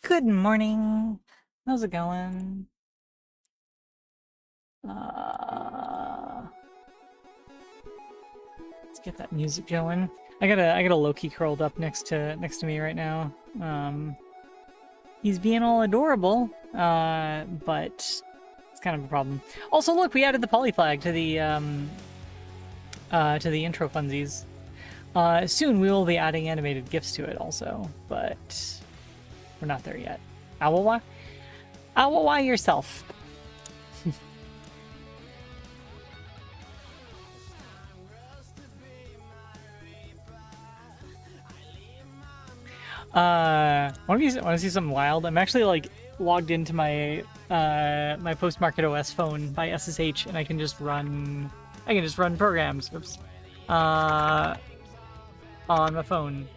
Good morning. How's it going? Let's get that music going. I got a Loki curled up next to me right now. He's being all adorable, but it's kind of a problem. Also, look, we added the poly flag to the intro funsies. Soon we will be adding animated GIFs to it also, but we're not there yet. Awawa? Awawa yourself. Want to see something wild? I'm actually like logged into my my post-market OS phone by SSH, and I can just run programs. Oops. On my phone.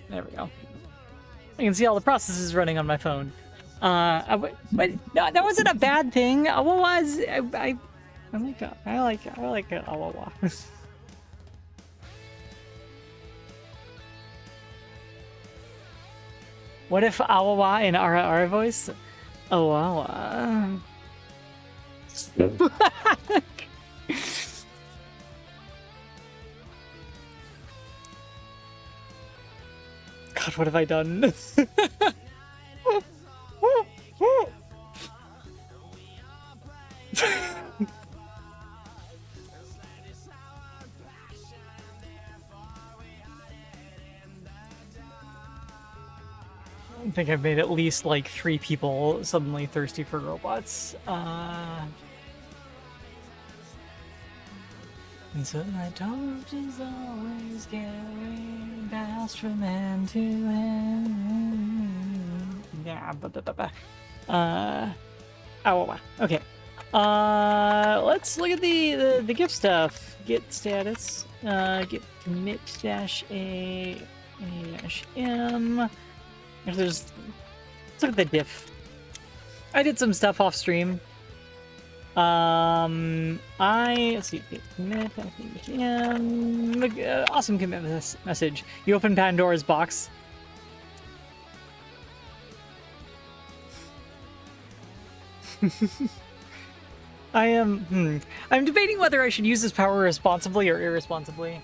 There we go. I can see all the processes running on my phone. But no, that wasn't a bad thing. What was I like Awawa. What if Awawa in our voice? Awawa. God, what have I done? I think I've made at least like 3 people suddenly thirsty for robots. And so my torch is always carrying past from hand to hand. Yeah, okay. Let's look at the gift stuff. Git status. Git commit -a -m. Let's look at the diff. I did some stuff off stream. Let's see, commit, awesome commit message. You open Pandora's box. I'm debating whether I should use this power responsibly or irresponsibly.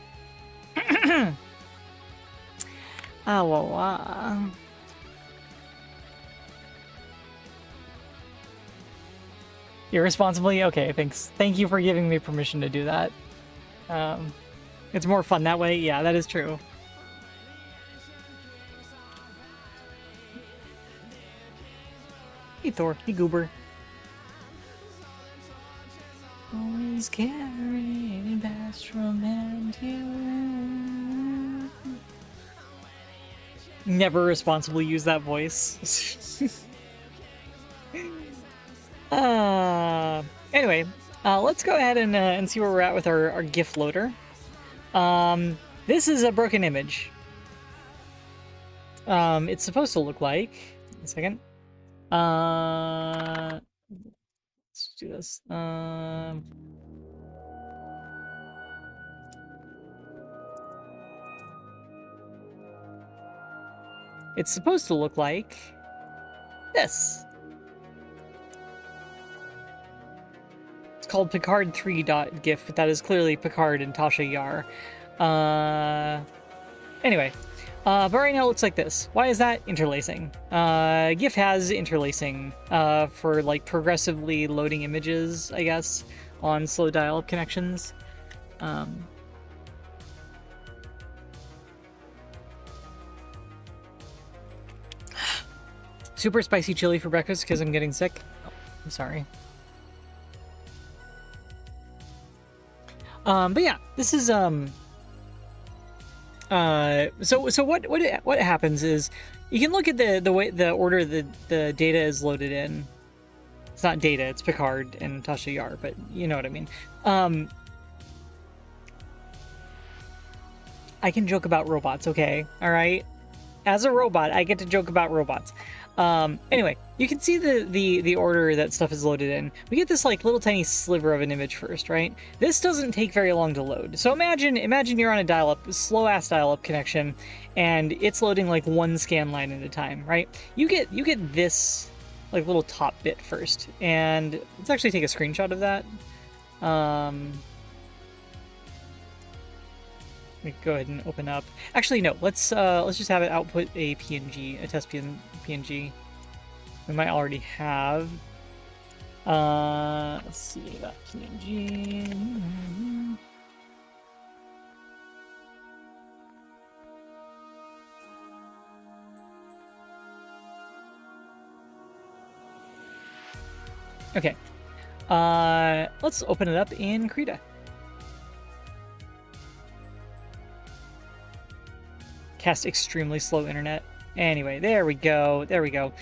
Irresponsibly? Okay, thanks. Thank you for giving me permission to do that. It's more fun that way. Yeah, that is true. Hey Thor, hey Goober. Always carrying past from hand to hand. Never responsibly use that voice. Anyway, let's go ahead and see where we're at with our GIF loader. This is a broken image. It's supposed to look like... A second. Let's do this. It's supposed to look like this. Called Picard3.gif, but that is clearly Picard and Tasha Yar. Anyway, but right now it looks like this. Why is that? Interlacing. GIF has interlacing for like progressively loading images, I guess, on slow dial-up connections. Super spicy chili for breakfast because I'm getting sick. Oh, I'm sorry. But yeah, this is so what happens is you can look at the way the order the data is loaded in. It's not data, it's Picard and Tasha Yar, but you know what I mean. I can joke about robots, okay? All right. As a robot, I get to joke about robots. Anyway, you can see the order that stuff is loaded in. We get this like little tiny sliver of an image first, right? This doesn't take very long to load. So imagine you're on a dial-up, slow-ass dial-up connection, and it's loading like one scan line at a time, right? You get this like little top bit first, and let's actually take a screenshot of that. Let me go ahead and open up. Actually, no. Let's just have it output a PNG, a test PNG. We might already have. Let's see that PNG. Okay. Let's open it up in Krita. Cast extremely slow internet. Anyway, there we go. There we go.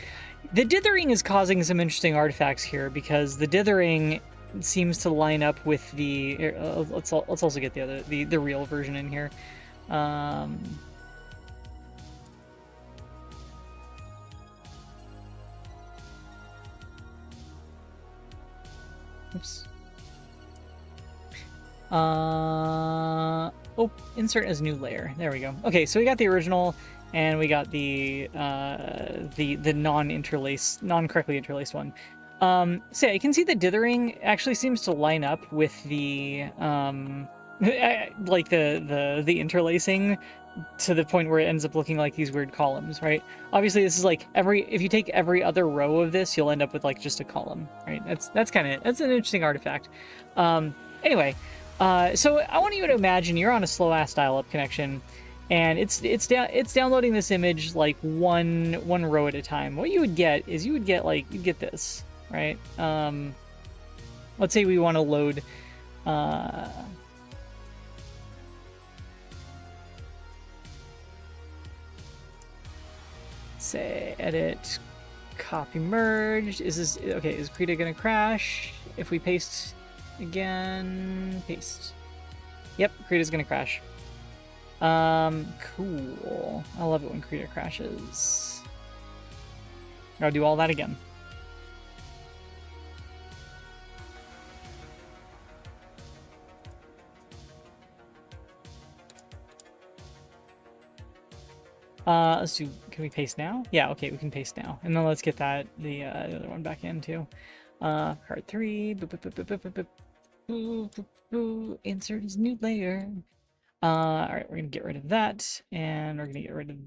The dithering is causing some interesting artifacts here because the dithering seems to line up with the. Let's also get the real version in here. Oops. Oh, insert as new layer. There we go. Okay, so we got the original, and we got the non-correctly interlaced one. So yeah, you can see the dithering actually seems to line up with the like the interlacing to the point where it ends up looking like these weird columns, right? Obviously, this is like if you take every other row of this, you'll end up with like just a column, right? That's an interesting artifact. Anyway. So I want you to imagine you're on a slow-ass dial-up connection, and it's downloading this image like one row at a time. What you would get is you'd get this, right? Let's say we want to load. Say edit, copy, merge. Is this okay? Is Krita gonna crash if we paste? Again, paste. Yep, Krita's gonna crash. Cool. I love it when Krita crashes. Gotta do all that again. Let's do. Can we paste now? Yeah, okay, we can paste now. And then let's get the other one back in too. Card 3. Insert as new layer. Alright, we're gonna get rid of that, and we're gonna get rid of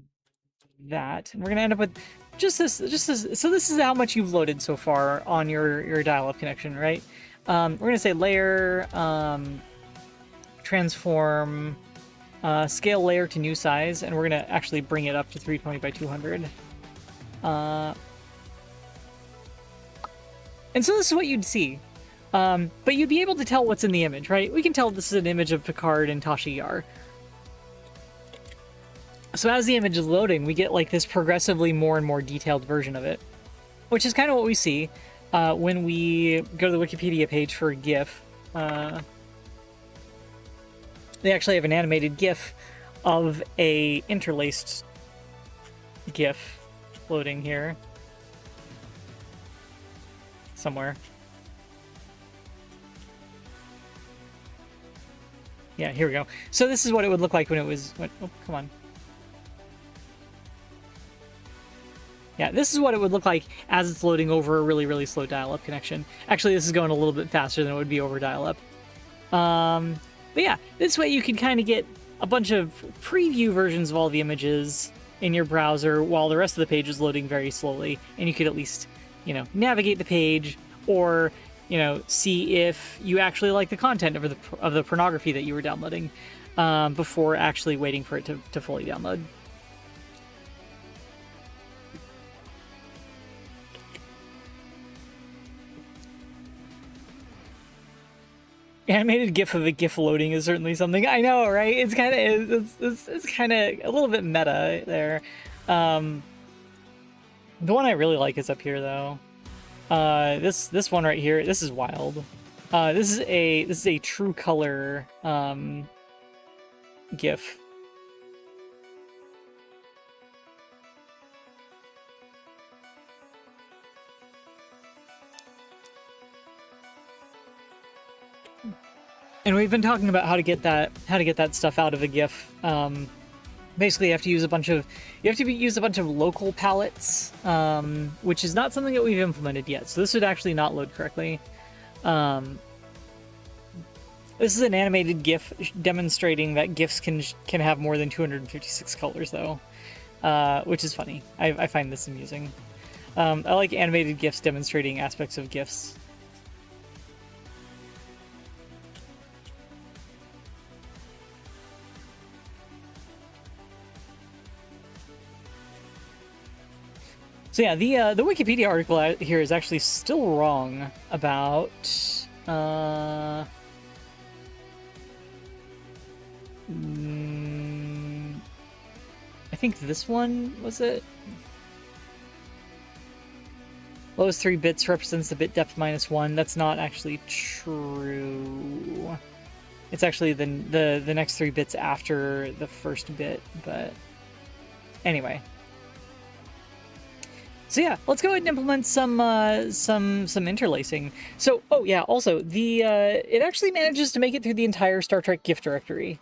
that, and we're gonna end up with just this. So this is how much you've loaded so far on your dial-up connection, right? We're gonna say layer, transform, scale layer to new size, and we're gonna actually bring it up to 320 by 200. And so this is what you'd see. But you'd be able to tell what's in the image, right? We can tell this is an image of Picard and Tasha Yar. So as the image is loading, we get like this progressively more and more detailed version of it, which is kind of what we see when we go to the Wikipedia page for GIF. They actually have an animated GIF of a interlaced GIF loading here somewhere. Yeah, here we go. So this is what it would look like when it was... oh, come on. Yeah, this is what it would look like as it's loading over a really, really slow dial-up connection. Actually, this is going a little bit faster than it would be over dial-up. But yeah, this way you can kind of get a bunch of preview versions of all the images in your browser while the rest of the page is loading very slowly. And you could at least, you know, navigate the page or... you know, see if you actually like the content of the pornography that you were downloading before actually waiting for it to fully download. Animated GIF of a GIF loading is certainly something. I know, right? It's kind of it's kind of a little bit meta there. The one I really like is up here though. This one right here, this is wild. This is a true color GIF. And we've been talking about how to get that stuff out of a GIF. Basically, you have to use a bunch of local palettes, which is not something that we've implemented yet. So this would actually not load correctly. This is an animated GIF demonstrating that GIFs can have more than 256 colors, though, which is funny. I find this amusing. I like animated GIFs demonstrating aspects of GIFs. So yeah, the Wikipedia article here is actually still wrong about I think this one was it. Lowest 3 bits represents the bit depth -1. That's not actually true. It's actually the next 3 bits after the first bit, but anyway. So yeah, let's go ahead and implement some interlacing. So, oh yeah, also it actually manages to make it through the entire Star Trek GIF directory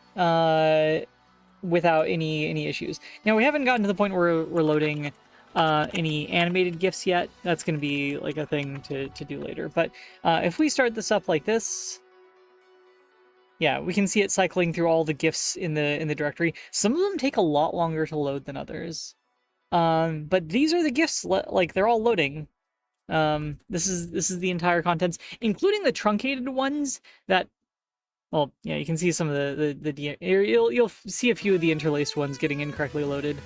without any issues. Now we haven't gotten to the point where we're loading any animated GIFs yet. That's going to be like a thing to do later. But if we start this up like this, yeah, we can see it cycling through all the GIFs in the directory. Some of them take a lot longer to load than others. But these are the GIFs, like they're all loading. This is the entire contents, including the truncated ones that, well, yeah, you can see some of you'll see a few of the interlaced ones getting incorrectly loaded,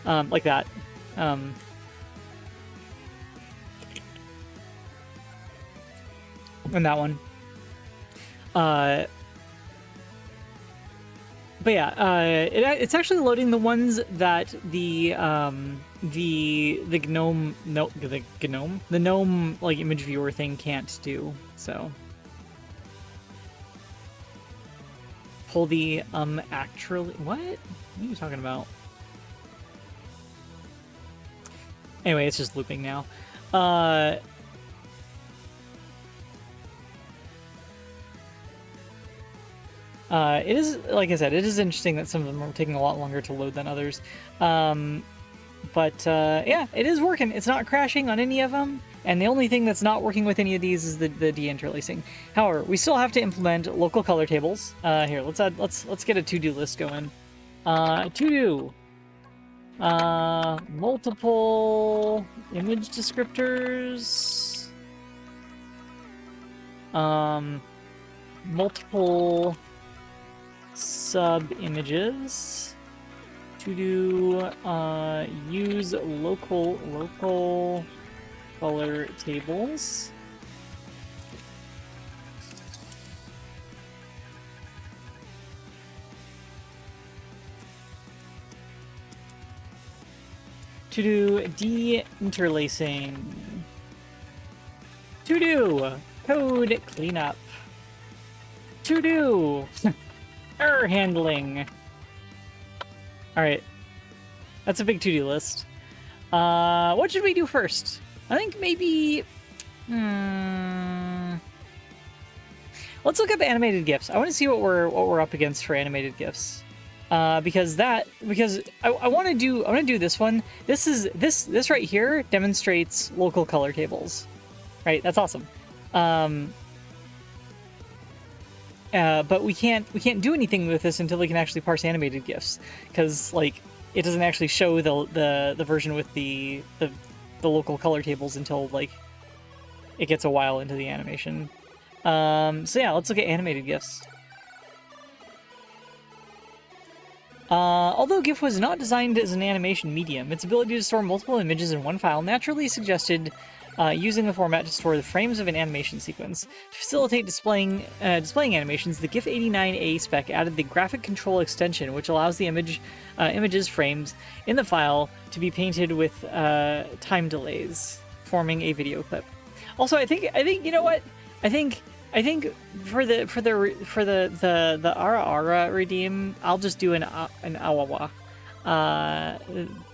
like that. And that one. But yeah, it's actually loading the ones that the gnome like image viewer thing can't do. So pull the actually what are you talking about? Anyway, it's just looping now. It is, like I said, it is interesting that some of them are taking a lot longer to load than others. But yeah, it is working. It's not crashing on any of them. And the only thing that's not working with any of these is the deinterlacing. However, we still have to implement local color tables. Here, let's get a to-do list going. To-do. Multiple image descriptors. Multiple sub-images. To do use local color tables. To do deinterlacing. To do code cleanup. To do error handling. All right, that's a big to-do list. What should we do first? I think maybe let's look up animated GIFs. I want to see what we're up against for animated GIFs. Because I want to do this one. This right here demonstrates local color tables. Right? That's awesome. But we can't do anything with this until we can actually parse animated GIFs, because like it doesn't actually show the version with the local color tables until like it gets a while into the animation. So yeah, let's look at animated GIFs. Although GIF was not designed as an animation medium, its ability to store multiple images in one file naturally suggested using the format to store the frames of an animation sequence. To facilitate displaying animations, the GIF 89A spec added the graphic control extension, which allows the images frames in the file to be painted with time delays, forming a video clip. Also, I think you know what? I think for the Ara Ara redeem, I'll just do an Awawa.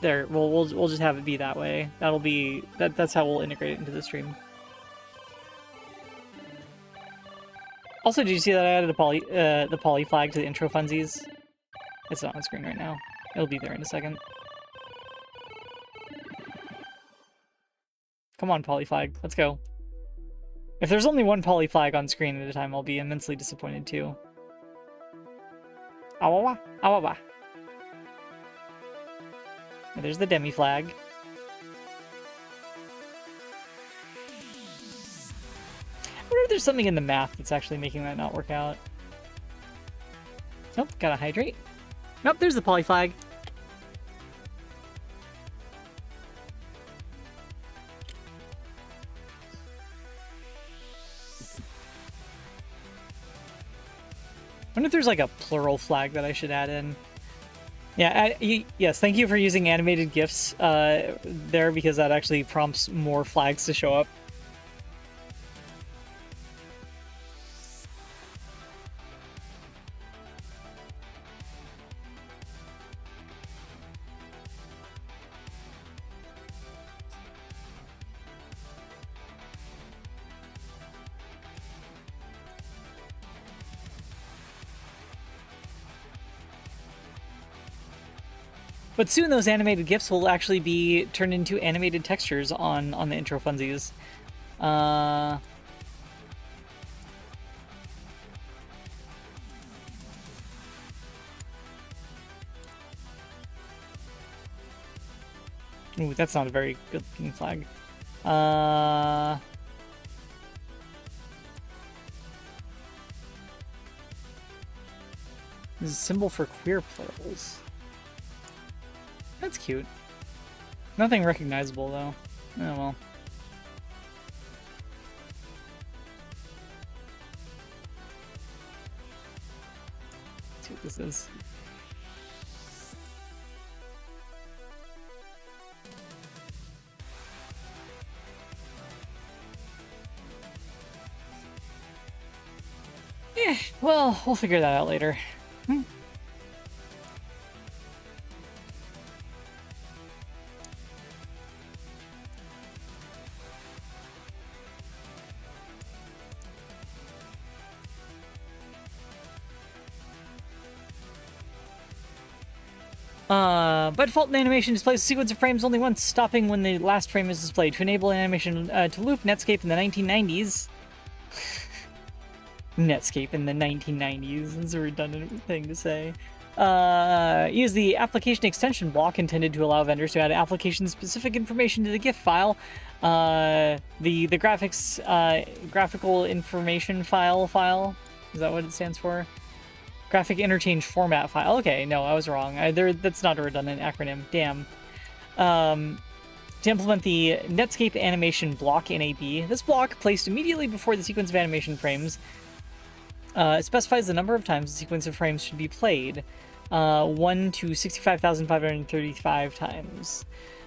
There, we'll just have it be that way. That's how we'll integrate it into the stream. Also, did you see that I added the poly flag to the intro funsies? It's not on screen right now. It'll be there in a second. Come on, poly flag. Let's go. If there's only one poly flag on screen at a time, I'll be immensely disappointed too. Awawa, awawa. And there's the demi flag. I wonder if there's something in the math that's actually making that not work out. Nope, gotta hydrate. Nope, there's the poly flag. I wonder if there's like a plural flag that I should add in. Yeah, yes, thank you for using animated GIFs there, because that actually prompts more flags to show up. But soon those animated GIFs will actually be turned into animated textures on the intro funsies. Ooh, that's not a very good looking flag. This is a symbol for queer plurals. That's cute. Nothing recognizable, though. Oh, well. Let's see what this is. Well, we'll figure that out later. By default, an animation displays a sequence of frames only once, stopping when the last frame is displayed. To enable an animation to loop, Netscape in the 1990s... Netscape in the 1990s is a redundant thing to say. Use the application extension block intended to allow vendors to add application-specific information to the GIF file. The graphics, graphical information file. Is that what it stands for? Graphic interchange format file. Okay, no, I was wrong. That's not a redundant acronym. Damn. To implement the Netscape animation block in AB, this block, placed immediately before the sequence of animation frames, specifies the number of times the sequence of frames should be played. 1 to 65,535 times.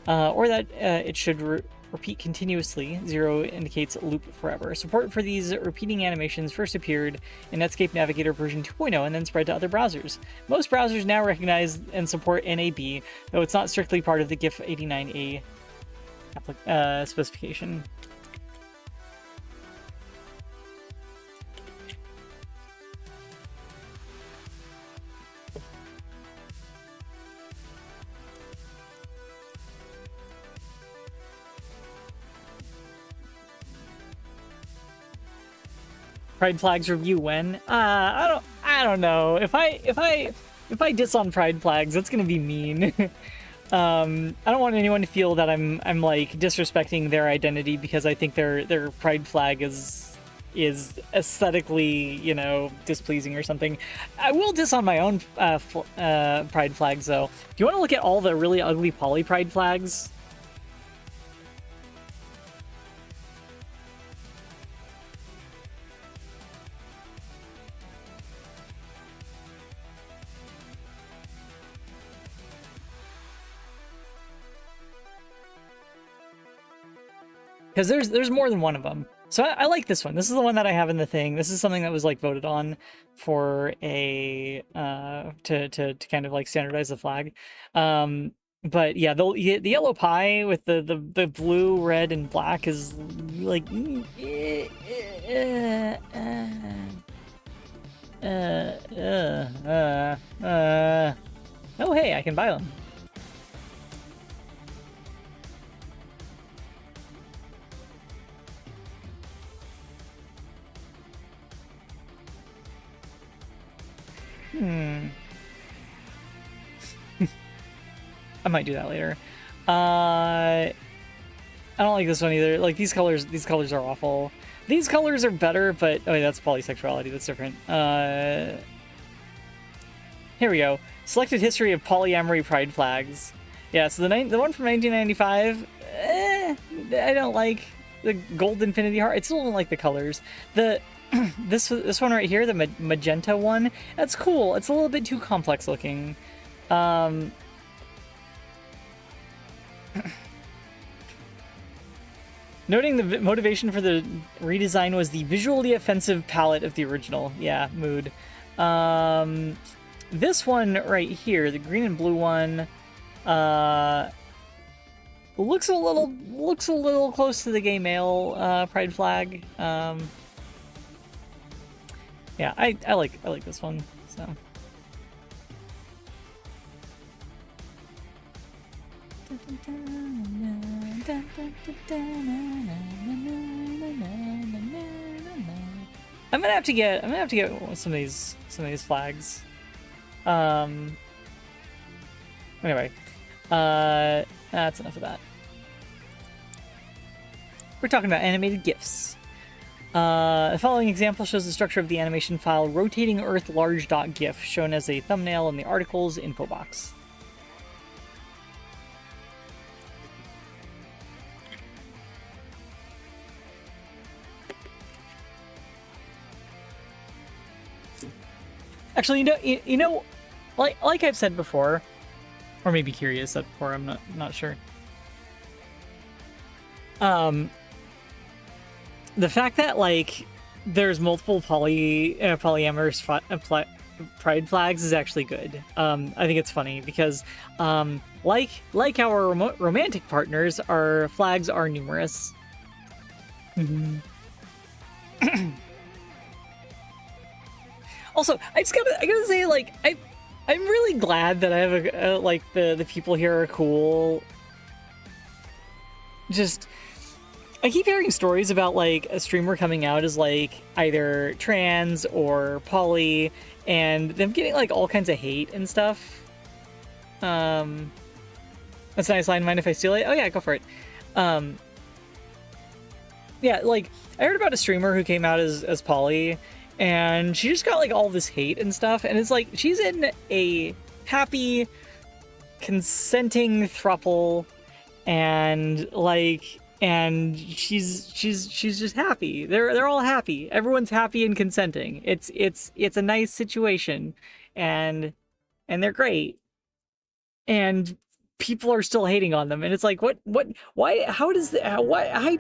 Or that it should repeat continuously. 0 indicates loop forever. Support for these repeating animations first appeared in Netscape Navigator version 2.0 and then spread to other browsers. Most browsers now recognize and support NAB, though it's not strictly part of the GIF 89A specification. Pride flags review when? I don't know. If I diss on pride flags, that's gonna be mean. I don't want anyone to feel that I'm like disrespecting their identity because I think their pride flag is aesthetically, you know, displeasing or something. I will diss on my own pride flags though. Do you want to look at all the really ugly poly pride flags? Because there's more than one of them. So I like this one. This is the one that I have in the thing. This is something that was like voted on for a to kind of like standardize the flag. But yeah, the yellow pie with the blue, red, and black is like Oh, hey, I can buy them. I might do that later. I don't like this one either. Like, these colors are awful. These colors are better, but oh, wait, that's polysexuality. That's different. Here we go. Selected history of polyamory pride flags. Yeah, so the one from 1995. I don't like the gold infinity heart. I still don't like the colors. This one right here, the magenta one. That's cool. It's a little bit too complex looking. Noting the motivation for the redesign was the visually offensive palette of the original. Yeah, mood. This one right here, the green and blue one, looks a little close to the gay male pride flag. Yeah, I like this one. So. I'm gonna have to get some of these flags. Anyway, that's enough of that. We're talking about animated GIFs. The following example shows the structure of the animation file rotating Earth large dot GIF, shown as a thumbnail in the article's info box. Actually, you know, like I've said before, or maybe Curious said before, I'm not sure. The fact that like there's multiple polyamorous pride flags is actually good. I think it's funny because like our romantic partners, our flags are numerous. Also, I gotta say, like, I'm really glad that I have like the people here are cool. Just, I keep hearing stories about like a streamer coming out as like either trans or poly, and them getting like all kinds of hate and stuff. That's a nice line. Mind if I steal it? Oh yeah, go for it. Yeah, like I heard about a streamer who came out as poly. And she just got like all this hate and stuff, and it's like she's in a happy, consenting throuple, and she's just happy. They're all happy. Everyone's happy and consenting. It's a nice situation, and they're great. And people are still hating on them, and it's like why? How does that? Why? I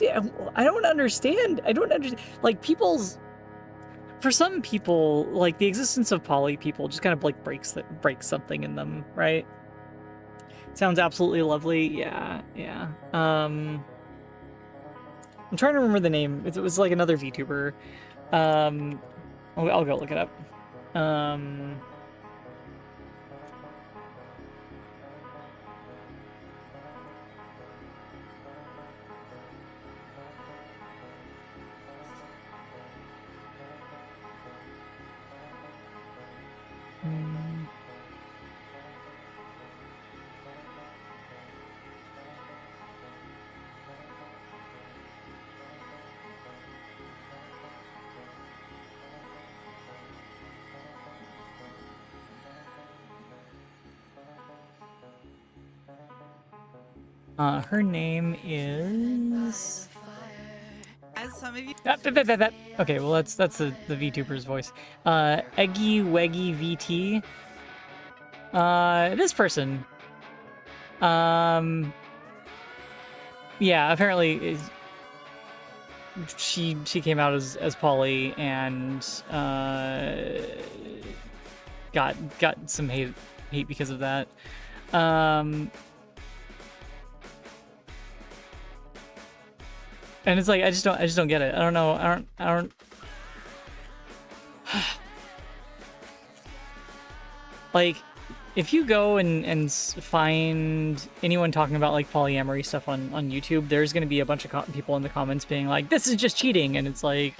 don't understand. Like people's. For some people, like, the existence of poly people just kind of, like, breaks something in them, right? Sounds absolutely lovely. Yeah. I'm trying to remember the name. It was, like, another VTuber. I'll go look it up. Her name is. As some of you. Okay, well that's the VTuber's voice. Eggy Weggy VT. This person. Yeah, apparently she came out as poly and got some hate because of that. And it's like I just don't get it. I don't know. I don't like, if you go and find anyone talking about like polyamory stuff on YouTube, there's going to be a bunch of people in the comments being like, this is just cheating, and it's like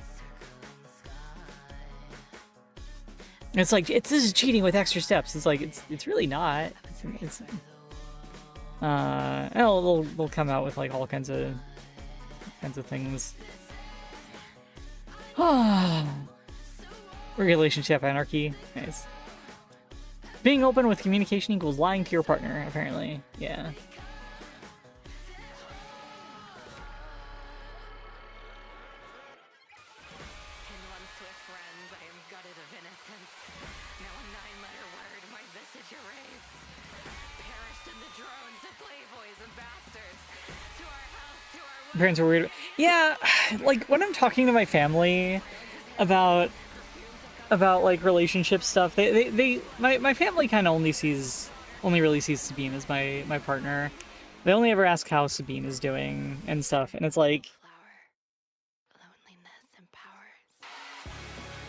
this is cheating with extra steps. It's like it's really not. They'll come out with like all kinds of things. Relationship anarchy. Nice. Being open with communication equals lying to your partner, apparently. Yeah. Parents are weird. Yeah, like when I'm talking to my family about like relationship stuff, my family kind of only really sees Sabine as my partner. They only ever ask how Sabine is doing and stuff, and it's like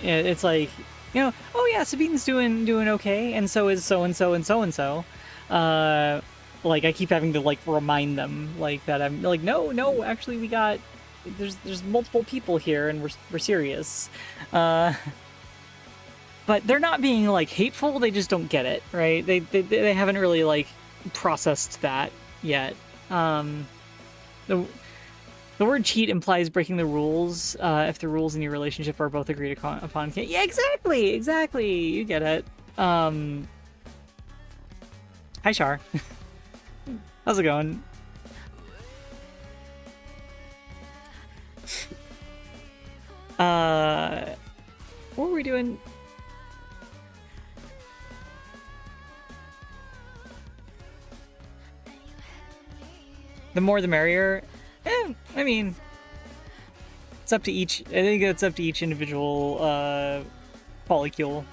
it's like, you know, oh yeah, Sabine's doing okay, and so is so and so and so and so. Like I keep having to like remind them like that I'm like no actually we got there's multiple people here and we're serious. But they're not being like hateful, they just don't get it, right? They haven't really like processed that yet. The word cheat implies breaking the rules if the rules in your relationship are both agreed upon. Yeah, exactly, you get it. Hi Char. How's it going? What were we doing? The more the merrier. I mean, it's up to each. I think it's up to each individual polycule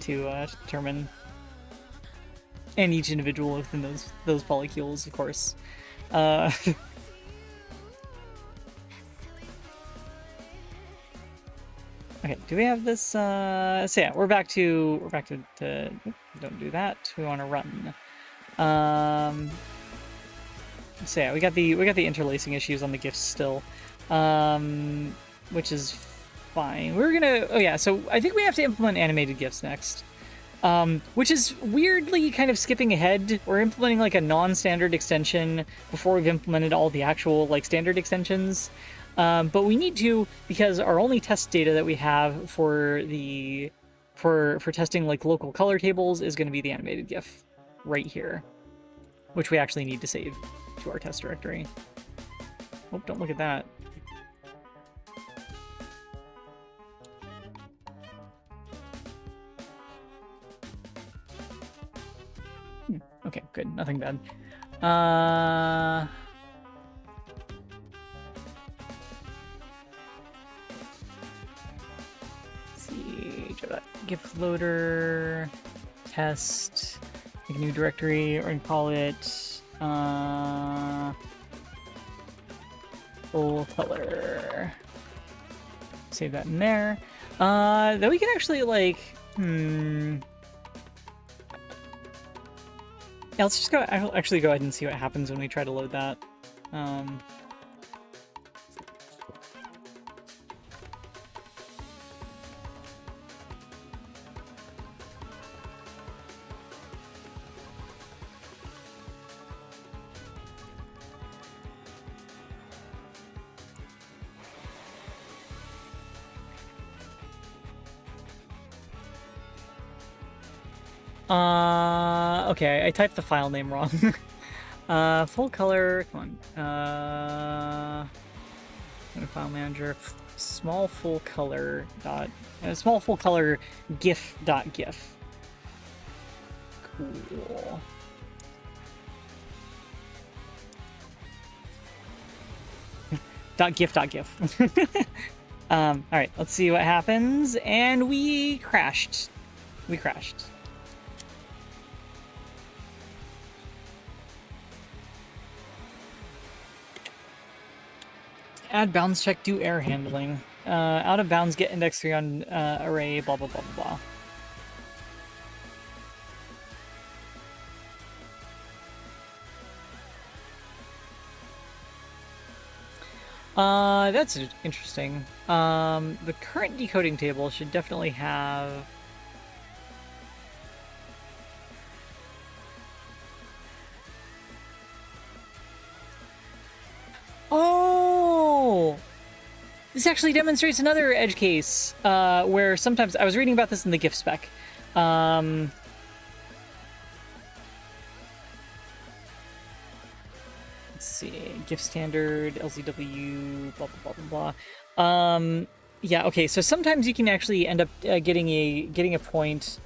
to determine. And each individual within those polycules, of course. Okay, do we have this? So yeah, we're back to don't do that. We want to run. So yeah, we got the interlacing issues on the gifts still, which is fine. We're gonna. Oh yeah, so I think we have to implement animated gifts next. Which is weirdly kind of skipping ahead. We're implementing like a non-standard extension before we've implemented all the actual like standard extensions. But we need to, because our only test data that we have for testing like local color tables is going to be the animated GIF right here, which we actually need to save to our test directory. Oh, don't look at that. Okay, good. Nothing bad. Let's see. GIF loader, test, make a new directory, or call it full color. Save that in there. Then we can actually like yeah, let's just actually go ahead and see what happens when we try to load that. Okay, I typed the file name wrong. Full color, come on. File manager, small full color gif.gif. Cool. .gif. All right, let's see what happens. And we crashed. Add bounds check, do error handling. Out of bounds, get index 3 on array, blah, blah, blah, blah, blah. That's interesting. The current decoding table should definitely have... Oh! This actually demonstrates another edge case, where sometimes... I was reading about this in the GIF spec. Let's see, GIF standard, LZW, blah, blah, blah, blah, blah. Yeah, okay, so sometimes you can actually end up getting a point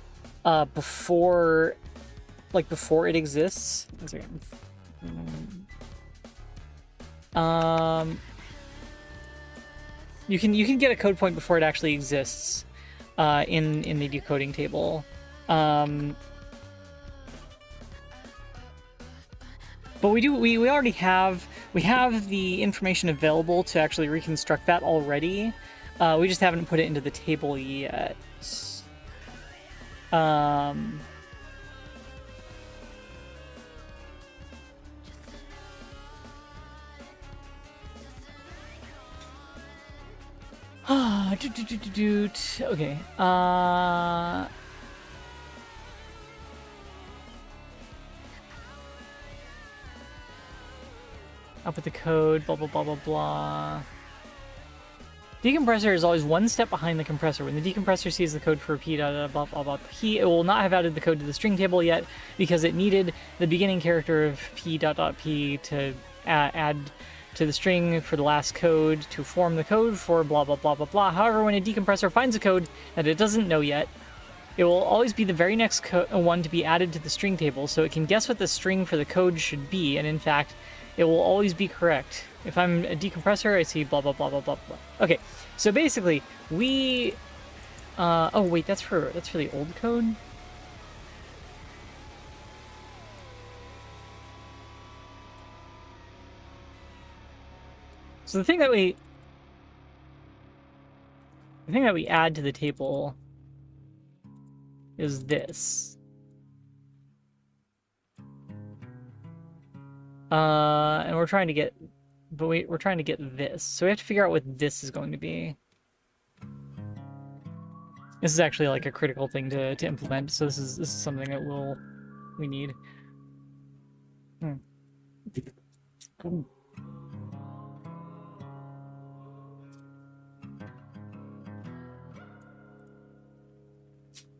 before it exists. One second. You can get a code point before it actually exists in the decoding table. But we already have the information available to actually reconstruct that already. We just haven't put it into the table yet. Okay. Up with the code, blah, blah, blah, blah, blah. Decompressor is always one step behind the compressor. When the decompressor sees the code for P, blah, blah, blah, blah, it will not have added the code to the string table yet because it needed the beginning character of P, P to add to the string for the last code to form the code for blah, blah, blah, blah, blah. However, when a decompressor finds a code that it doesn't know yet, it will always be the very next one to be added to the string table, so it can guess what the string for the code should be, and in fact, it will always be correct. If I'm a decompressor, I see blah, blah, blah, blah, blah, blah. Okay, so basically, we... oh, wait, that's for the old code? So the thing that we add to the table is this. And we're trying to get, but we're trying to get this. So we have to figure out what this is going to be. This is actually like a critical thing to implement. So this is something that we need.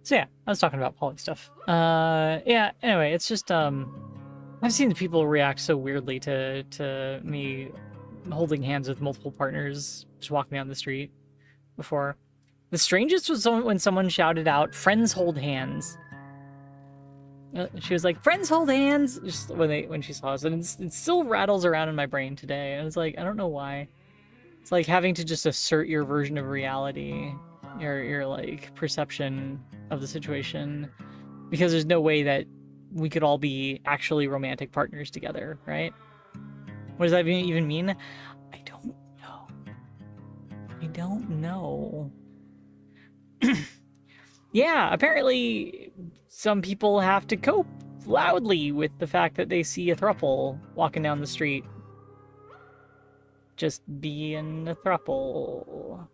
So yeah, I was talking about poly stuff. Yeah, anyway, it's just, I've seen people react so weirdly to me holding hands with multiple partners just walking down the street before. The strangest was when someone shouted out, "Friends hold hands." She was like, "Friends hold hands," just when she saw us, and it still rattles around in my brain today. And it's like, I don't know why. It's like having to just assert your version of reality, your like perception of the situation, because there's no way that we could all be actually romantic partners together, right? What does that even mean? I don't know. I don't know. Yeah, apparently some people have to cope loudly with the fact that they see a throuple walking down the street. Just being a throuple.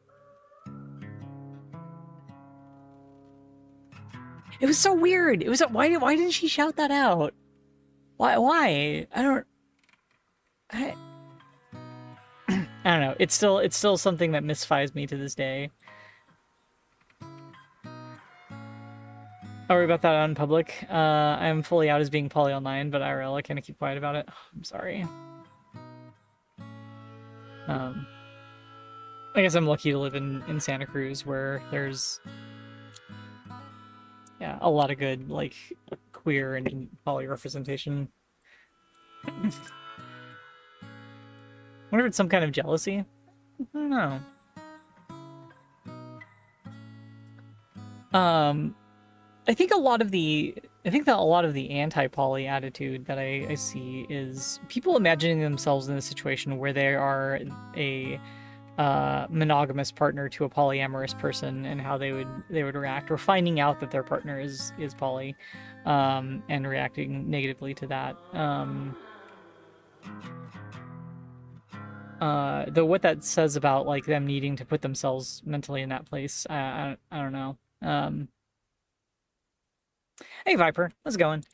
It was so weird. It was why didn't she shout that out? Why? I don't know. It's still something that mystifies me to this day. I'll worry about that on public. I'm fully out as being poly online, but IRL I kind of keep quiet about it. I'm sorry. I guess I'm lucky to live in Santa Cruz, where there's a lot of good like queer and poly representation. I wonder if it's some kind of jealousy. I don't know. I think that a lot of the anti-poly attitude that I see is people imagining themselves in a situation where they are a monogamous partner to a polyamorous person and how they would react, or finding out that their partner is poly, and reacting negatively to that. Though what that says about like them needing to put themselves mentally in that place, I don't know. Hey Viper, how's it going?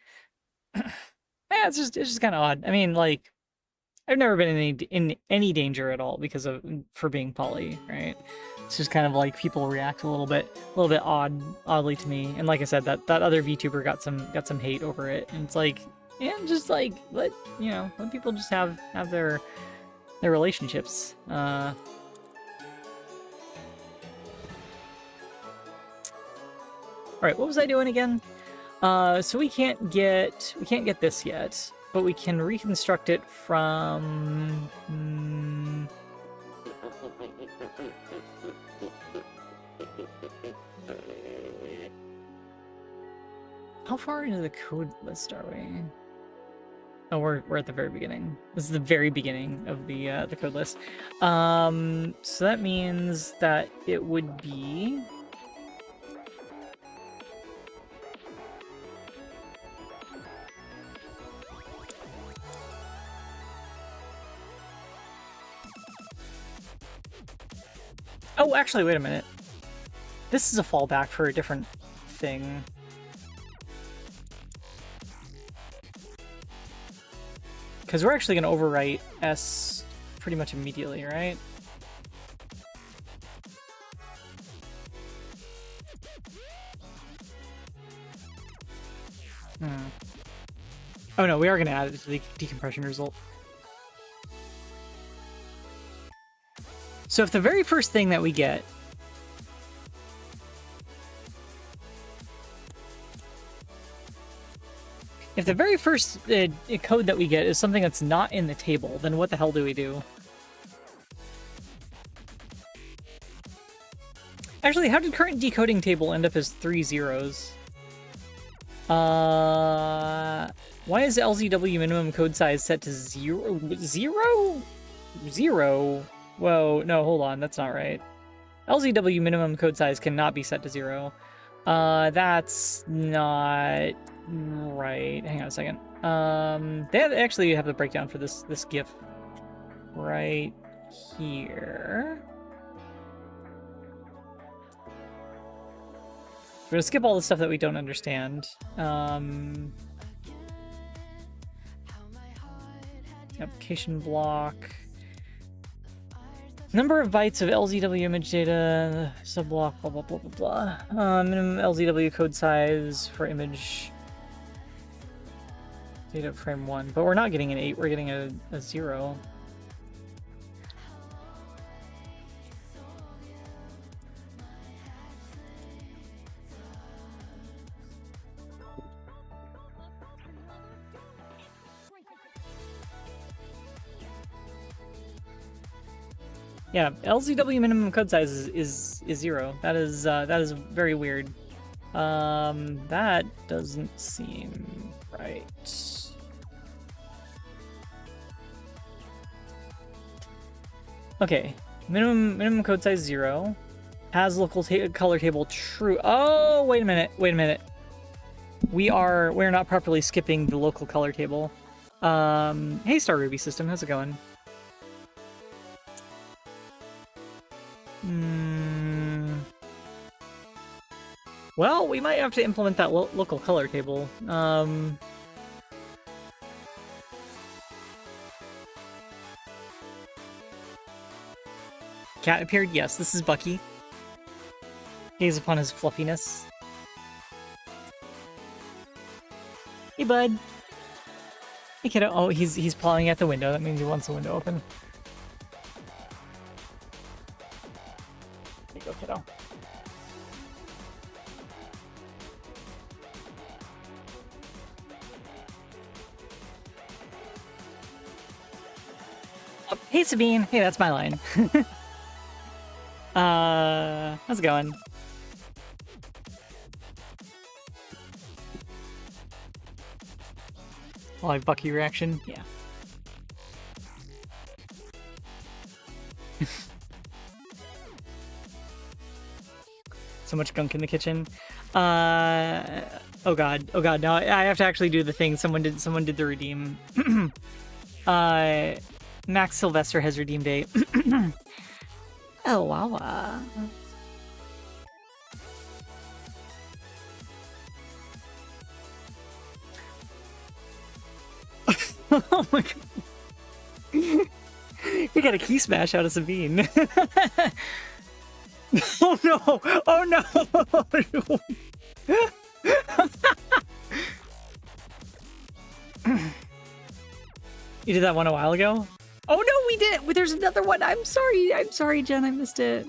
Yeah, it's just kind of odd. I mean, like, I've never been in any danger at all because of for being poly, right? It's just kind of like people react a little bit oddly to me. And like I said, that other VTuber got some hate over it, and it's like, yeah, just like let people just have their relationships. All right, what was I doing again? So we can't get this yet, but we can reconstruct it from. How far into the code list are we? Oh, we're at the very beginning. This is the very beginning of the code list. So that means that it would be. Oh, actually, wait a minute. This is a fallback for a different thing. Because we're actually going to overwrite S pretty much immediately, right? Oh no, we are going to add it to the decompression result. So if the very first thing that we get if the very first code that we get is something that's not in the table, then what the hell do we do? Actually, how did current decoding table end up as 3 zeros? Why is LZW minimum code size set to 0? 0? 0? Whoa, no, hold on, that's not right. LZW minimum code size cannot be set to 0. That's not right. Hang on a second. They actually have the breakdown for this GIF right here. We're gonna skip all the stuff that we don't understand. Application block. Number of bytes of LZW image data, subblock, blah, blah, blah, blah, blah. Minimum LZW code size for image data frame 1. But we're not getting an 8, we're getting a 0. Yeah, LZW minimum code size is 0. That is very weird. That doesn't seem right. Okay, minimum code size 0. Has local color table true. Oh, wait a minute. We're not properly skipping the local color table. Hey Star Ruby system, how's it going? Well, we might have to implement that local color table. Cat appeared? Yes, this is Bucky. Gaze upon his fluffiness. Hey, bud. Hey, kiddo. Oh, he's pawing at the window. That means he wants the window open. There you go, kiddo. Oh, hey, Sabine. Hey, that's my line. How's it going? Live Bucky reaction? Yeah. So much gunk in the kitchen. Oh god, no, I have to actually do the thing. Someone did the redeem. Max Sylvester has redeemed a... Oh, wow. Oh my god. We got a key smash out of Sabine. Oh no! Oh no! You did that one a while ago? Oh no, we did! There's another one! I'm sorry, Jen, I missed it.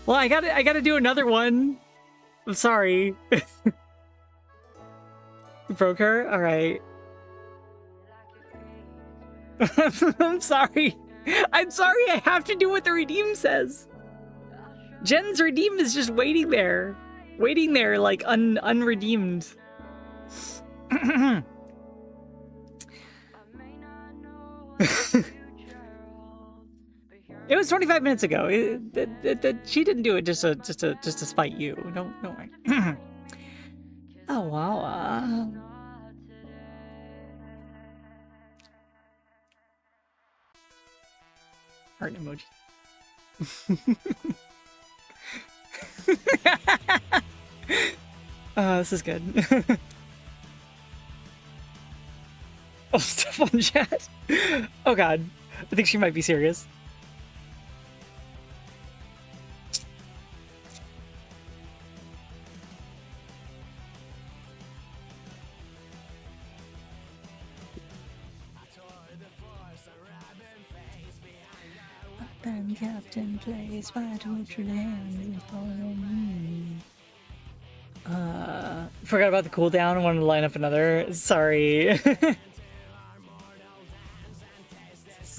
Well, I gotta do another one. I'm sorry. You broke her? Alright. I'm sorry. I'm sorry, I have to do what the redeem says. Jen's redeem is just waiting there. Waiting there, like, unredeemed. It was 25 minutes ago. She didn't do it just to spite you. No way. Oh, wow. Heart emoji. This is good. Oh, stuff on chat. Oh god. I think she might be serious. Then Captain plays by Twitch and hands follow me. Forgot about the cooldown and wanted to line up another. Sorry.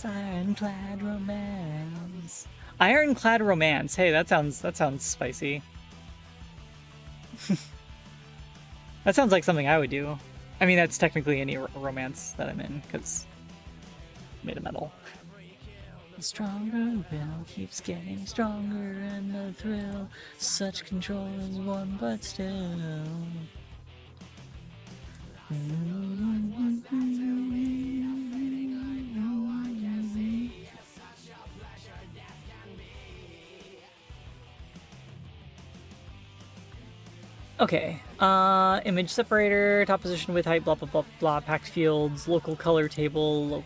Ironclad romance. Ironclad romance. Hey, that sounds spicy. That sounds like something I would do. I mean, that's technically any romance that I'm in, because made of metal. The stronger will keeps getting stronger, and the thrill, such control is one, but still. Okay, image separator, top position with height, blah blah blah blah, packed fields, local color table,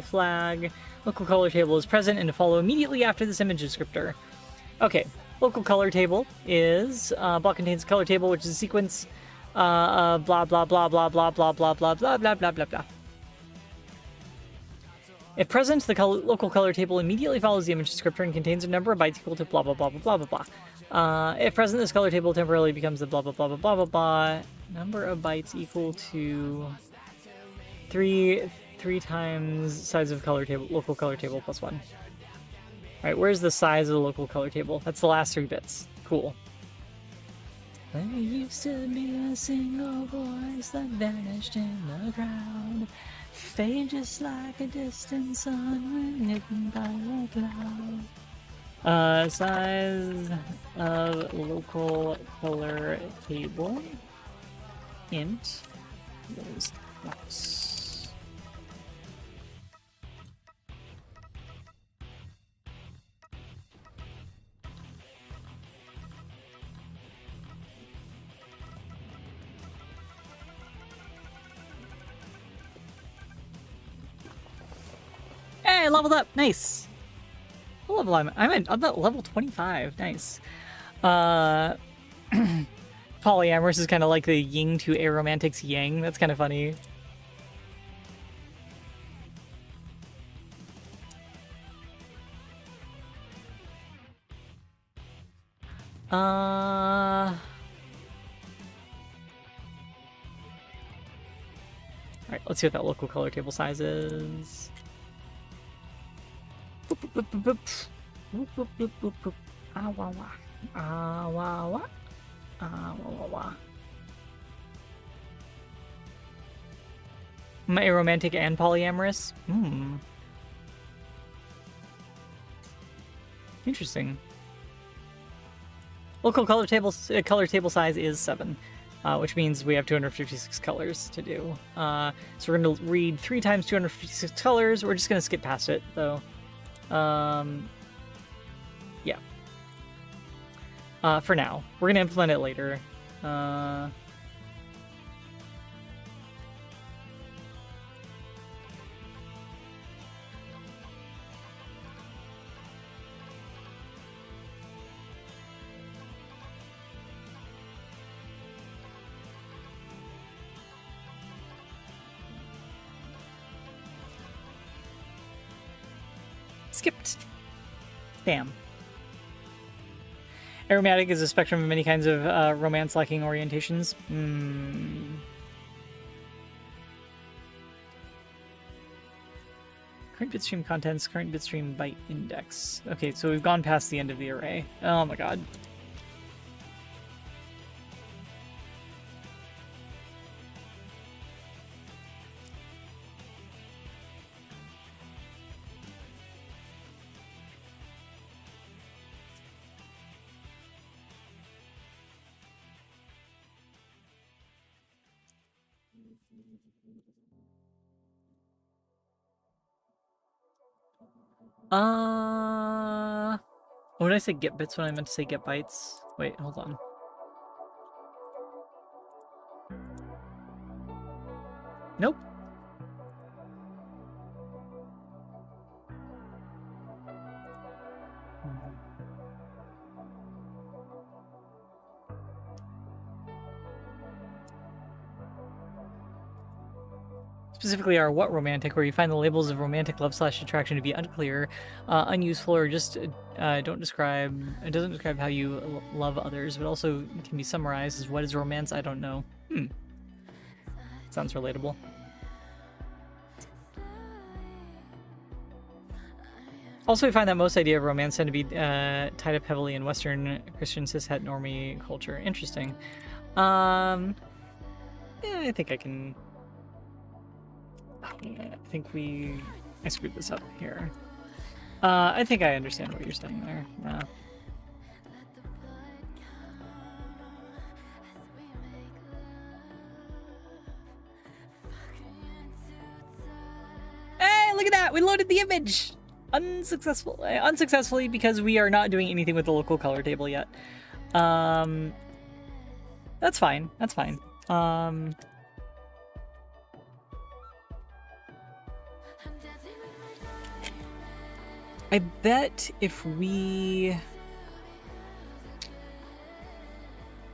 flag. Local color table is present and to follow immediately after this image descriptor. Okay, local color table is, block contains a color table, which is a sequence, blah blah blah blah blah blah blah blah blah blah blah blah blah blah. If present, the local color table immediately follows the image descriptor and contains a number of bytes equal to blah blah blah blah blah blah blah. If present, this color table temporarily becomes the blah blah blah blah blah blah blah. Number of bytes equal to three times size of color table, local color table plus 1. Alright, where's the size of the local color table? That's the last 3 bits. Cool. There used to be a single voice that vanished in the crowd. Fade just like a distant sun when hidden by a cloud. Size of local color table. Int. Those blocks. Hey, I leveled up. Nice. What level I'm at level 25. Nice. Polyamorous is kind of like the yin to aromantic's yang. That's kind of funny. Alright, let's see what that local color table size is. Am I aromantic and polyamorous? Interesting. Local color table size is 7. which means we have 256 colors to do. So we're going to read 3 times 256 colors. We're just going to skip past it, though. Yeah. For now. We're going to implement it later. Skipped. Damn. Aromatic is a spectrum of many kinds of romance-lacking orientations. Current bitstream contents, current bitstream byte index. Okay, so we've gone past the end of the array. Oh my god. What did I say get bits when I meant to say get bytes? Wait, hold on. Nope. Specifically are what romantic, where you find the labels of romantic love/attraction to be unclear, unuseful, or just doesn't describe how you love others, but also can be summarized as what is romance? I don't know. Sounds relatable. Also, we find that most idea of romance tend to be tied up heavily in Western Christian cishet normie culture. Interesting. Yeah, I think I can. I think I screwed this up here. I think I understand what you're saying there. Yeah. Hey, look at that! We loaded the image! Unsuccessfully because we are not doing anything with the local color table yet. That's fine. That's fine. I bet if we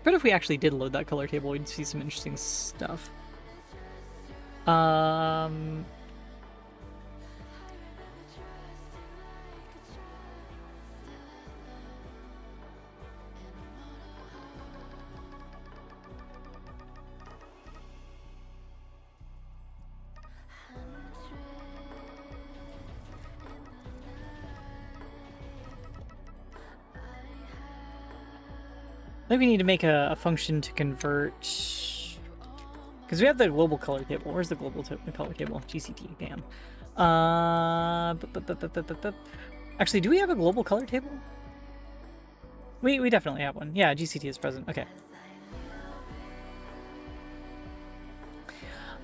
actually did load that color table, we'd see some interesting stuff. I think we need to make a function to convert, because we have the global color table. Where's the global color table? GCT, damn. Actually, do we have a global color table? We definitely have one. Yeah, GCT is present. Okay.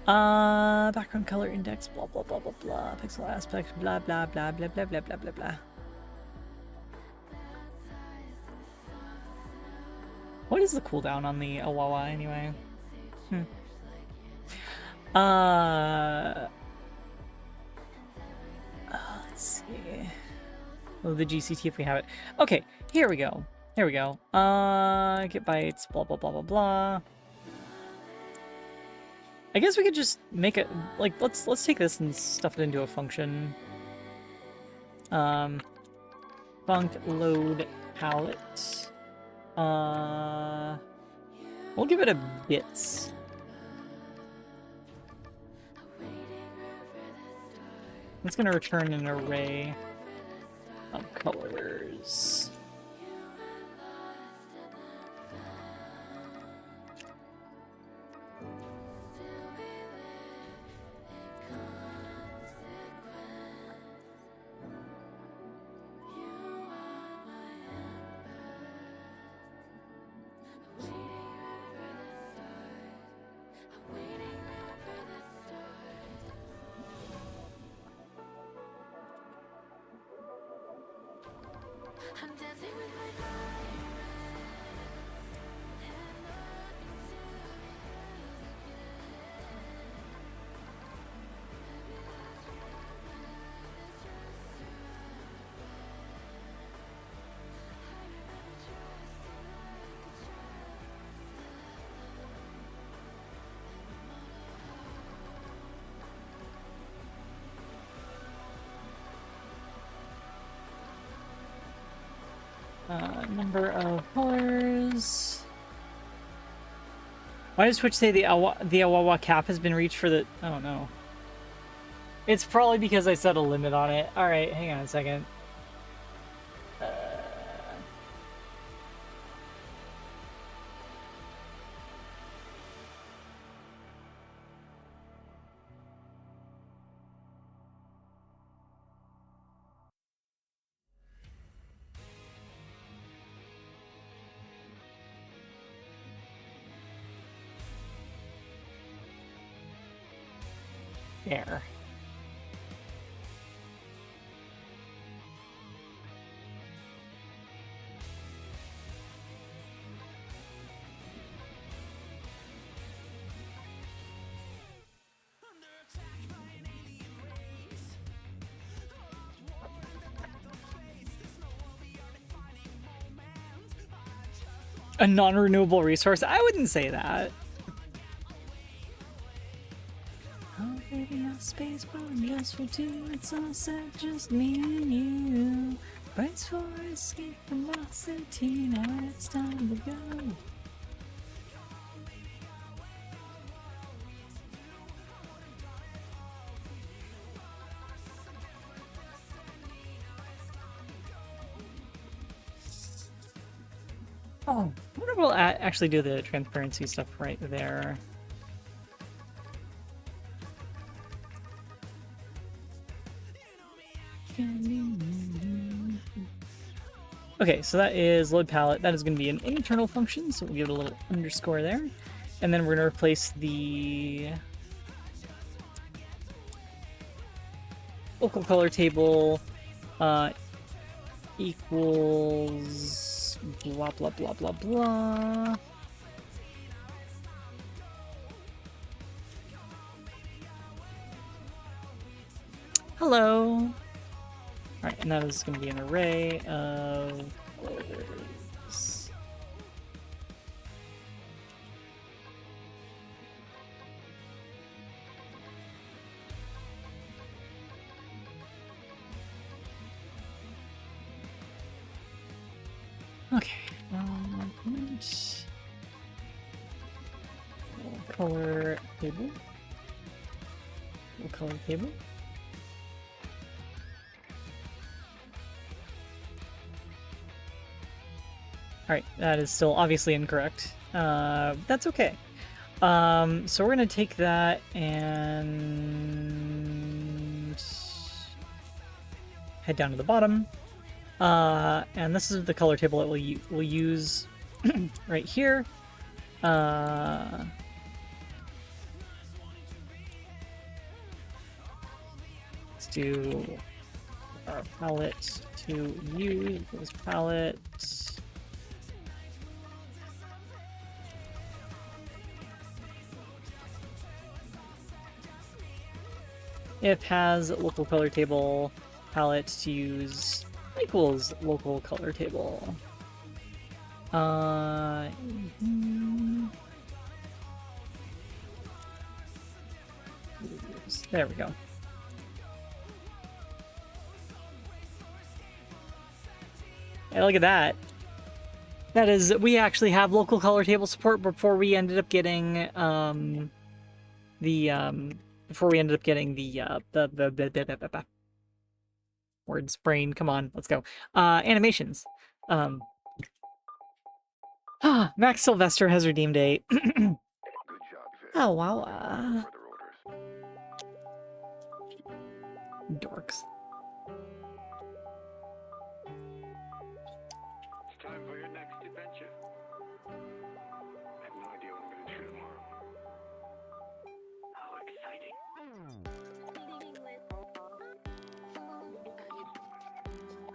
Background color index, blah blah blah blah blah. Pixel aspect, blah blah blah blah blah blah blah blah blah. What is the cooldown on the Awawa anyway? Let's see. Oh, the GCT if we have it. Okay, here we go. Here we go. Get bytes, blah blah blah blah blah. I guess we could just make it like let's take this and stuff it into a function. Func load palette. We'll give it a bits. It's gonna return an array of colors. Number of colors. Why does Twitch say the Awawa cap has been reached for the... I don't know. It's probably because I set a limit on it. Alright, hang on a second. There. A non-renewable resource? I wouldn't say that. Oh, baby, no space, but just for two. It's all set, just me and you. Brace for escape from my city. Now it's time to go. Oh, I wonder if we'll actually do the transparency stuff right there. Okay, so that is load palette. That is going to be an internal function, so we'll give it a little underscore there. And then we're going to replace the local color table equals blah, blah, blah, blah, blah. Hello. Alright, and that is going to be an array of colors. Okay. Color table. Color table. Alright, that is still obviously incorrect. That's okay. So we're gonna take that and head down to the bottom. And this is the color table that we'll use right here. Let's do our palette to use this palette. If has local color table palette to use equals local color table. There we go. Yeah, look at that. That is, we actually have local color table support before we ended up getting the words brain. Come on, let's go. Animations. Max Sylvester has redeemed a oh wow. Dorks. It's time for your next adventure. I have no idea what I'm going to do tomorrow. How exciting.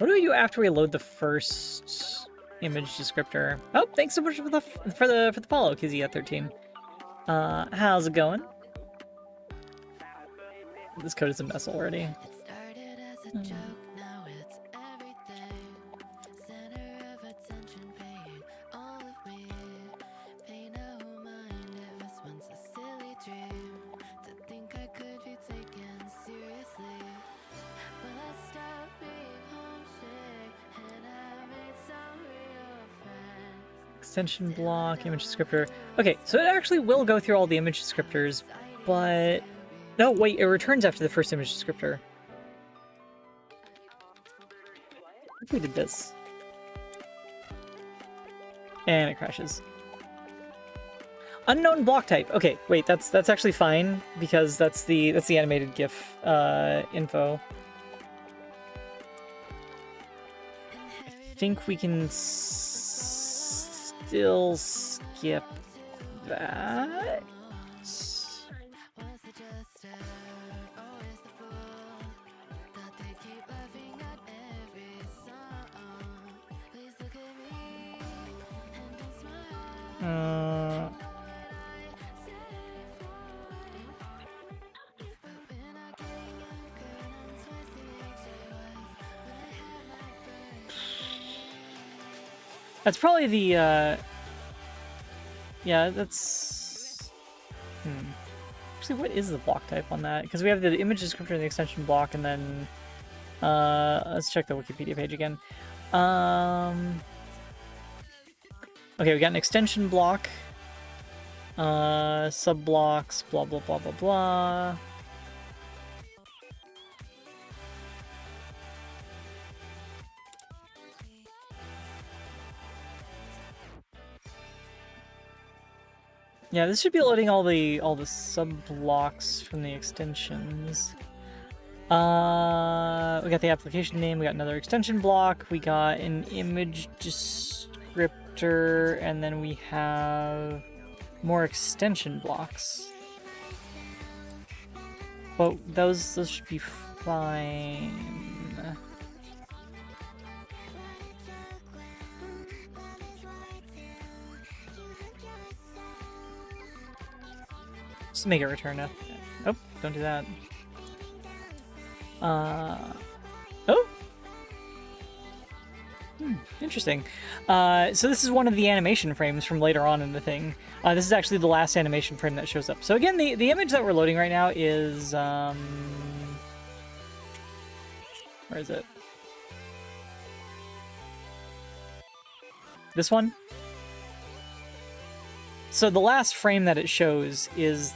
What do we do after we load the first image descriptor? Oh, thanks so much for the follow, Kizzy at 13. How's it going? This code is a mess already. Extension block, image descriptor. Okay, so it actually will go through all the image descriptors, but... No, wait, it returns after the first image descriptor. What if we did this? And it crashes. Unknown block type. Okay, wait, that's actually fine, because that's the animated GIF info. I think we can still skip that. That's probably the, yeah, that's... Actually, what is the block type on that? Because we have the image descriptor and the extension block, and then... let's check the Wikipedia page again. Okay, we got an extension block. Sub-blocks, blah, blah, blah, blah, blah. Yeah, this should be loading all the sub-blocks from the extensions. We got the application name, we got another extension block, we got an image descriptor, and then we have more extension blocks. Well, those should be fine. Just make it return now. Oh, don't do that. Oh! Interesting. So this is one of the animation frames from later on in the thing. This is actually the last animation frame that shows up. So again, the image that we're loading right now is... where is it? This one? So the last frame that it shows is...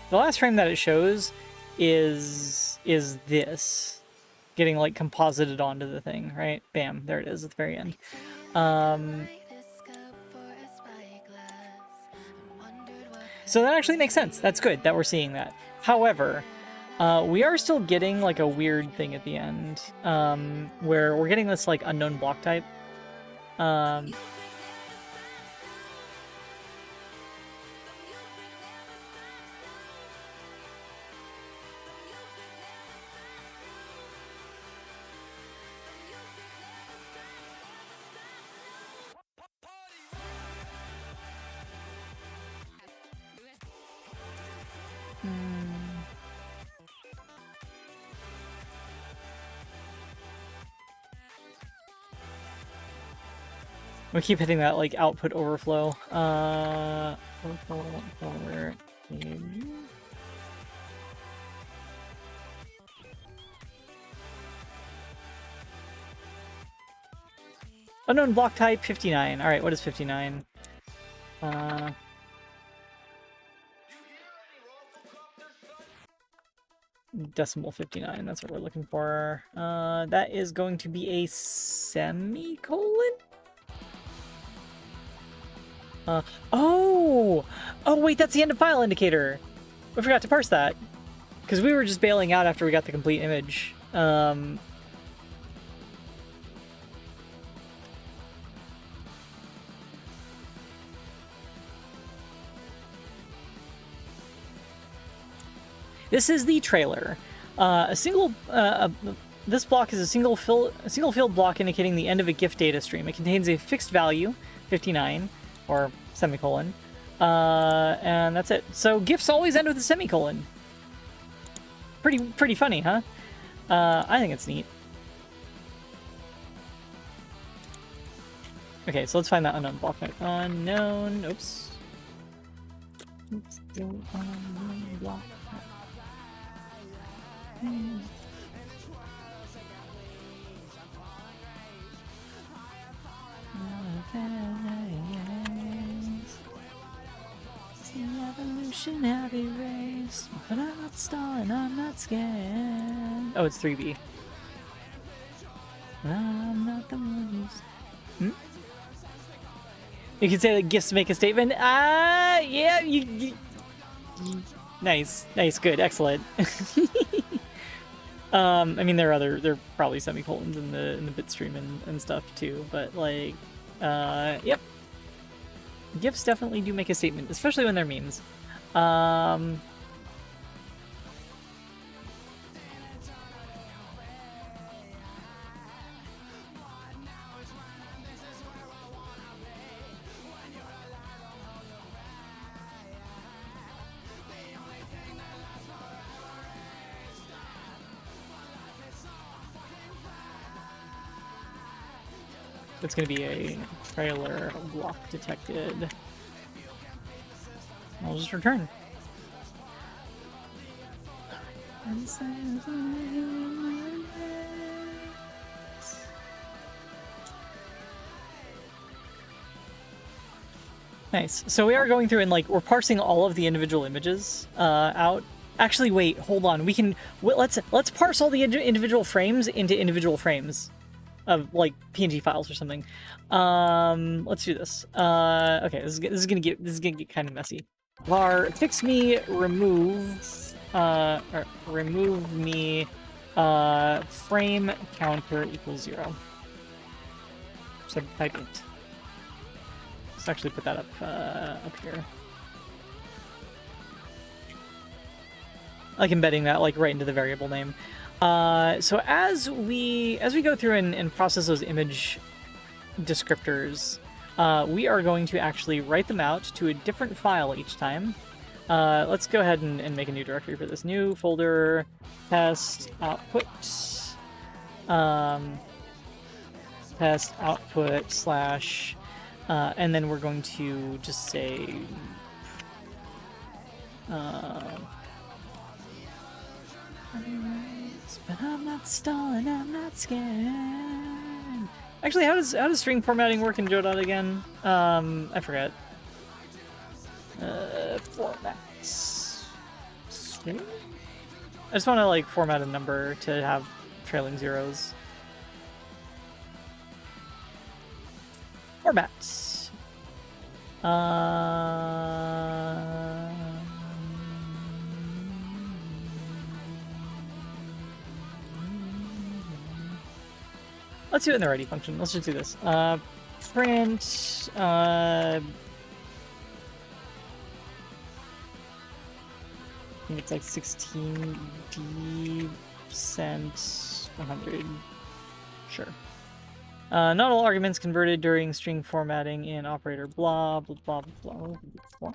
The last frame that it shows is this. Getting, like, composited onto the thing, right? Bam, there it is at the very end. So that actually makes sense. That's good that we're seeing that. However, we are still getting, like, a weird thing at the end, where we're getting this, like, unknown block type. We keep hitting that, like, output overflow. Where? Unknown block type 59. All right, what is 59? Decimal 59. That's what we're looking for. That is going to be a semicolon. Oh, wait, that's the end of file indicator. We forgot to parse that because we were just bailing out after we got the complete image. This is the trailer. A single This block is a single field block indicating the end of a GIF data stream. It contains a fixed value, 59, or semicolon, and that's it. So GIFs always end with a semicolon. Pretty funny, huh? I think it's neat. Okay, so let's find that unknown block node. Unknown, oops. Let's do unknown block node. Evolutionary race, but I'm not stalling, I'm not scared. Oh, it's 3B. I'm not the one who's... You could say that gifts make a statement. Yeah, nice, good, excellent. I mean, there are probably semicolons in the bitstream and stuff too, but like, yep. GIFs definitely do make a statement, especially when they're memes. It's going to be a trailer block detected. I'll just return. Nice. So we are going through and like we're parsing all of the individual images out. Actually, wait, hold on. We can let's parse all the individual frames into individual frames of like PNG files or something. Let's do this. Okay, this is gonna get kind of messy. Var fix me remove me frame counter equals 0. So type it. Let's actually put that up here. Like embedding that like right into the variable name. So as we go through and process those image descriptors, we are going to actually write them out to a different file each time. Let's go ahead and make a new directory for this. New folder, test output, test output slash, and then we're going to just say, but I'm not stalling, I'm not scared. Actually, how does string formatting work in Jodot again? I forget. Formats. String? I just want to like format a number to have trailing zeros. Formats. Let's do it in the ready function. Let's just do this. Print. I think it's like 16D cent 100. Sure. Not all arguments converted during string formatting in operator blah blah blah blah blah.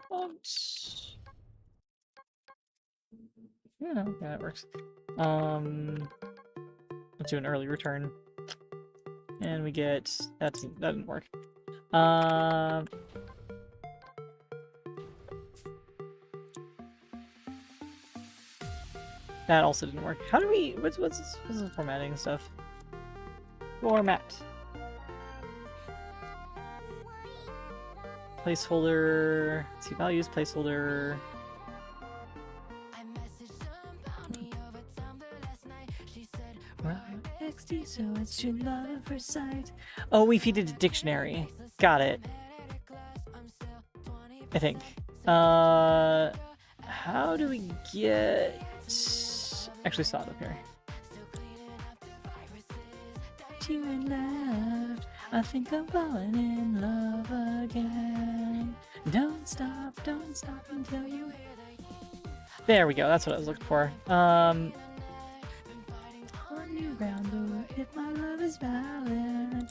Yeah, that works. Let's do an early return. And we get that didn't work. That also didn't work. How do we what's the formatting stuff? Format. Placeholder. Let's see, values, placeholder. So it's true love at first sight. Oh, we feed it a dictionary. Got it. I think. How do we get... Actually saw it up here. You and left. I think I'm falling in love again. Don't stop until you... There we go. That's what I was looking for. around the world if my love is valid.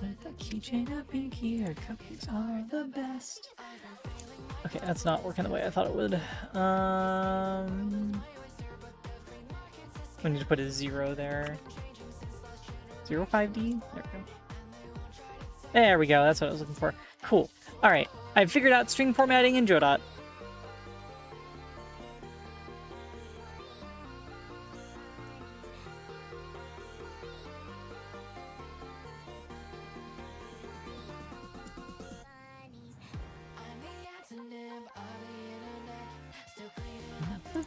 With a keychain, a pinky, or cupcakes are the best. Okay, that's not working the way I thought it would. We need to put a 0 there. 05D? There we go. There we go, that's what I was looking for. Cool. Alright, I've figured out string formatting in Jodot.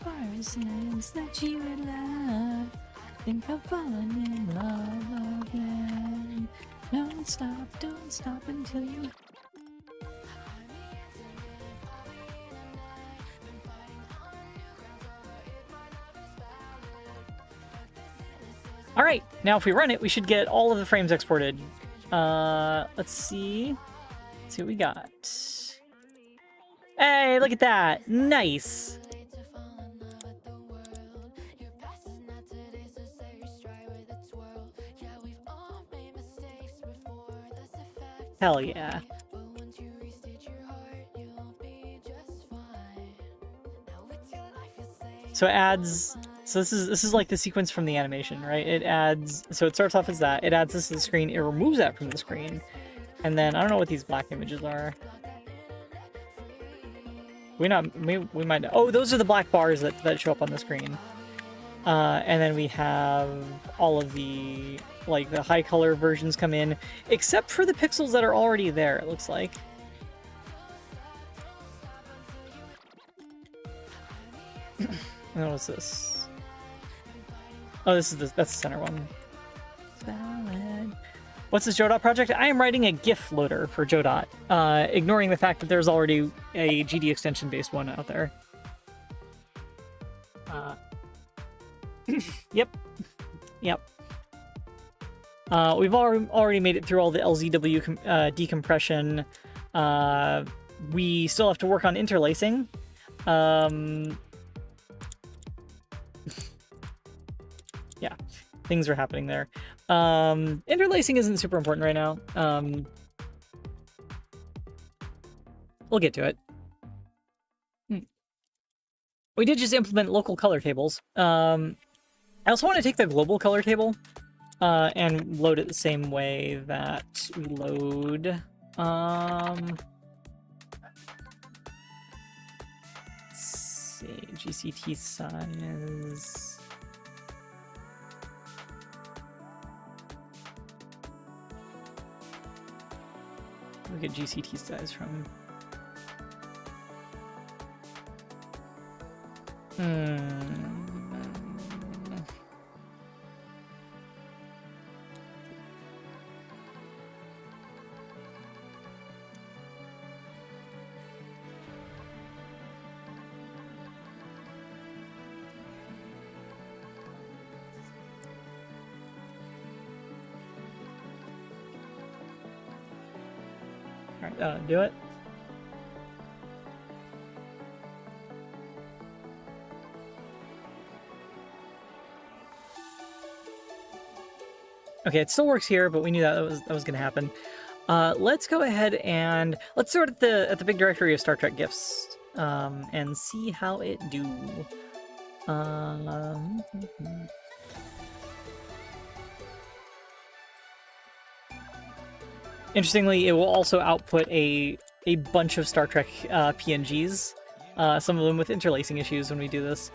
Viruses that you would love. Think I'm falling in love again. Don't stop until you. Alright, now if we run it, we should get all of the frames exported. Let's see. Let's see what we got. Hey, look at that! Nice! Hell yeah. So it adds, so this is like the sequence from the animation, right? It adds, so it starts off as that, it adds this to the screen, it removes that from the screen, and then I don't know what these black images are. We might, oh, those are the black bars that show up on the screen. And then we have all of the, like, the high color versions come in, except for the pixels that are already there, it looks like. And what's this? Oh, that's the center one. Valid. What's this Jodot project? I am writing a GIF loader for Jodot, ignoring the fact that there's already a GD extension-based one out there. Yep. We've already made it through all the LZW decompression. We still have to work on interlacing. Yeah, things are happening there. Interlacing isn't super important right now. We'll get to it. We did just implement local color tables. I also want to take the global color table and load it the same way that we load... let's see, GCT size... Look at GCT size from... Alright, do it. Okay, it still works here, but we knew that was going to happen. Let's go ahead and let's start at the big directory of Star Trek GIFs and see how it do. Interestingly, it will also output a bunch of Star Trek PNGs, some of them with interlacing issues when we do this.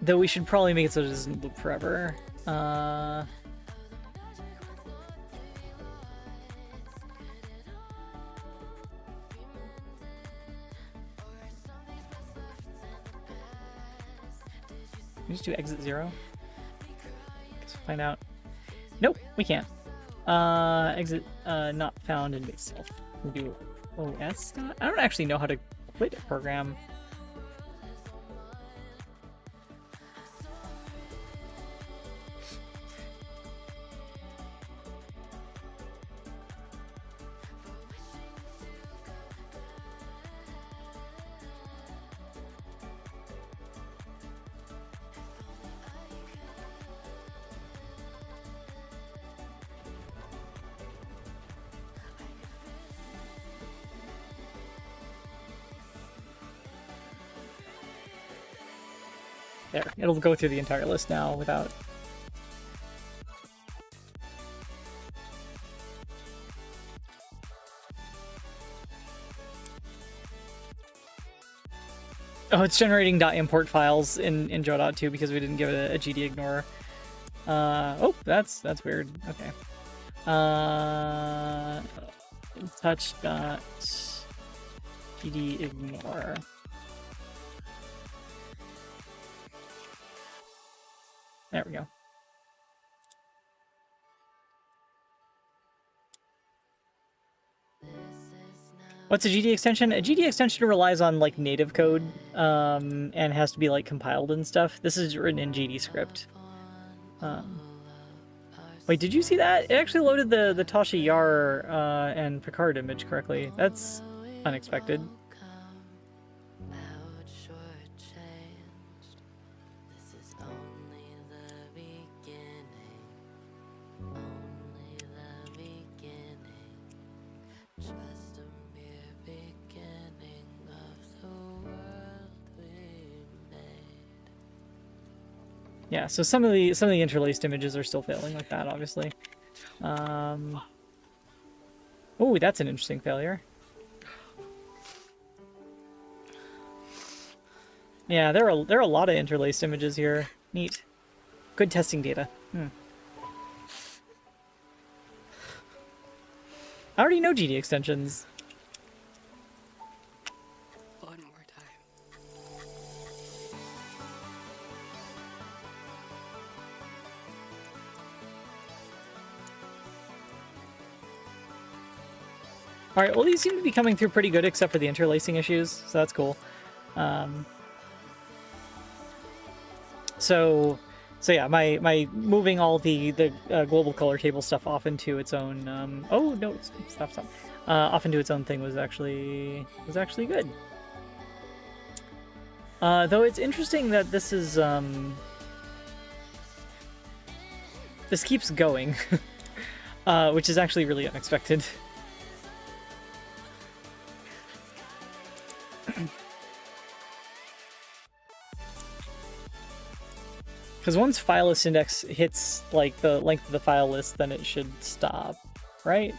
Though we should probably make it so it doesn't loop forever. Can we just do exit 0? Let's find out. Nope, we can't. Exit not found in base self. We do OS. I don't actually know how to quit a program. There, it'll go through the entire list now without... Oh, it's generating .import files in Joe.2 because we didn't give it a GD ignore. Oh, that's weird. Okay. Touch dot GD ignore. There we go. What's a GD extension? A GD extension relies on like native code and has to be like compiled and stuff. This is written in GD script. Wait, did you see that? It actually loaded the Tasha Yar and Picard image correctly. That's unexpected. Yeah, so some of the interlaced images are still failing like that, obviously. Oh, that's an interesting failure. Yeah, there are a lot of interlaced images here. Neat. Good testing data. I already know GD extensions. One more time. Alright, well these seem to be coming through pretty good except for the interlacing issues, so that's cool. So yeah, my moving all the global color table stuff off into its own oh no, stop. Off into its own thing was actually good. Though it's interesting that this is this keeps going, which is actually really unexpected. Because once file list index hits like the length of the file list, then it should stop, right?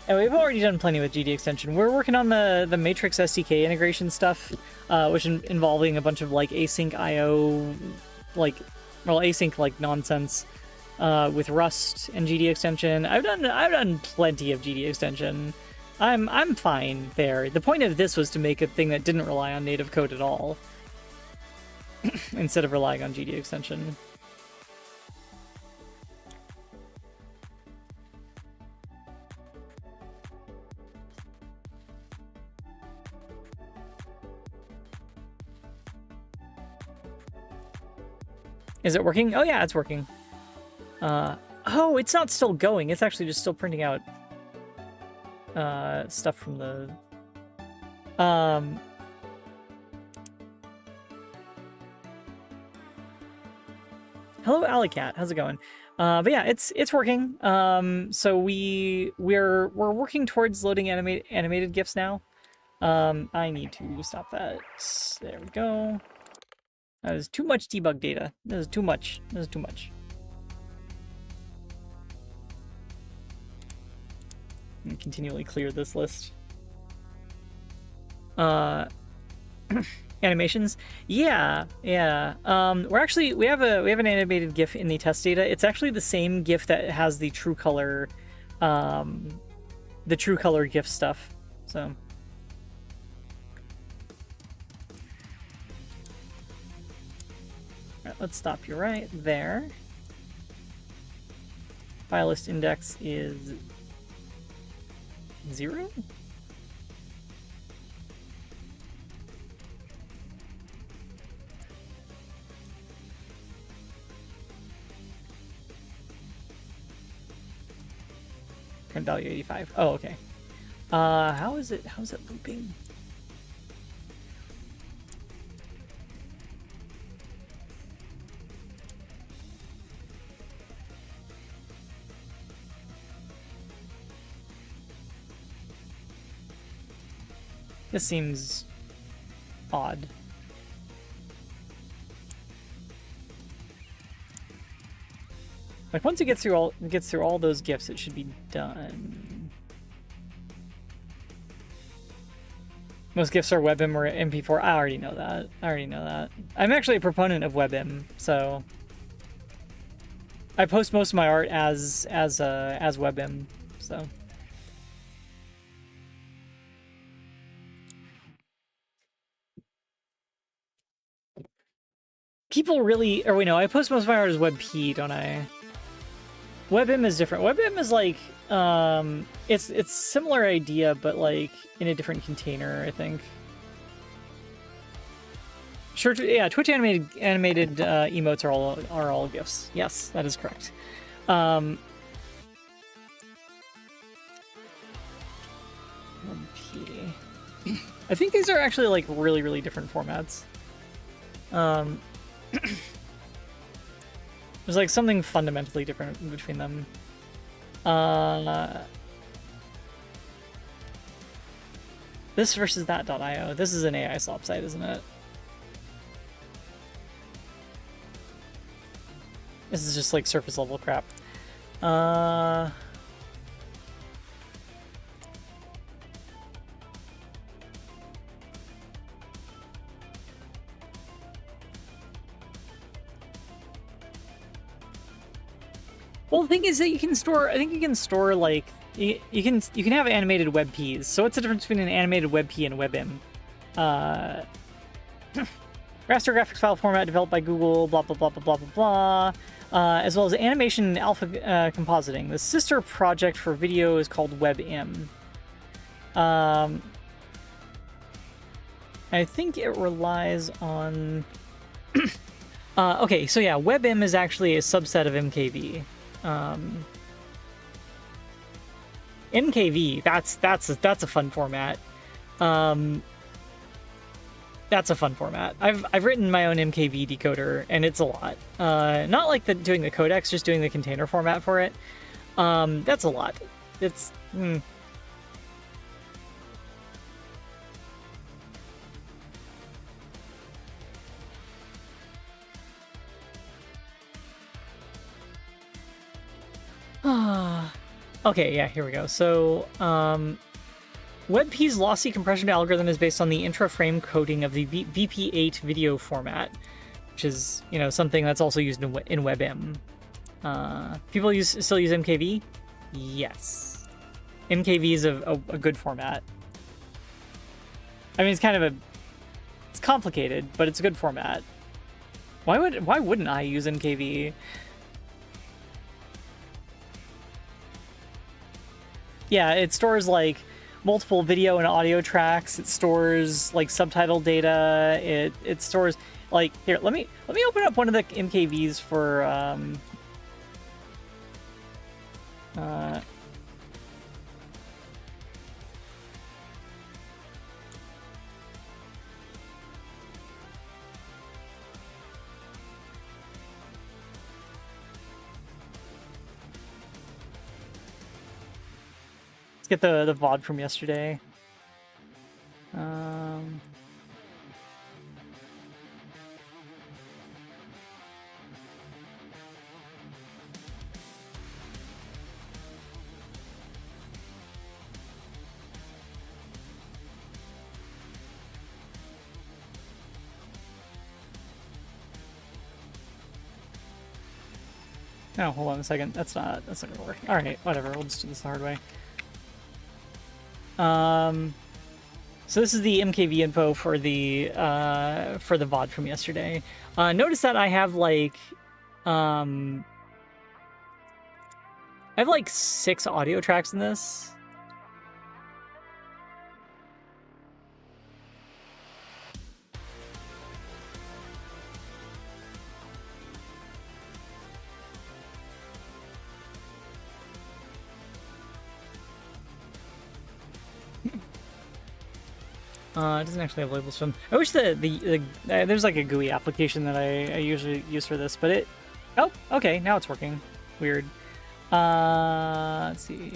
And we've already done plenty with GD extension. We're working on the Matrix SDK integration stuff, which involving a bunch of like async IO, async like nonsense, with Rust and GD extension. I've done plenty of GD extension. I'm fine there. The point of this was to make a thing that didn't rely on native code at all, instead of relying on GD extension. Is it working? Oh yeah, it's working. Oh, it's not still going. It's actually just still printing out stuff from the Hello Alicat, how's it going? But yeah, it's working. So we're working towards loading animated GIFs now. I need to stop that. There we go. That is too much debug data. That is too much. That is too much. And continually clear this list. Animations. Yeah. We have an animated GIF in the test data. It's actually the same GIF that has the true color GIF stuff. So. Let's stop you right there. File list index is 0? Print value 85. Oh, okay. How is it looping? This seems odd. Like once it gets through all those GIFs, it should be done. Most GIFs are WebM or MP4. I already know that. I'm actually a proponent of WebM, so I post most of my art as WebM. So people really, or wait, no, I post most of my art as WebP, don't I? WebM is different. WebM is like, it's similar idea, but like in a different container, I think. Sure, yeah. Twitch animated emotes are all GIFs. Yes, that is correct. WebP. I think these are actually like really, really different formats. There's like something fundamentally different between them. This versus that.io. This is an AI slop site, isn't it? This is just like surface level crap. Well, the thing is that you can store. I think you can store like you can have animated WebPs. So what's the difference between an animated WebP and a WebM? Raster graphics file format developed by Google. Blah blah blah blah blah blah blah. As well as animation and alpha compositing. The sister project for video is called WebM. I think it relies on. Okay, so yeah, WebM is actually a subset of MKV. MKV, that's a fun format. That's a fun format. I've written my own MKV decoder, and it's a lot. Not like doing the codecs, just doing the container format for it. That's a lot. It's Okay, yeah, here we go. So, WebP's lossy compression algorithm is based on the intra-frame coding of the VP8 video format, which is, you know, something that's also used in WebM. People still use MKV? Yes. MKV is a good format. I mean, it's complicated, but it's a good format. Why wouldn't I use MKV? Yeah, it stores like multiple video and audio tracks. It stores like subtitle data. It stores like here. Let me open up one of the MKVs for get the VOD from yesterday. Oh, hold on a second. That's not gonna work. All right, whatever. We'll just do this the hard way. So this is the MKV info for the VOD from yesterday. Notice that I have like, I have like 6 audio tracks in this. It doesn't actually have labels for them. I wish there's like a GUI application that I usually use for this, but it... Oh, okay, now it's working. Weird. Let's see.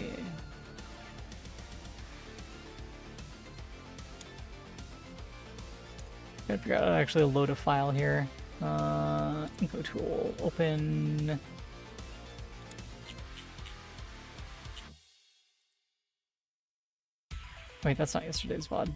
I forgot how to actually load a file here. Info tool, open. Wait, that's not yesterday's VOD.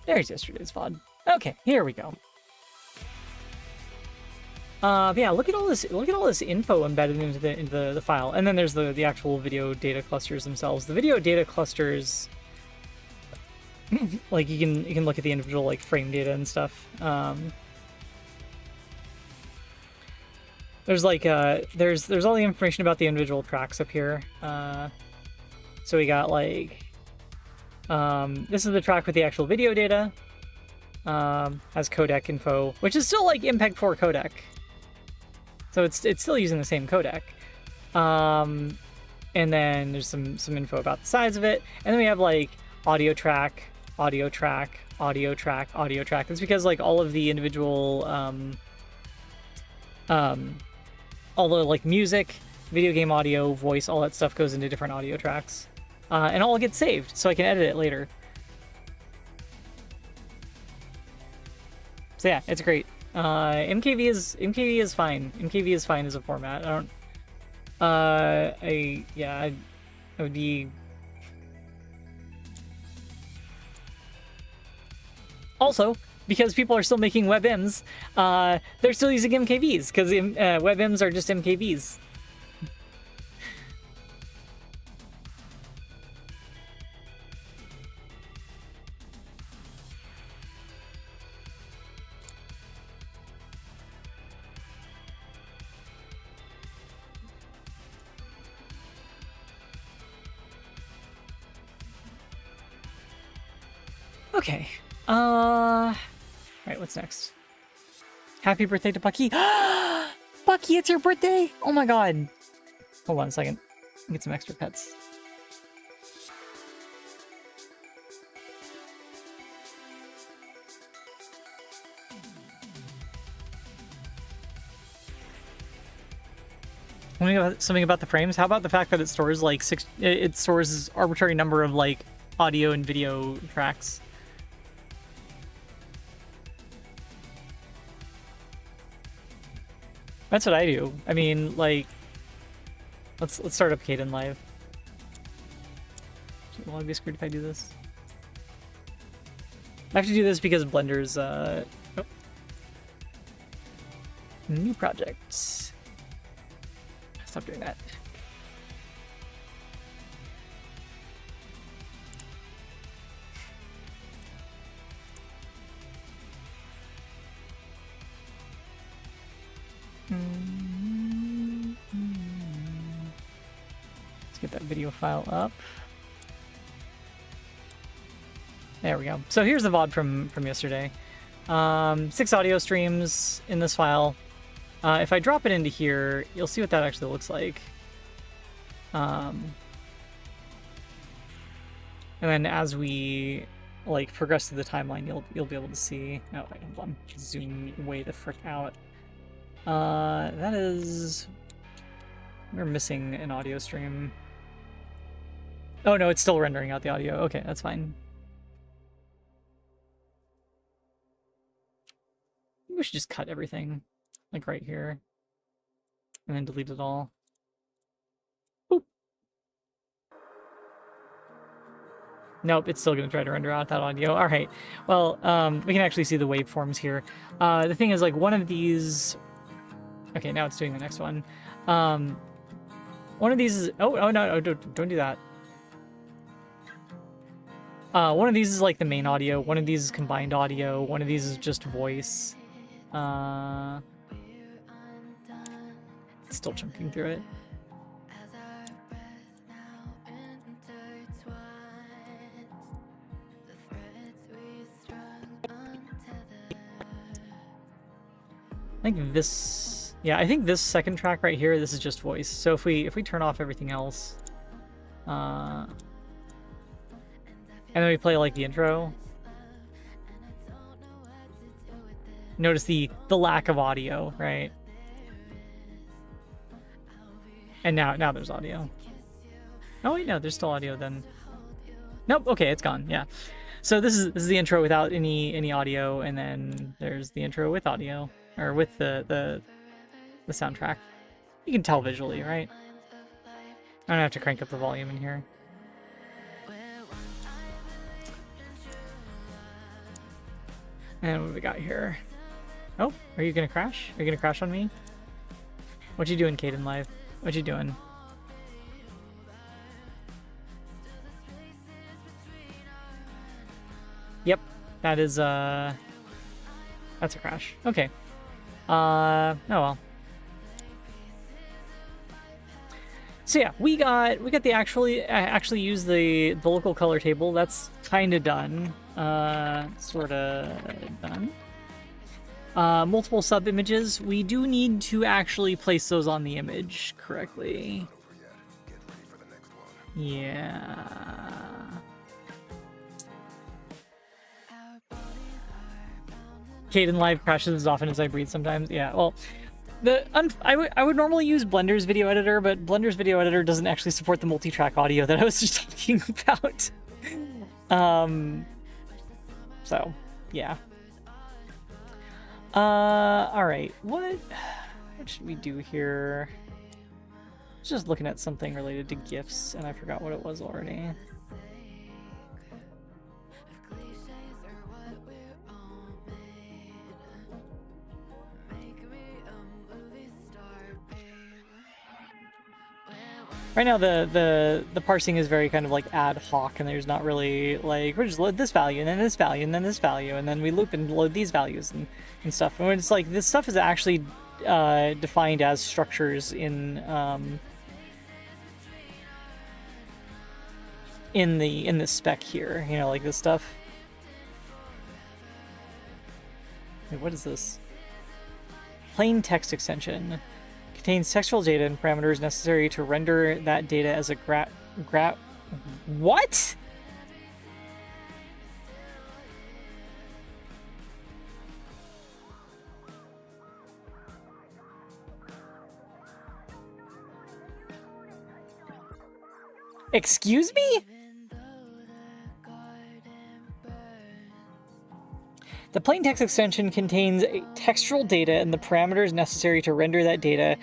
There's yesterday's VOD. Okay, here we go. Yeah, look at all this info embedded into the file, and then there's the actual video data clusters themselves. The video data clusters, like you can look at the individual like frame data and stuff. There's like there's all the information about the individual tracks up here. So we got like this is the track with the actual video data. Has codec info, which is still like MPEG-4 codec. So it's still using the same codec. And then there's some info about the size of it. And then we have like audio track, audio track, audio track, audio track. That's because like all of the individual all the like music, video game audio, voice, all that stuff goes into different audio tracks. And all gets saved, so I can edit it later. So yeah, it's great. MKV is fine. MKV is fine as a format. I would be. Also, because people are still making WebMs, they're still using MKVs because WebMs are just MKVs. Okay. Alright, what's next? Happy birthday to Bucky. Bucky, it's your birthday! Oh my god. Hold on a second. Get some extra pets. Something about the frames. How about the fact that it stores like it stores arbitrary number of like audio and video tracks? That's what I do. I mean, like, let's start up Caden live. Will I be screwed if I do this? I have to do this because Blender's oh. New project. Stop doing that. Let's get that video file up. There we go. So here's the VOD from yesterday. 6 audio streams in this file. If I drop it into here, you'll see what that actually looks like. And then as we like progress through the timeline, you'll be able to see. Oh wait, hold on. Zoom way the frick out. That is. We're missing an audio stream. Oh no, it's still rendering out the audio. Okay, that's fine. We should just cut everything, like right here, and then delete it all. Boop. Nope, it's still going to try to render out that audio. All right. Well, we can actually see the waveforms here. The thing is, like, one of these. Okay, now it's doing the next one. One of these is. Oh no, don't do that. One of these is like the main audio. One of these is combined audio. One of these is just voice. Still chunking through it. think this, yeah, I think this second track right here, this is just voice. So if we turn off everything else, and then we play like the intro, notice the lack of audio, right? And now there's audio. Oh wait, no, there's still audio then. Nope, okay, it's gone. Yeah. So this is the intro without any audio, and then there's the intro with audio, or with the soundtrack. You can tell visually, right? I don't have to crank up the volume in here. And what have we got here? Oh, are you gonna crash? Are you gonna crash on me? What you doing, Caden Live? What you doing? Yep, that is that's a crash. Okay. Oh well. So yeah, we got the actually use the local color table. That's kind of done. Sort of done. Multiple sub images. We do need to actually place those on the image correctly. Yeah. Caden Live crashes as often as I breathe sometimes. Yeah, well, I would normally use Blender's video editor, but Blender's video editor doesn't actually support the multi-track audio that I was just talking about. So, yeah. All right. What should we do here? I was just looking at something related to GIFs, and I forgot what it was already. Right now, the parsing is very kind of like ad hoc, and there's not really like, we're just load this value, and then this value, and then this value, and then we loop and load these values and stuff. And it's like, this stuff is actually defined as structures in the spec here, you know, like this stuff. Wait, what is this? Plain text extension. Contains textual data and parameters necessary to render that data as a what? Excuse me? The plain text extension contains textual data and the parameters necessary to render that data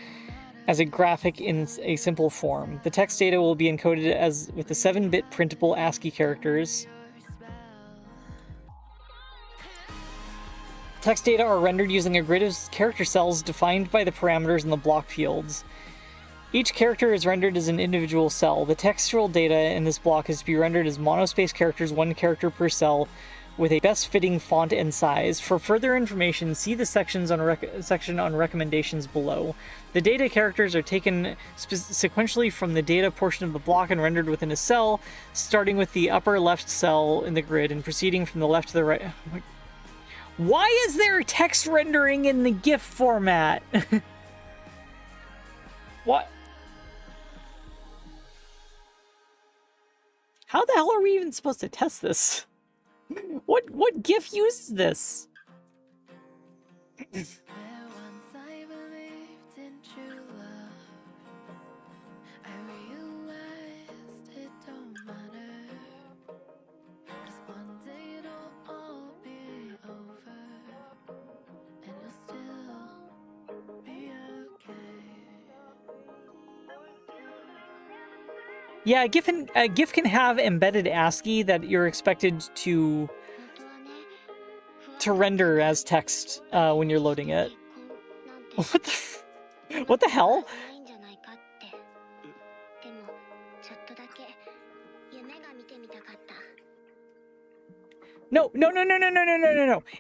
as a graphic in a simple form. The text data will be encoded as with the 7-bit printable ASCII characters. Text data are rendered using a grid of character cells defined by the parameters in the block fields. Each character is rendered as an individual cell. The textual data in this block is to be rendered as monospace characters, 1 character per cell, with a best-fitting font and size. For further information, see the section on recommendations below. The data characters are taken sequentially from the data portion of the block and rendered within a cell, starting with the upper left cell in the grid and proceeding from the left to the right. Why is there text rendering in the GIF format? What? How the hell are we even supposed to test this? What GIF uses this? Yeah, a GIF can have embedded ASCII that you're expected to render as text when you're loading it. What the hell? No.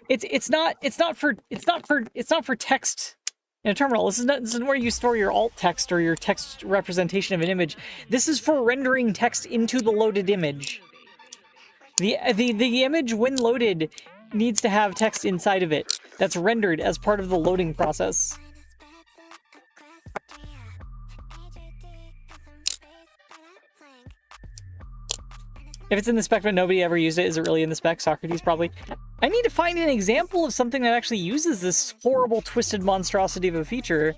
It's not for text in a terminal. This is where you store your alt text or your text representation of an image. This is for rendering text into the loaded image. The image, when loaded, needs to have text inside of it that's rendered as part of the loading process. If it's in the spec but nobody ever used it, is it really in the spec? Socrates, probably. I need to find an example of something that actually uses this horrible, twisted monstrosity of a feature.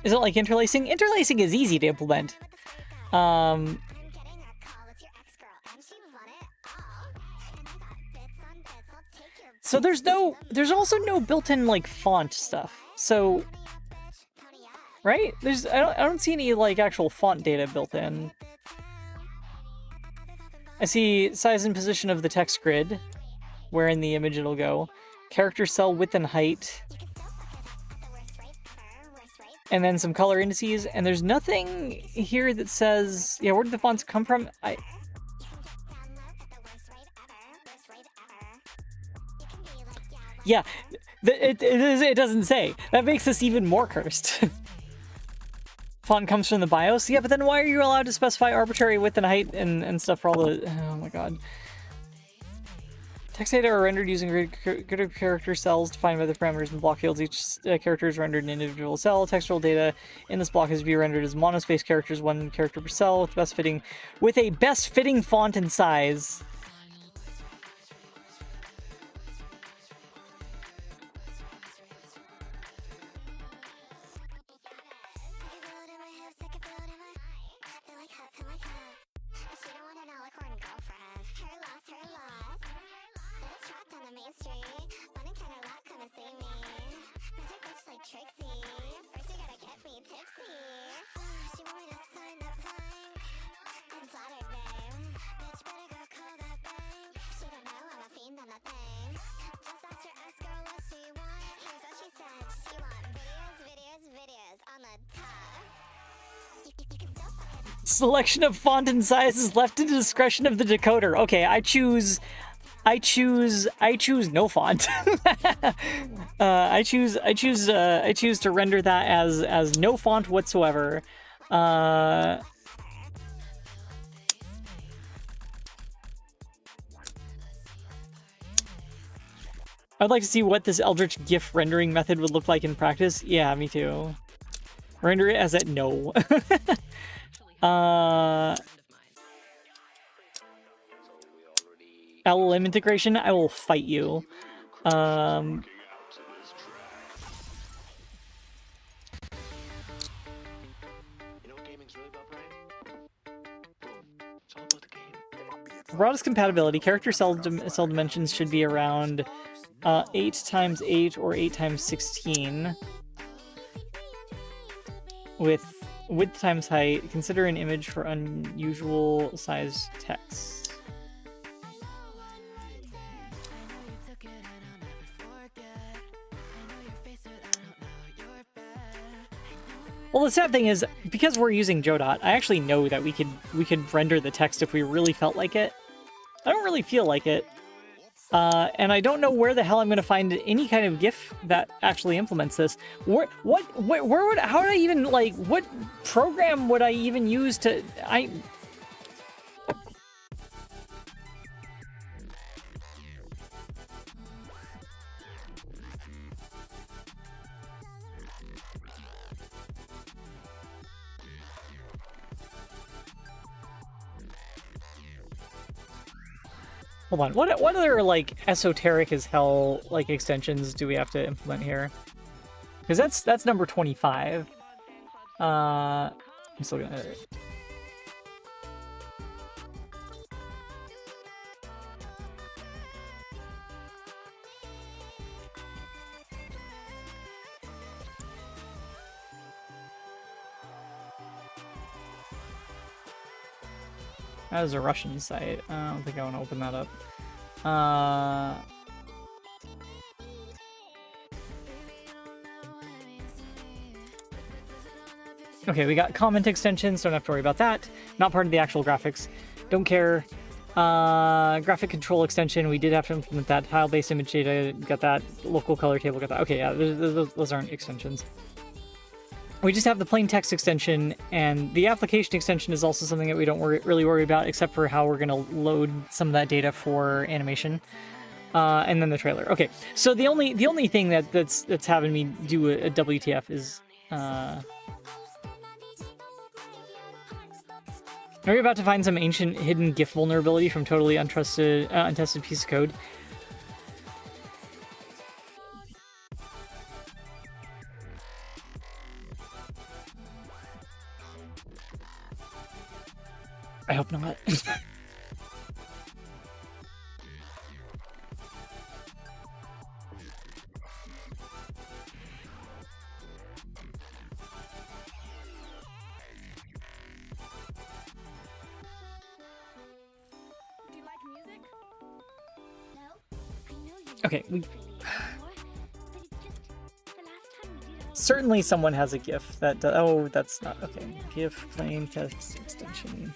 Is it like interlacing? Interlacing is easy to implement. So there's also no built-in like font stuff. So, right? I don't see any like actual font data built in. I see size and position of the text grid, where in the image it'll go, character cell width and height, and then some color indices, and there's nothing here that says, yeah, where did the fonts come from? Yeah, it doesn't say. That makes this even more cursed. Font comes from the BIOS? Yeah, but then why are you allowed to specify arbitrary width and height and stuff for all the... Oh my god. Text data are rendered using grid character cells defined by the parameters in block fields. Each character is rendered in an individual cell. Textual data in this block is to be rendered as monospaced characters, 1 character per cell, with a best fitting font and size. Selection of font and size is left to the discretion of the decoder. Okay, I choose no font. I choose to render that as no font whatsoever. I would like to see what this Eldritch GIF rendering method would look like in practice. Yeah, me too. Render it as at no. LLM integration, I will fight you. Broadest compatibility, character cell dimensions should be around 8x8 or 8x16 with width times height. Consider an image for unusual size text. Well, the sad thing is, because we're using Jodot, I actually know that we could render the text if we really felt like it. I don't really feel like it. And I don't know where the hell I'm going to find any kind of GIF that actually implements this. Where would, how would I even, like, what program would I even use to, Hold on, what other, like, esoteric as hell, like, extensions do we have to implement here? Because that's number 25. I'm still gonna... That is a Russian site. I don't think I want to open that up. Okay, we got comment extensions. Don't have to worry about that. Not part of the actual graphics. Don't care. Graphic control extension. We did have to implement that. Tile-based image data. Got that. Local color table. Got that. Okay, yeah, those aren't extensions. We just have the plain text extension, and the application extension is also something that we don't really worry about, except for how we're going to load some of that data for animation, and then the trailer. Okay, so the only thing that's having me do a WTF is, are we about to find some ancient hidden GIF vulnerability from totally untested piece of code? I hope not. Okay, certainly someone has a GIF that oh, that's not okay. GIF plain text extension.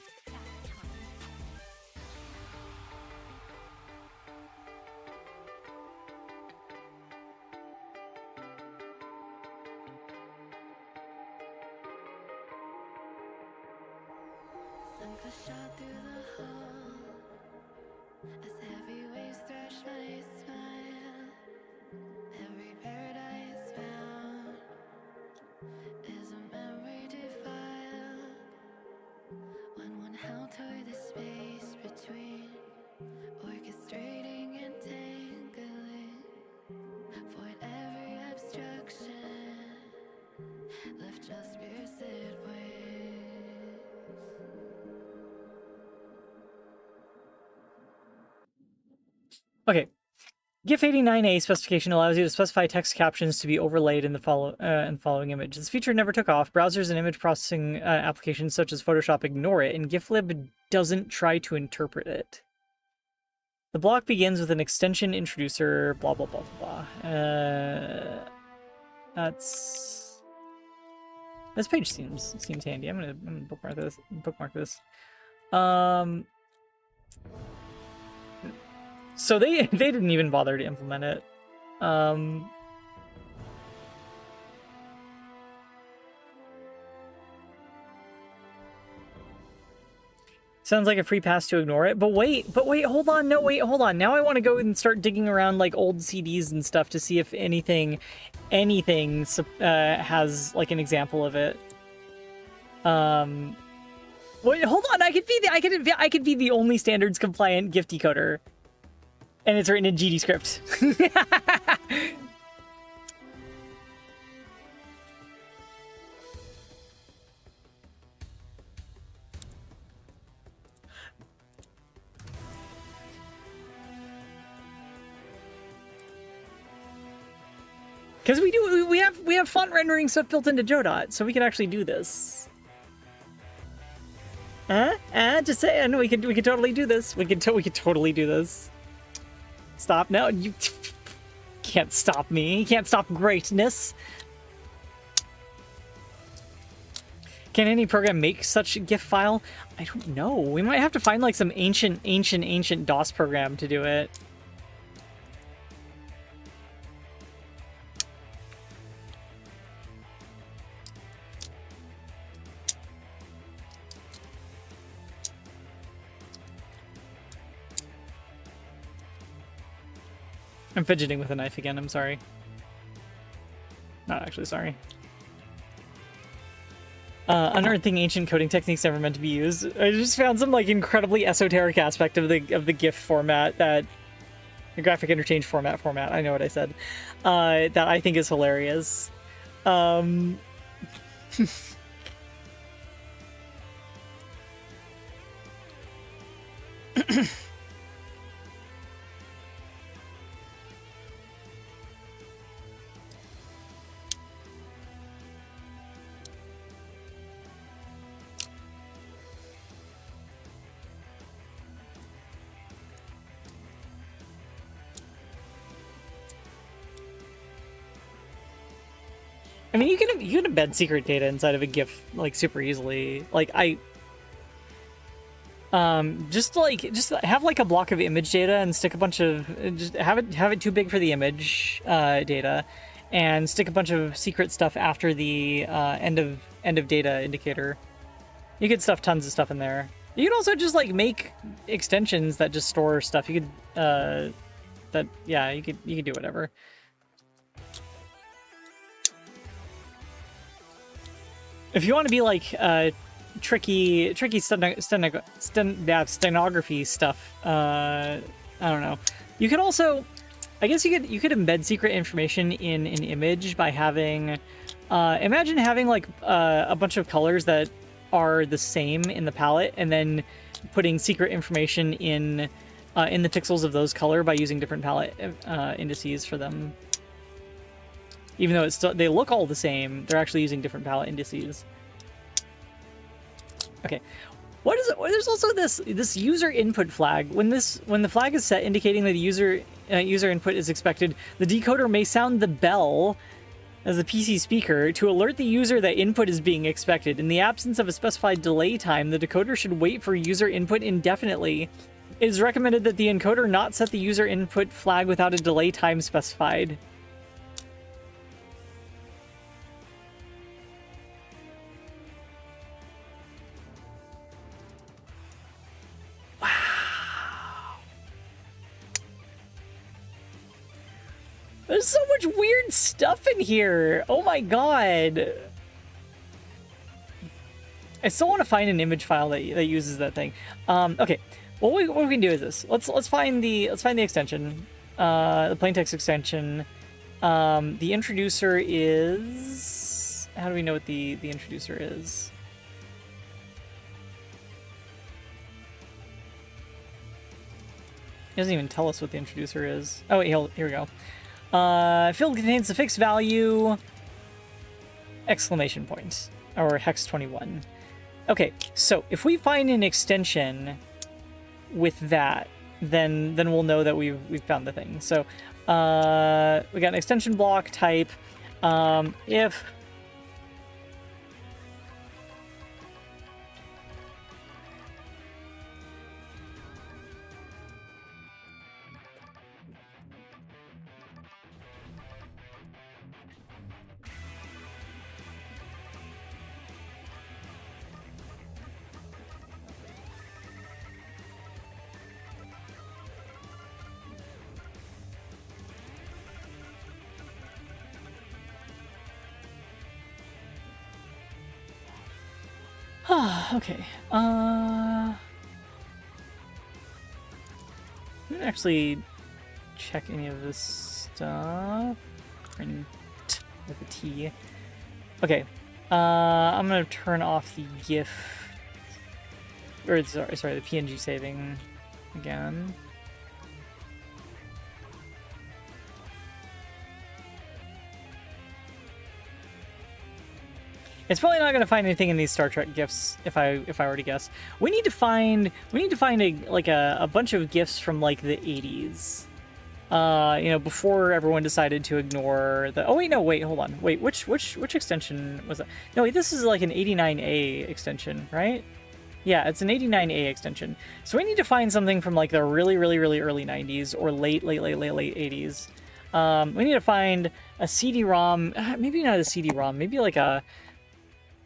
Okay, GIF 89A specification allows you to specify text captions to be overlaid in the following image. This feature never took off. Browsers and image processing applications such as Photoshop ignore it, and GIFlib doesn't try to interpret it. The block begins with an extension introducer, blah blah blah blah blah. This page seems handy. I'm gonna bookmark this. So they didn't even bother to implement it. Sounds like a free pass to ignore it. But wait, hold on. No, wait, hold on. Now I want to go and start digging around like old CDs and stuff to see if anything has like an example of it. Wait, hold on. I could be the only standards compliant GIF decoder. And it's written in GD script. Because we have font rendering stuff built into Jodot, so we can actually do this. Just saying, we could totally do this. We could totally do this. Stop. No, you can't stop me. You can't stop greatness. Can any program make such a GIF file? I don't know. We might have to find like some ancient DOS program to do it. I'm fidgeting with a knife again, I'm sorry. Not actually sorry. Unearthing ancient coding techniques never meant to be used. I just found some like incredibly esoteric aspect of the GIF format, that the graphic interchange format. I know what I said. That I think is hilarious. I mean, you can embed secret data inside of a GIF like super easily. Like just have like a block of image data and stick a bunch of just have it too big for the image data, and stick a bunch of secret stuff after the end of data indicator. You could stuff tons of stuff in there. You could also just like make extensions that just store stuff. You could you could do whatever. If you want to be like tricky stenography stuff, I don't know. You could also, I guess you could embed secret information in an image by having, imagine having like a bunch of colors that are the same in the palette, and then putting secret information in the pixels of those color by using different palette indices for them. Even though it's still, they look all the same, they're actually using different palette indices. Okay, what is it? There's also this user input flag. When the flag is set indicating that the user input is expected, the decoder may sound the bell as the PC speaker to alert the user that input is being expected. In the absence of a specified delay time, the decoder should wait for user input indefinitely. It is recommended that the encoder not set the user input flag without a delay time specified. There's so much weird stuff in here. Oh my god. I still want to find an image file that uses that thing. Okay. What we can do is this. Let's find the extension. The plaintext extension. The introducer is, how do we know what the introducer is? It doesn't even tell us what the introducer is. Oh wait, here we go. Field contains the fixed value, exclamation point, or hex 21. Okay, so if we find an extension with that, then we'll know that we've found the thing. So we got an extension block type. If okay. I didn't actually check any of this stuff. Print with a T. Okay. I'm gonna turn off the GIF, or sorry, the PNG saving again. It's probably not gonna find anything in these Star Trek GIFs if I were to guess. We need to find a bunch of GIFs from like the 80s. You know, before everyone decided to ignore the. Oh wait, no, wait, hold on, wait, which extension was that? No, wait, this is like an 89A extension, right? Yeah, it's an 89A extension. So we need to find something from like the really early 90s or late 80s. We need to find a CD-ROM, maybe not a CD-ROM, maybe like a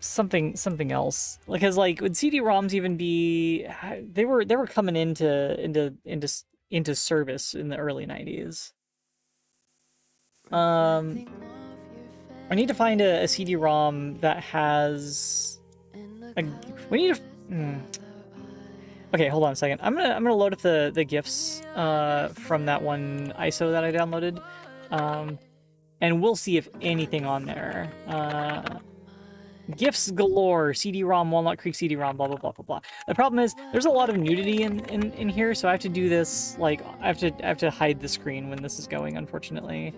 something else, because like would CD-ROMs even be, they were coming into service in the early 90s. I need to find a CD-ROM that has we need to okay, hold on a second. I'm gonna load up the GIFs from that one ISO that I downloaded, and we'll see if anything on there. GIFs galore, CD-ROM, Walnut Creek CD-ROM, blah, blah, blah, blah, blah. The problem is, there's a lot of nudity in here, so I have to do this, like, I have to hide the screen when this is going, unfortunately.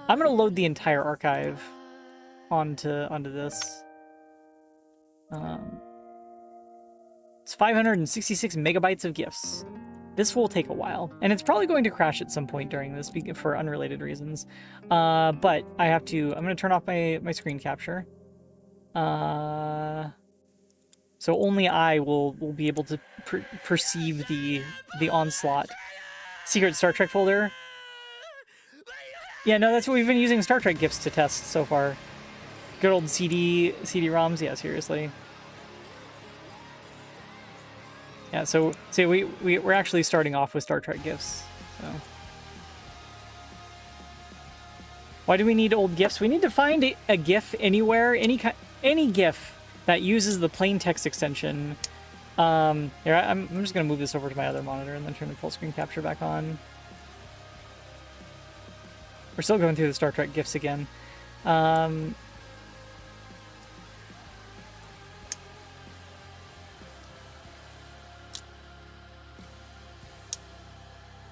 I'm gonna load the entire archive onto this. It's 566 megabytes of GIFs. This will take a while, and it's probably going to crash at some point during this for unrelated reasons. But I have to. I'm gonna turn off my screen capture. So only I will be able to perceive the onslaught. Secret Star Trek folder. Yeah, no, that's what we've been using Star Trek GIFs to test so far. Good old CD-ROMs, yeah, seriously. Yeah, so we're actually starting off with Star Trek GIFs. So. Why do we need old GIFs? We need to find a GIF anywhere, any GIF that uses the plain text extension. Here, I'm just gonna move this over to my other monitor and then turn the full screen capture back on. We're still going through the Star Trek GIFs again.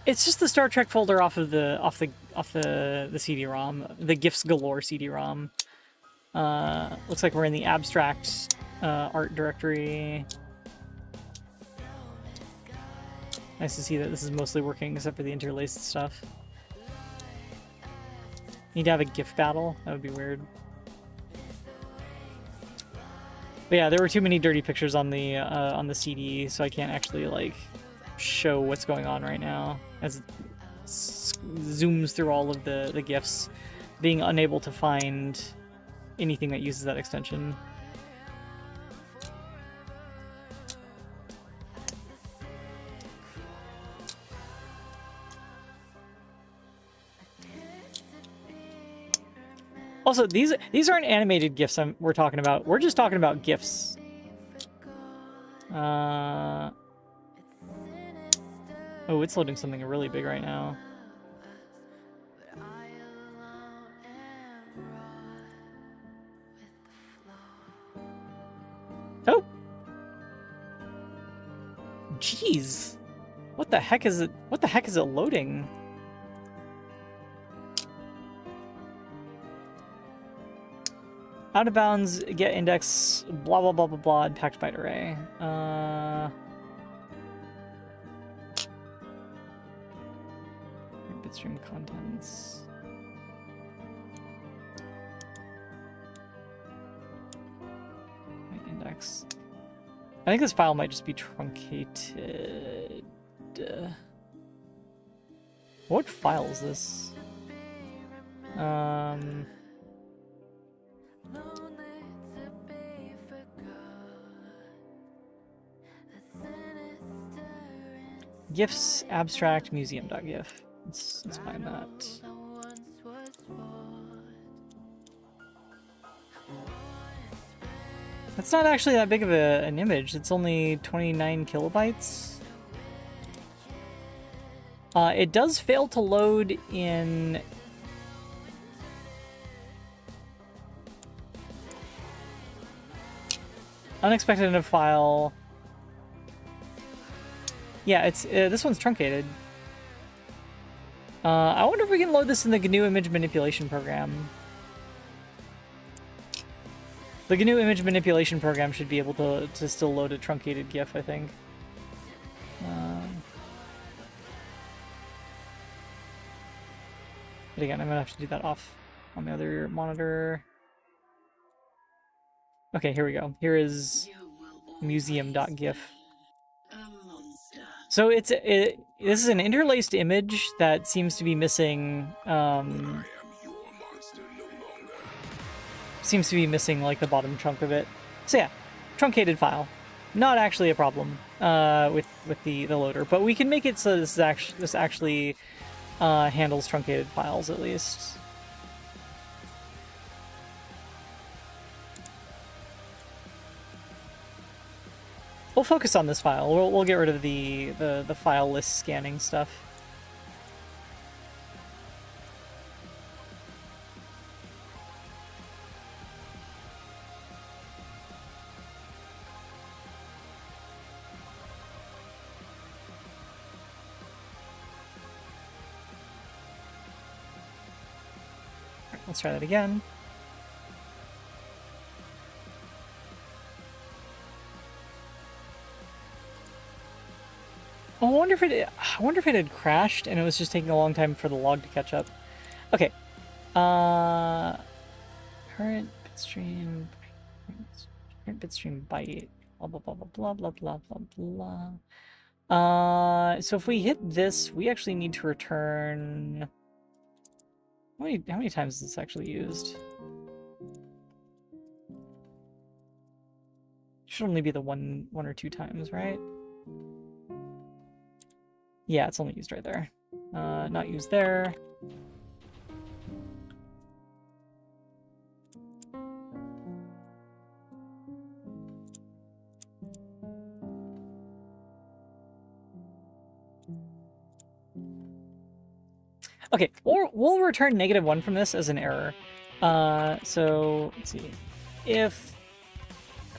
It's just the Star Trek folder off the CD-ROM, the GIFs galore CD-ROM. Looks like we're in the abstract art directory. Nice to see that this is mostly working except for the interlaced stuff. Need to have a GIF battle? That would be weird. But yeah, there were too many dirty pictures on the CD, so I can't actually like show what's going on right now as it zooms through all of the GIFs, being unable to find anything that uses that extension. Also, these aren't animated GIFs we're talking about. We're just talking about GIFs. Oh, it's loading something really big right now. Oh! Jeez! What the heck is it? What the heck is it loading? Out of bounds, get index, blah blah blah blah blah, packed byte array. Bitstream contents. My index. I think this file might just be truncated. What file is this? GIFs abstract museum.gif. Let's find that. That's not actually that big of an image. It's only 29 kilobytes. It does fail to load in... Unexpected in a file. Yeah, it's this one's truncated. I wonder if we can load this in the GNU image manipulation program. The GNU image manipulation program should be able to still load a truncated GIF, I think. But again, I'm gonna have to do that off on the other monitor. Okay, here we go. Here is museum.gif. So this is an interlaced image that seems to be missing like the bottom chunk of it. So yeah, truncated file. Not actually a problem with the loader, but we can make it so this actually handles truncated files at least. We'll focus on this file. We'll get rid of the file list scanning stuff. let's try that again. Oh, I wonder if it had crashed and it was just taking a long time for the log to catch up. Okay. Current bitstream byte. Blah blah blah blah blah blah blah blah. So if we hit this, we actually need to return. How many times is this actually used? Should only be the one or two times, right? Yeah, it's only used right there. Not used there. Okay, or we'll return -1 from this as an error. So let's see. If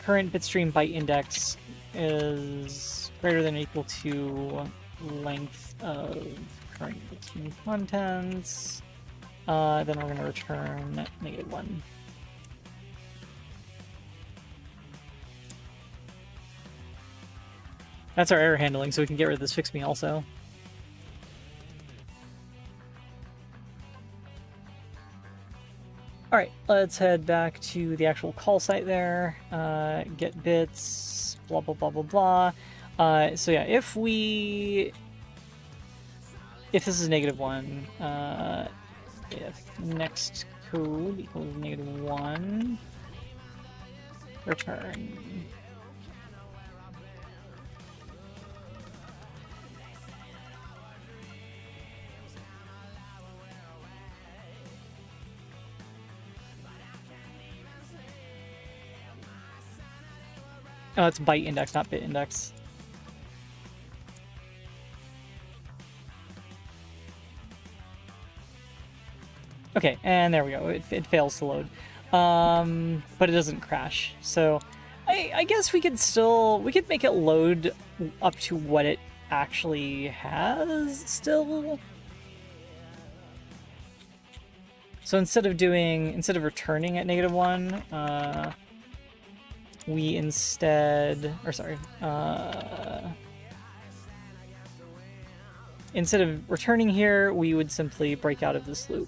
current bitstream byte index is greater than or equal to length of current bitstream contents, then we're going to return -1. That's our error handling, so we can get rid of this fix me also. Alright, let's head back to the actual call site there, get bits, blah blah blah blah blah. So yeah, if this is -1, if next code equals -1, return. Oh, it's byte index, not bit index. Okay, and there we go. It fails to load, but it doesn't crash. So, I guess we could make it load up to what it actually has still. So instead of returning at -1, we instead of returning here, we would simply break out of this loop.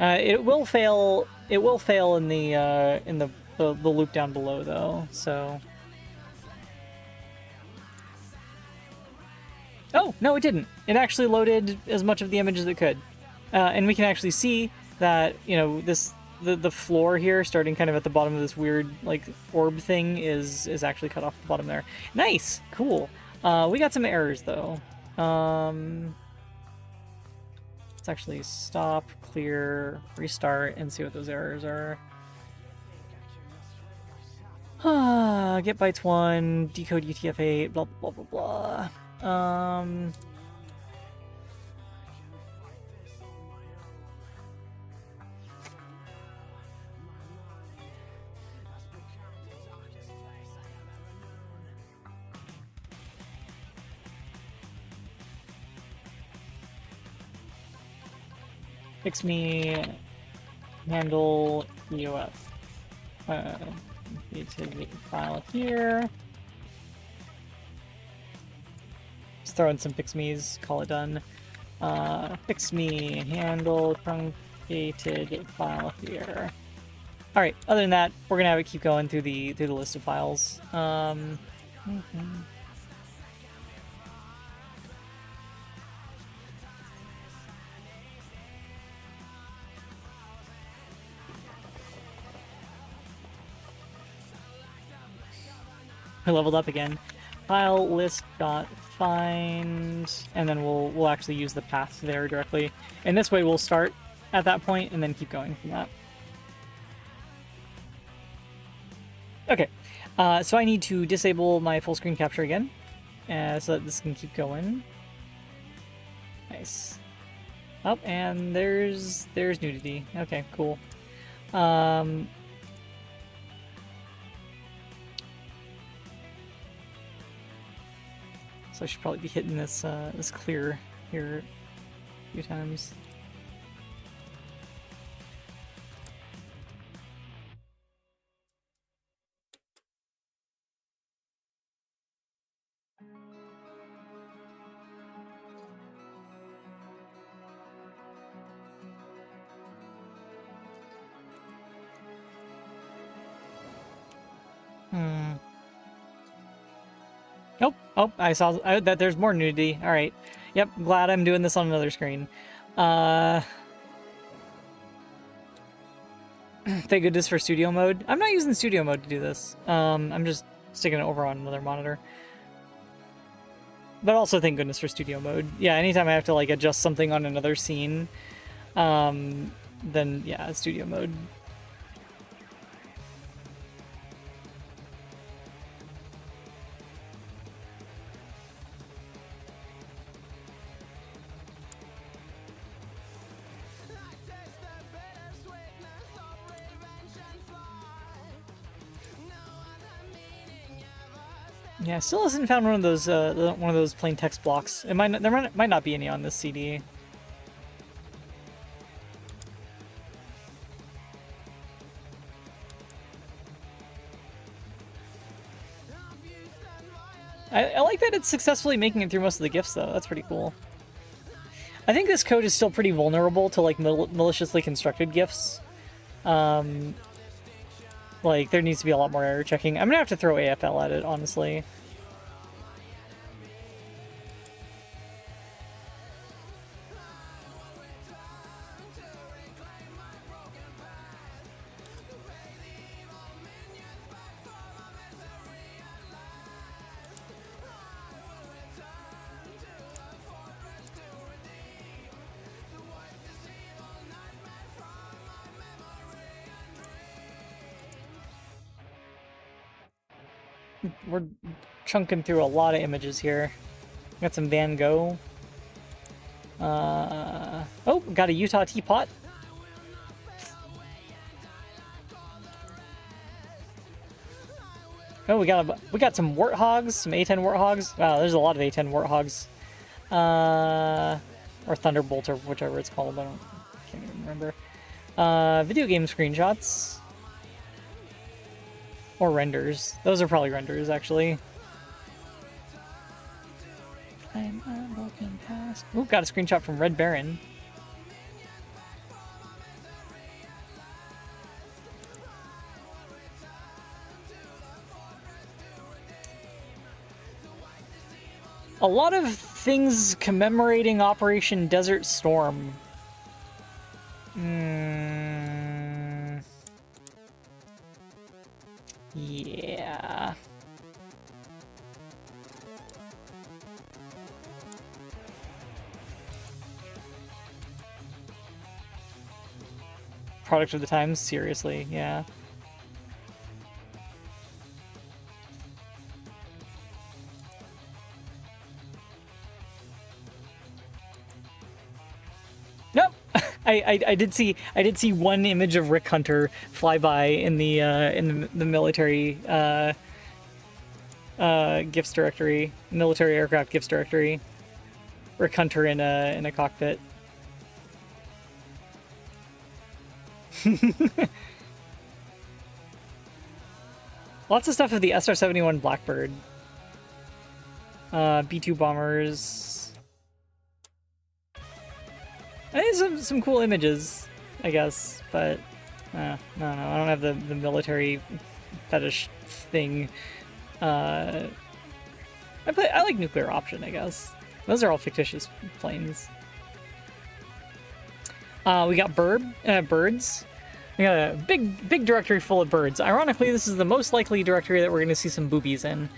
It will fail in the loop down below though, so. Oh, no, it didn't. It actually loaded as much of the image as it could. And we can actually see that, you know, the floor here, starting kind of at the bottom of this weird, like, orb thing, is actually cut off the bottom there. Nice! Cool. We got some errors, though. Let's actually stop, clear, restart, and see what those errors are. Get bytes 1, decode UTF-8, blah, blah, blah, blah, blah. Fix me handle EOF. Creativity file here. Just throw in some fix me's, call it done. Fix me handle truncated file here. Alright, other than that, we're gonna have it keep going through the list of files. I leveled up again. File list dot find, and then we'll actually use the path there directly. And this way we'll start at that point and then keep going from that. Okay, so I need to disable my full screen capture again, so that this can keep going. Nice. Oh, and there's nudity. Okay, cool. So I should probably be hitting this this clear here a few times. Oh, I saw that there's more nudity. All right. Yep, glad I'm doing this on another screen. Thank goodness for studio mode. I'm not using studio mode to do this. I'm just sticking it over on another monitor. But also thank goodness for studio mode. Yeah, anytime I have to like adjust something on another scene, then yeah, studio mode. Yeah, still hasn't found one of those plain text blocks. There might not be any on this CD. I like that it's successfully making it through most of the gifts though. That's pretty cool. I think this code is still pretty vulnerable to like maliciously constructed gifts. Like there needs to be a lot more error checking. I'm gonna have to throw AFL at it, honestly. We're chunking through a lot of images here. Got some Van Gogh. Oh, got a Utah teapot. Oh, we got some warthogs, some A10 warthogs. Wow, there's a lot of A10 warthogs. Or Thunderbolt or whichever it's called. Can't even remember. Video game screenshots. Or renders. Those are probably renders, actually. I'm looking past. Ooh, got a screenshot from Red Baron. A lot of things commemorating Operation Desert Storm. Yeah. Product of the times, seriously, yeah. Nope. I did see one image of Rick Hunter fly by in the military gifts directory, military aircraft gifts directory. Rick Hunter in a cockpit. Lots of stuff with the SR-71 Blackbird. B-2 bombers. I think some cool images, I guess, but no, I don't have the military fetish thing. I like nuclear option, I guess. Those are all fictitious planes. We got birds. We got a big directory full of birds. Ironically, this is the most likely directory that we're going to see some boobies in.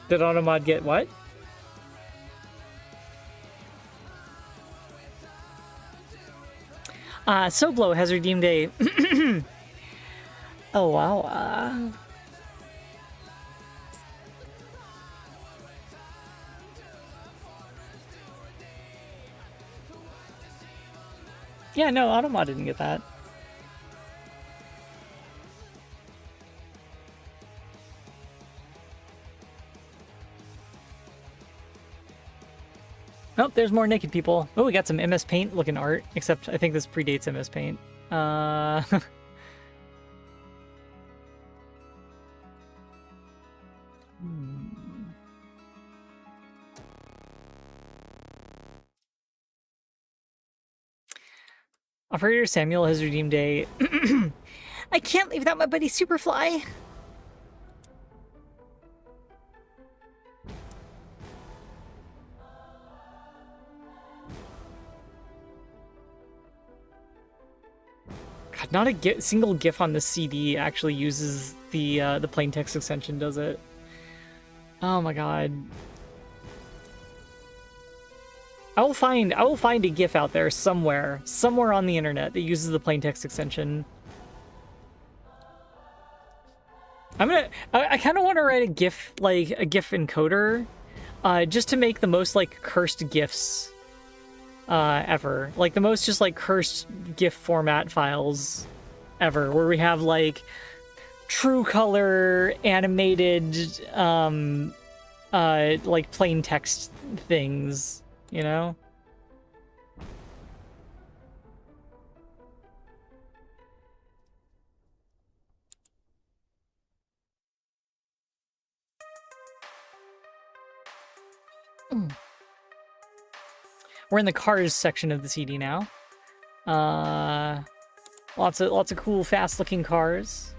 Did Automod get what? Soblo has redeemed a... Oh, wow. Yeah, no, Automod didn't get that. Oh, there's more naked people. Oh, we got some MS Paint looking art, except I think this predates MS Paint. Operator Samuel has redeemed a... I can't leave without my buddy Superfly. God, not a single GIF on the CD actually uses the plain text extension, does it? Oh my god. I will find a GIF out there somewhere on the internet that uses the plain text extension. I kind of want to write a GIF, like a GIF encoder, just to make the most like cursed GIFs ever. Like the most just like cursed GIF format files ever, where we have like true color animated like plain text things, you know? We're in the cars section of the CD now. Lots of cool, fast-looking cars.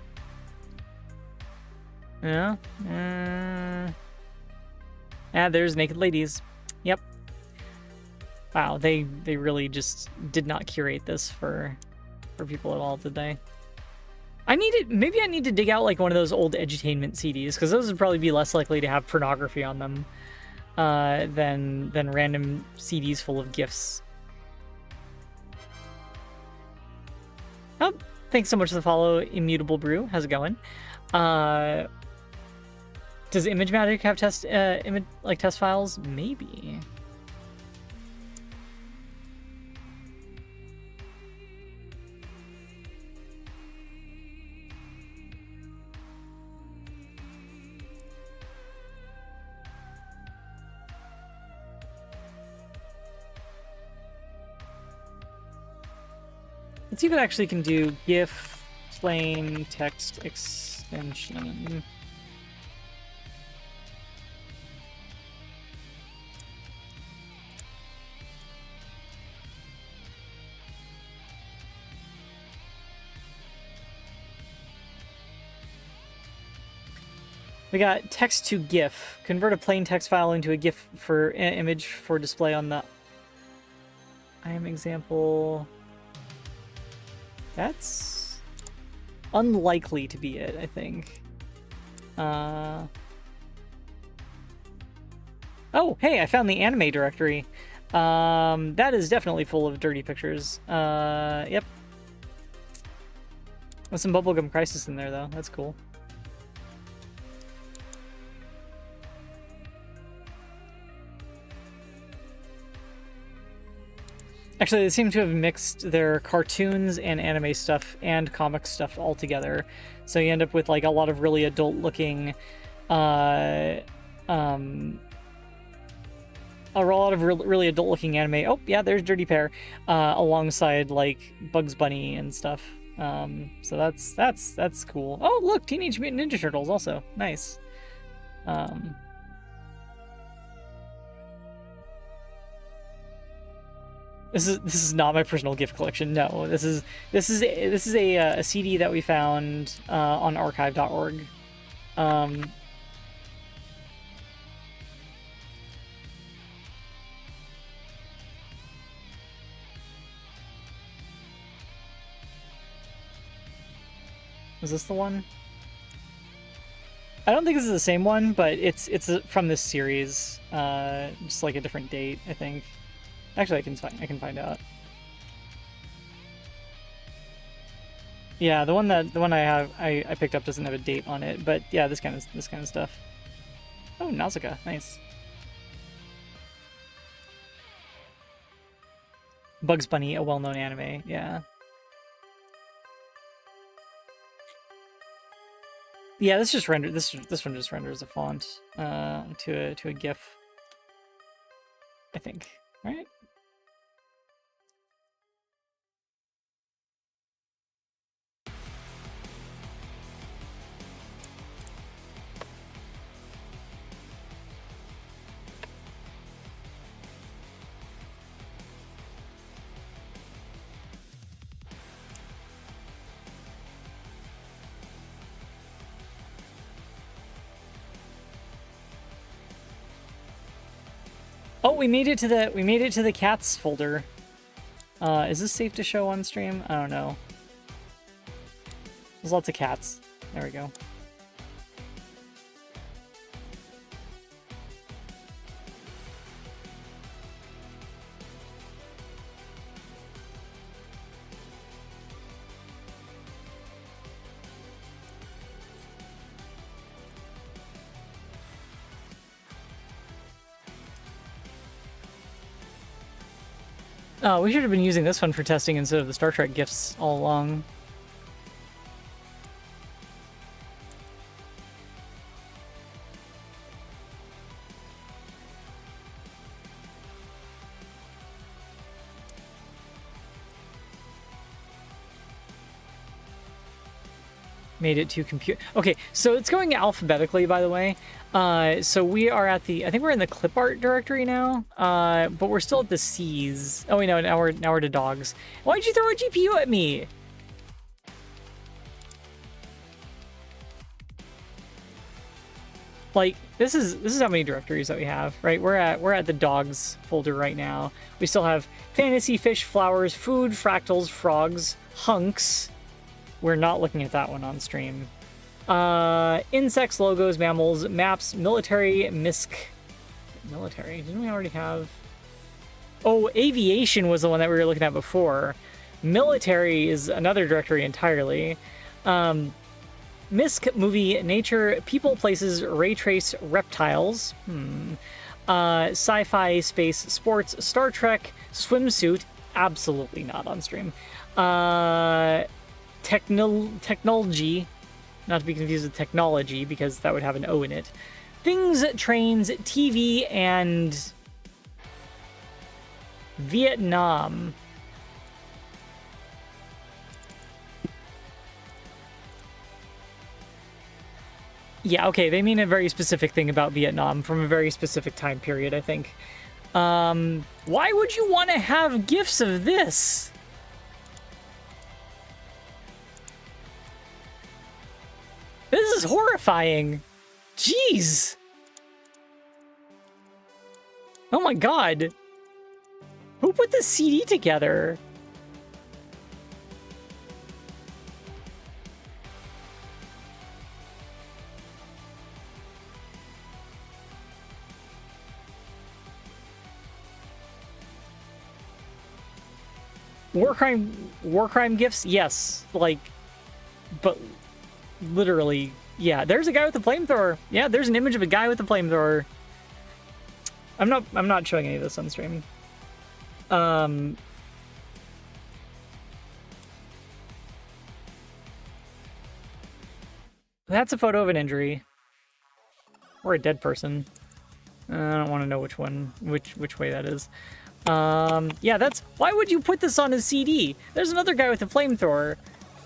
Yeah. There's naked ladies. Yep. Wow, they really just did not curate this for people at all, did they? Maybe I need to dig out like one of those old edutainment CDs, because those would probably be less likely to have pornography on them than random CDs full of GIFs. Oh, thanks so much for the follow, Immutable Brew. How's it going? Does ImageMagick have test files? Maybe. Let's see if it actually can do GIF plain text extension. We got text to GIF. Convert a plain text file into a GIF for image for display on the IM example. That's unlikely to be it, I think. Oh, hey, I found the anime directory. That is definitely full of dirty pictures. Yep. With some Bubblegum Crisis in there, though. That's cool. Actually, they seem to have mixed their cartoons and anime stuff and comic stuff all together. So you end up with like a lot of really adult-looking, a lot of really adult-looking anime. Oh, yeah, there's Dirty Pair, alongside like Bugs Bunny and stuff. So that's cool. Oh, look, Teenage Mutant Ninja Turtles also. Nice. This is not my personal gift collection. No, this is a CD that we found on archive.org. Is this the one? I don't think this is the same one, but it's from this series. Just like a different date, I think. Actually, I can find out. Yeah, the one I picked up doesn't have a date on it, but yeah, this kind of stuff. Oh, Nausicaa, nice. Bugs Bunny, a well-known anime. Yeah. Yeah, this just rendered. This one just renders a font to a GIF. I think, right? Oh, we made it to the cats folder. Is this safe to show on stream? I don't know. There's lots of cats. There we go. Oh, we should have been using this one for testing instead of the Star Trek GIFs all along. Made it to compute. Okay, so it's going alphabetically, by the way. So we are at the, I think we're in the clip art directory now, but we're still at the C's. Oh, wait, no, now we're to dogs. Why'd you throw a GPU at me? Like, this is how many directories that we have, right? We're at the dogs folder right now. We still have fantasy, fish, flowers, food, fractals, frogs, hunks. We're not looking at that one on stream. Insects, logos, mammals, maps, military, misc. Military, didn't we already have? Oh, aviation was the one that we were looking at before. Military is another directory entirely. Misc, movie, nature, people, places, ray trace, reptiles. Sci-fi, space, sports, Star Trek, swimsuit. Absolutely not on stream. Technology, not to be confused with technology because that would have an O in it. Things, trains, TV, and Vietnam. Yeah, okay, they mean a very specific thing about Vietnam from a very specific time period, I think. Why would you want to have GIFs of this? This is horrifying. Jeez. Oh my god. Who put this CD together? War crime gifts? Yes. Like, but literally, yeah. There's a guy with a flamethrower. Yeah, there's an image of a guy with a flamethrower. I'm not showing any of this on stream. That's a photo of an injury. Or a dead person. I don't want to know which one, which way that is. Yeah, that's, why would you put this on a CD? There's another guy with a flamethrower.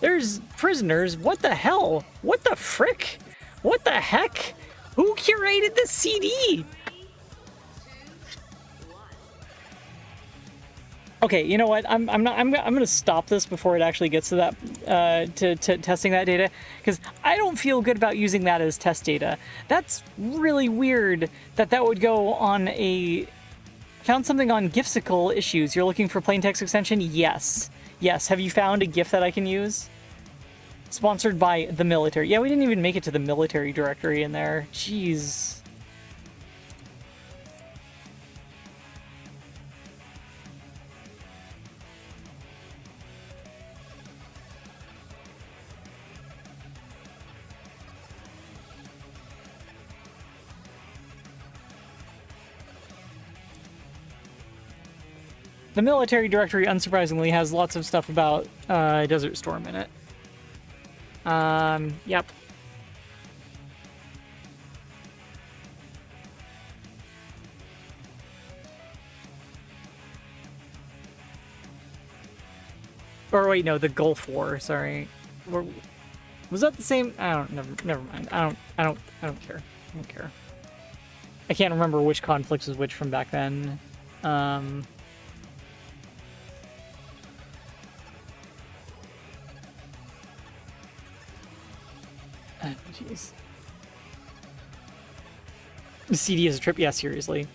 There's prisoners. What the hell? What the frick? What the heck? Who curated this CD? Okay, you know what? I'm gonna stop this before it actually gets to that to testing that data, because I don't feel good about using that as test data. That's really weird that would go on a. Found something on Gifsicle issues. You're looking for plain text extension? Yes. Yes. Have you found a GIF that I can use? Sponsored by the military. Yeah, we didn't even make it to the military directory in there. Jeez. The military directory, unsurprisingly, has lots of stuff about Desert Storm in it. Yep. Or wait, no, the Gulf War. Sorry, was that the same? I don't. Never mind. I don't care. I don't care. I can't remember which conflicts was which from back then. Jeez. CD is a trip. Yeah, seriously.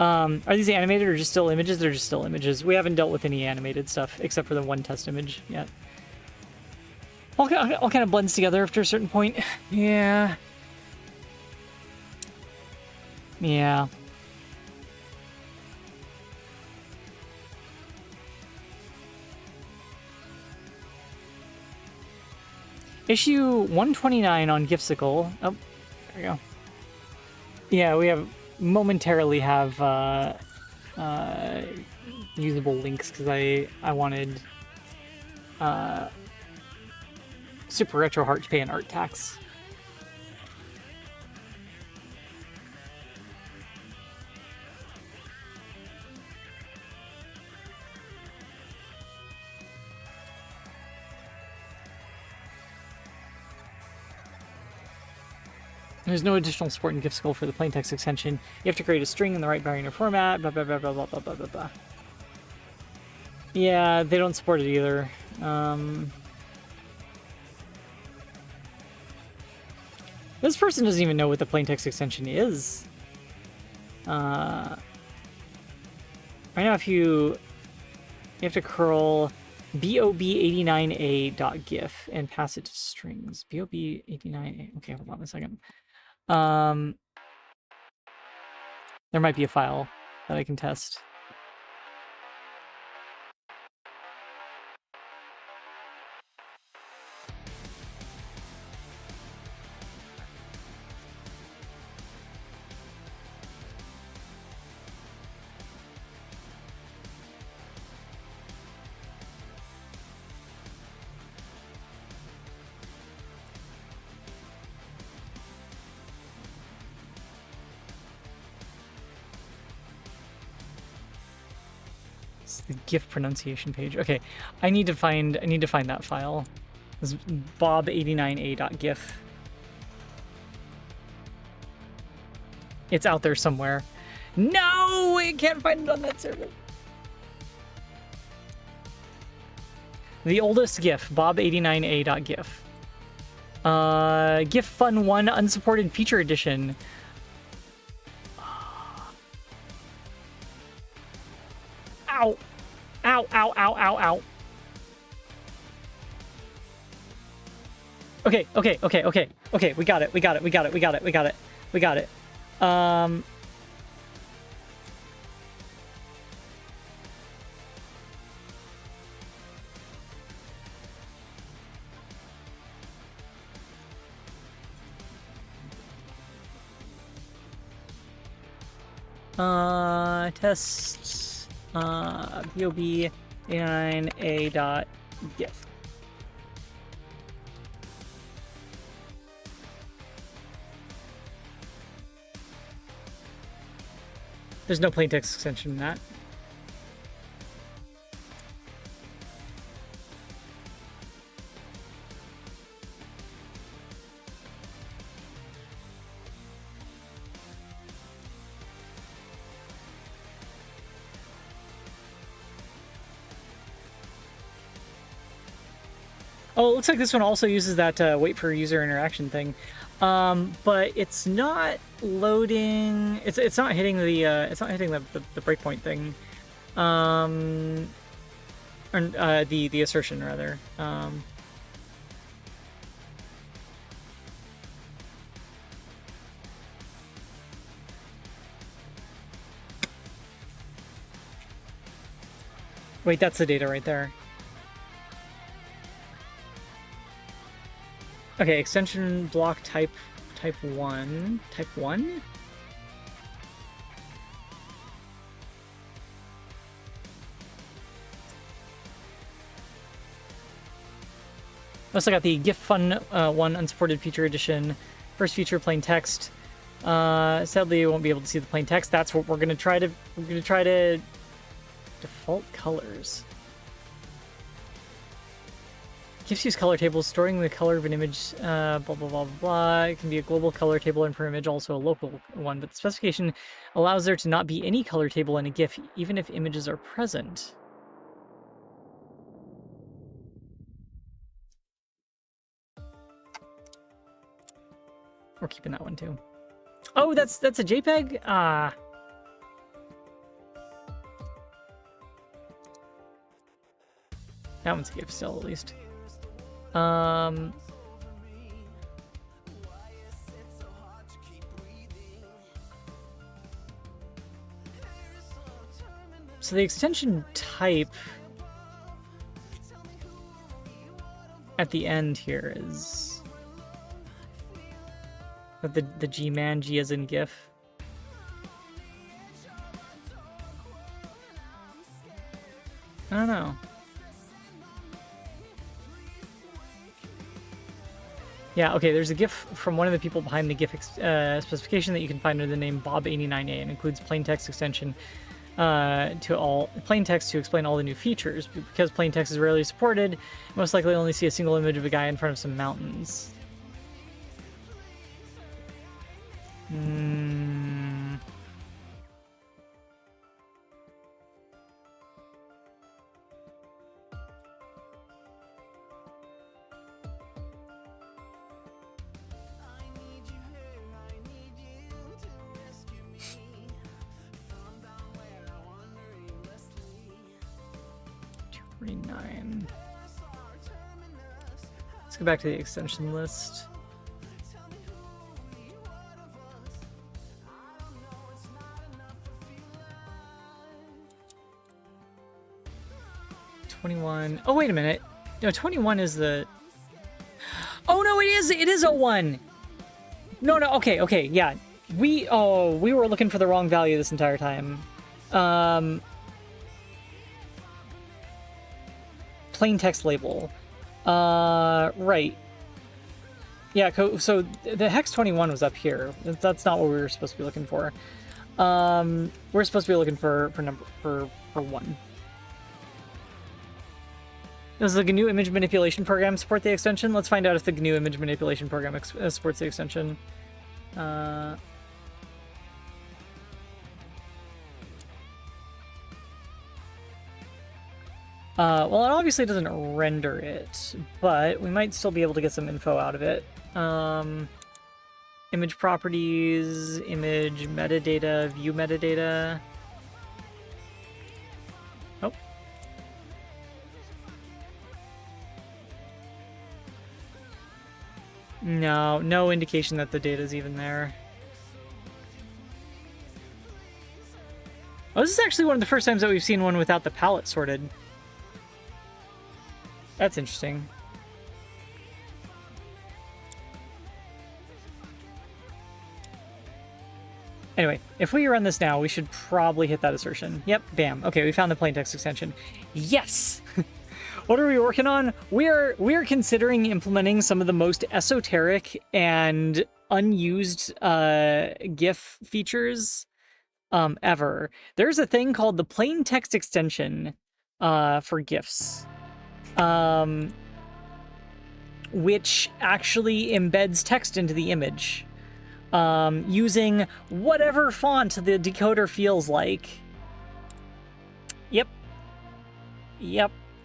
Are these animated or just still images? They're just still images. We haven't dealt with any animated stuff except for the one test image yet. All kind of blends together after a certain point. Yeah. Yeah. Issue 129 on Gifsicle. Oh, there we go. Yeah, we have momentarily have usable links because I wanted Super Retro Heart to pay an art tax. There's no additional support in Gifsicle for the plaintext extension. You have to create a string in the right binary format, blah, blah, blah, blah, blah, blah, blah, blah, blah. Yeah, they don't support it either. This person doesn't even know what the plaintext extension is. Right now, if you have to curl bob89a.gif and pass it to strings. bob89a. Okay, hold on a second. There might be a file that I can test. The GIF pronunciation page. Okay, I need to find that file. This is bob89a.gif. It's out there somewhere. No, I can't find it on that server. The oldest GIF, bob89a.gif. GIF Fun 1 unsupported feature edition. Ow! Ow, ow, ow, ow, ow. Okay, okay, okay, okay. Okay, we got it, we got it, we got it, we got it, we got it. We got it. Test bob89a.gif. There's no plaintext extension in that. Oh, it looks like this one also uses that wait for user interaction thing, but it's not loading. It's not hitting the the breakpoint thing, or the assertion rather. Wait, that's the data right there. Okay, extension block type 1. Type 1? Also got the GIF Fun 1 Unsupported Feature Edition. First feature, plain text. Sadly, you won't be able to see the plain text. That's what we're gonna try to. We're gonna try to default colors. GIFs use color tables, storing the color of an image. Blah blah blah blah blah. It can be a global color table and per image, also a local one. But the specification allows there to not be any color table in a GIF, even if images are present. We're keeping that one too. Oh, that's a JPEG? Ah. That one's a GIF still, at least. So the extension type at the end here is the G-man, G as in GIF. I don't know. Yeah, okay, there's a GIF from one of the people behind the GIF specification that you can find under the name Bob89A and includes plain text extension plain text to explain all the new features. Because plain text is rarely supported, you most likely only see a single image of a guy in front of some mountains. Let's go back to the extension list. $21. Oh, wait a minute. No, 21 is the... Oh, no, it is 01. No, okay, yeah. We were looking for the wrong value this entire time. Plain text label. Right. Yeah, so the hex 21 was up here. That's not what we were supposed to be looking for. We're supposed to be looking for 1. Does the GNU image manipulation program support the extension? Let's find out if the GNU image manipulation program supports the extension. Well, it obviously doesn't render it, but we might still be able to get some info out of it. Image properties, image metadata, view metadata. Oh. No indication that the data is even there. Oh, this is actually one of the first times that we've seen one without the palette sorted. That's interesting. Anyway, if we run this now, we should probably hit that assertion. Yep, bam. Okay, we found the plain text extension. Yes! What are we working on? We're considering implementing some of the most esoteric and unused GIF features ever. There's a thing called the plain text extension for GIFs. Which actually embeds text into the image using whatever font the decoder feels like. Yep.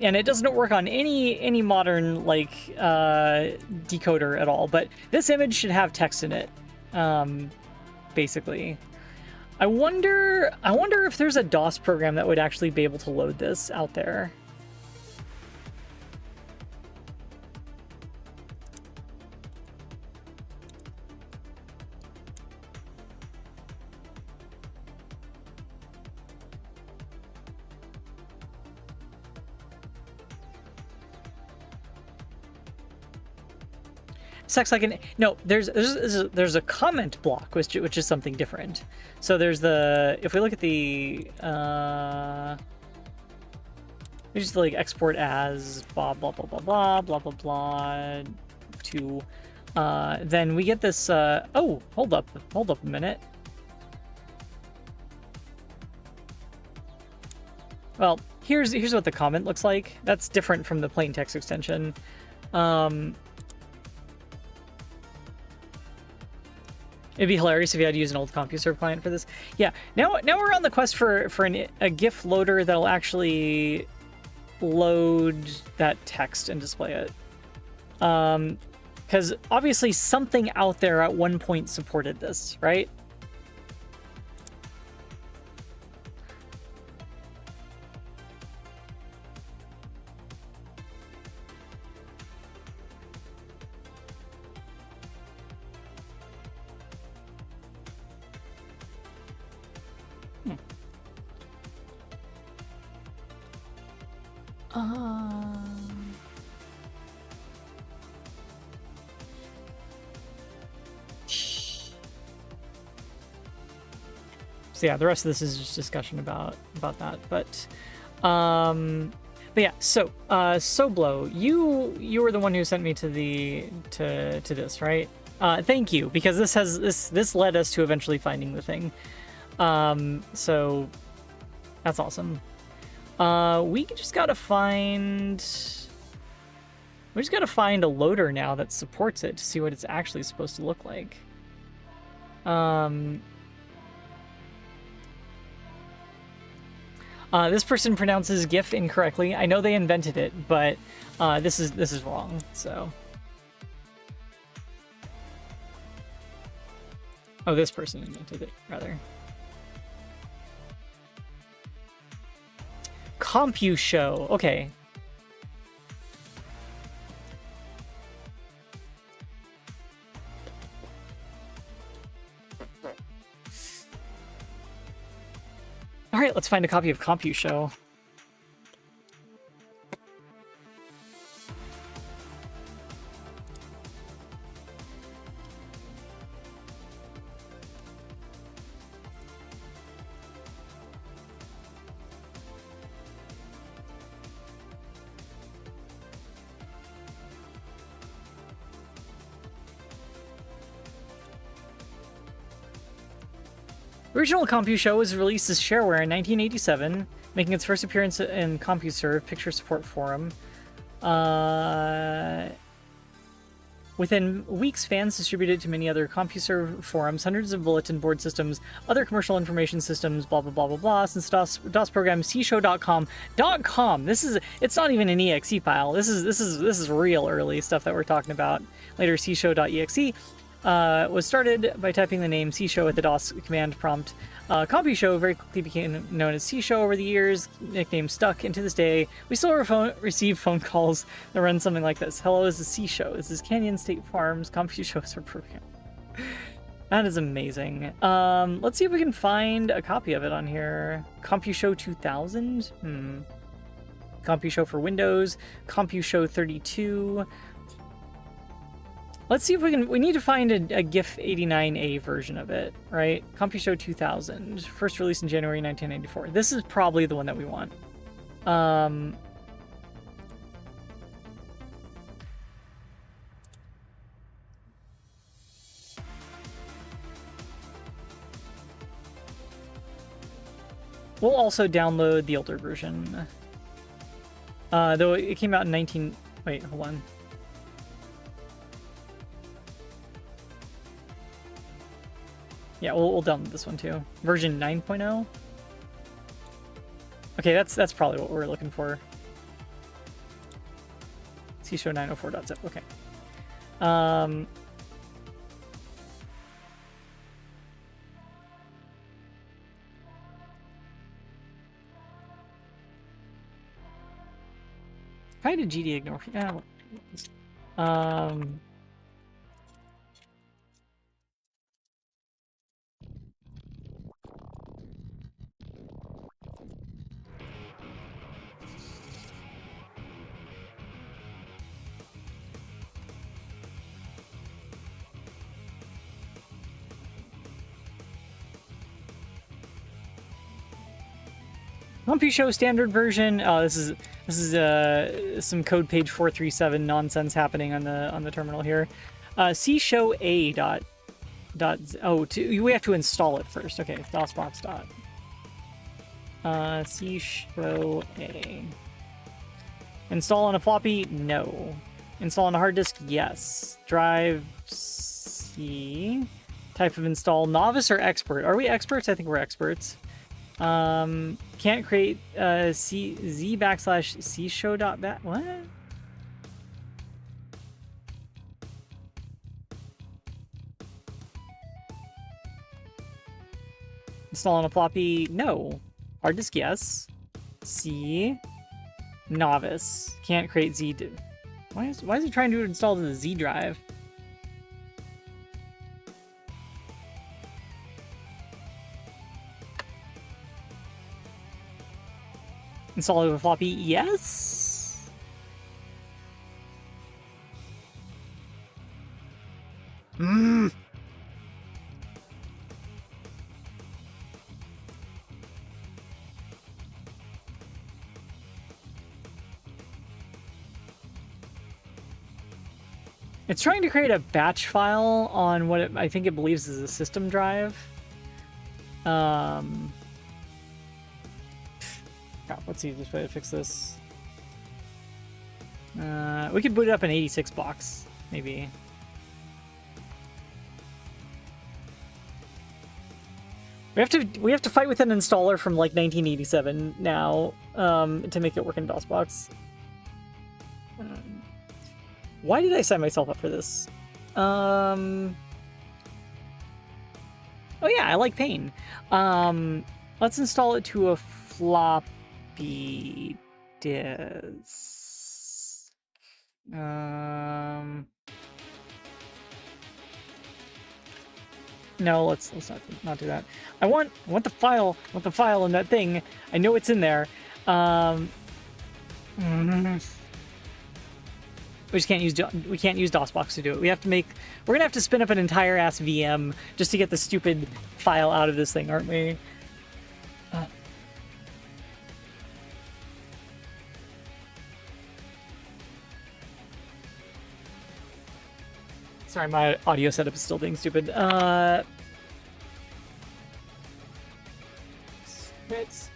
And it doesn't work on any modern like decoder at all, but this image should have text in it, basically. I wonder if there's a DOS program that would actually be able to load this out there. Sex like an no. There's a comment block, which is something different. So there's the if we look at the We just like export as blah blah blah blah blah blah blah blah to then we get this oh, hold up a minute. Well, here's what the comment looks like. That's different from the plain text extension. It'd be hilarious if you had to use an old CompuServe client for this. Yeah, now we're on the quest for a GIF loader that'll actually load that text and display it. Because obviously something out there at one point supported this, right? So yeah, the rest of this is just discussion about that. But yeah, so Soblo, you were the one who sent me to this, right? Thank you, because this led us to eventually finding the thing. So that's awesome. We just gotta find a loader now that supports it to see what it's actually supposed to look like. This person pronounces GIF incorrectly. I know they invented it, but this is wrong. So, oh, this person invented it rather. CompuShow. Okay. All right, let's find a copy of CompuShow. Original CompuShow was released as shareware in 1987, making its first appearance in CompuServe Picture Support Forum. Within weeks, fans distributed to many other CompuServe forums, hundreds of bulletin board systems, other commercial information systems, blah blah blah blah blah. Since DOS program cshow.com. It's not even an exe file. This is real early stuff that we're talking about. Later, cshow.exe. Was started by typing the name cshow at the DOS command prompt. CompuShow very quickly became known as cshow over the years, nickname stuck, and to this day, we still receive phone calls that run something like this. Hello, this is cshow. This is Canyon State Farms. CompuShow is our program. That is amazing. Let's see if we can find a copy of it on here. CompuShow 2000? CompuShow for Windows. CompuShow 32. Let's see if we can. We need to find a GIF 89A version of it, right? CompuShow 2000, first released in January 1994. This is probably the one that we want. We'll also download the older version. Though it came out in Wait, hold on. Yeah, we'll download this one too. Version 9.0. Okay, that's probably what we're looking for. cshow 904.zip. Okay. Kind of GD ignore. Yeah. CompuShow standard version. Oh, this is some code page 437 nonsense happening on the terminal here. cshow a dot we have to install it first. Okay, DOSBox dot cshow a. Install on a floppy? No. Install on a hard disk? Yes. Drive C. Type of install, novice or expert? Are we experts? I think we're experts. Can't create z backslash c show dot bat. What? Install on a floppy? No. Hard disk? Yes. C. Novice. Can't create z. Why is it trying to install to the Z drive? Install over floppy? Yes. It's trying to create a batch file on what I think it believes is a system drive. Crap, what's the easiest way to fix this? We could boot it up in 86 box, maybe. We have to fight with an installer from like 1987 now to make it work in DOSBox. Why did I sign myself up for this? Oh yeah, I like pain. Let's install it to a floppy disk. No, let's not do that. I want the file. I want the file in that thing. I know it's in there. We just can't use DOSBox to do it. We're gonna have to spin up an entire ass VM just to get the stupid file out of this thing, aren't we? Sorry, my audio setup is still being stupid. Spits.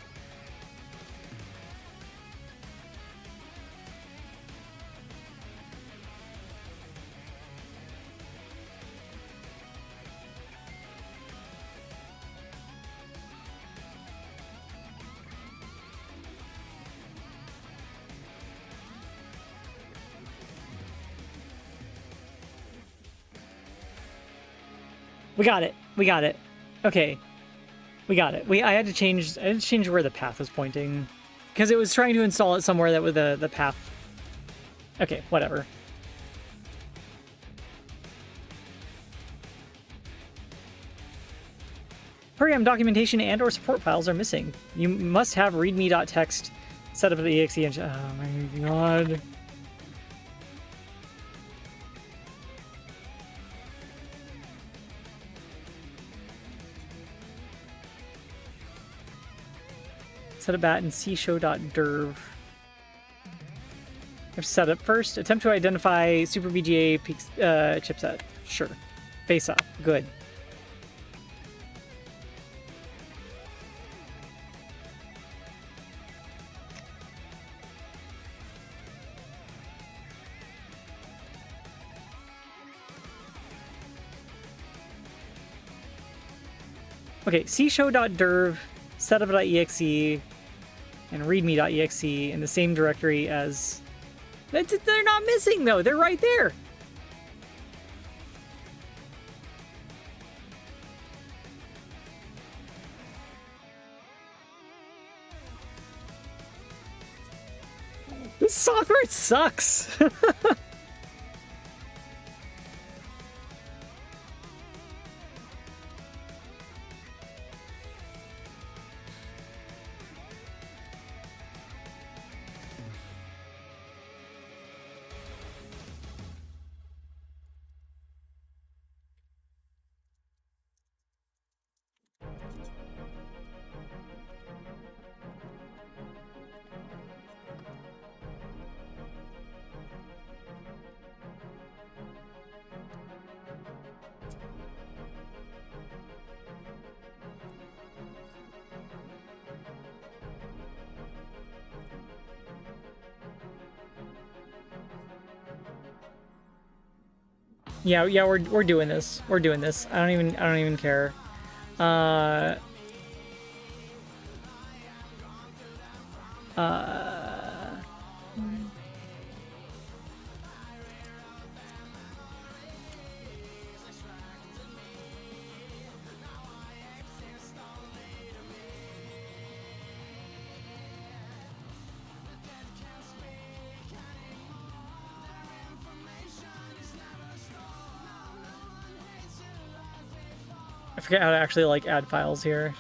We got it. We got it. Okay. We got it. I had to change where the path was pointing. Because it was trying to install it somewhere that with the path. Okay, whatever. Program documentation and or support files are missing. You must have readme.txt set up the exe engine. Oh my god. Set a bat in cshow.derv. Have setup first. Attempt to identify Super BGA chipset. Sure. Face up. Good. Okay, cshow.derv, setup.exe, and readme.exe in the same directory as... They're not missing, though. They're right there. This software sucks. Yeah, we're doing this. We're doing this. I don't even care. I forget how to actually like add files here.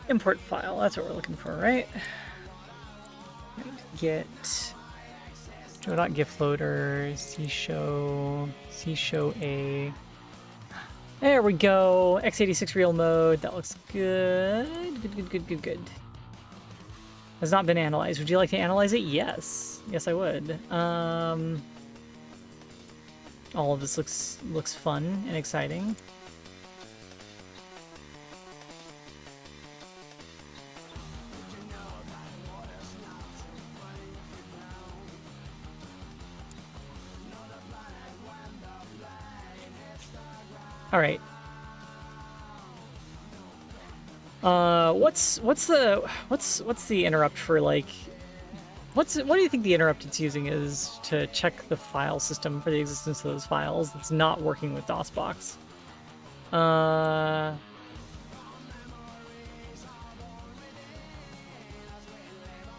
Import file, that's what we're looking for, right? Get .gif loader, cshow a. There we go. x86 real mode. That looks good. Good. Has not been analyzed. Would you like to analyze it? Yes. Yes, I would. All of this looks fun and exciting. All right. What's the interrupt for, like, what do you think the interrupt it's using is to check the file system for the existence of those files that's not working with DOSBox?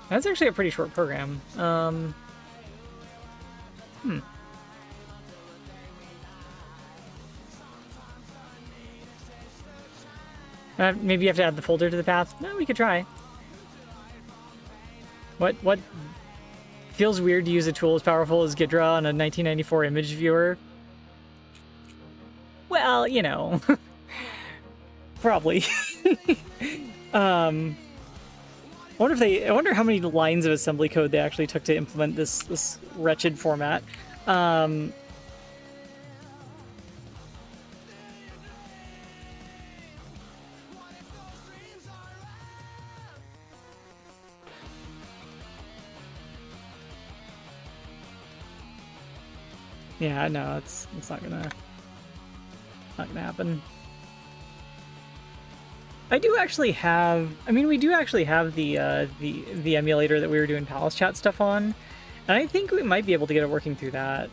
That's actually a pretty short program. Maybe you have to add the folder to the path. No, we could try. What feels weird to use a tool as powerful as Ghidra on a 1994 image viewer? Well, you know, probably. I wonder how many lines of assembly code they actually took to implement this wretched format. Yeah, no, it's not gonna happen. I do actually have. I mean, we do actually have the emulator that we were doing Palace Chat stuff on, and I think we might be able to get it working through that.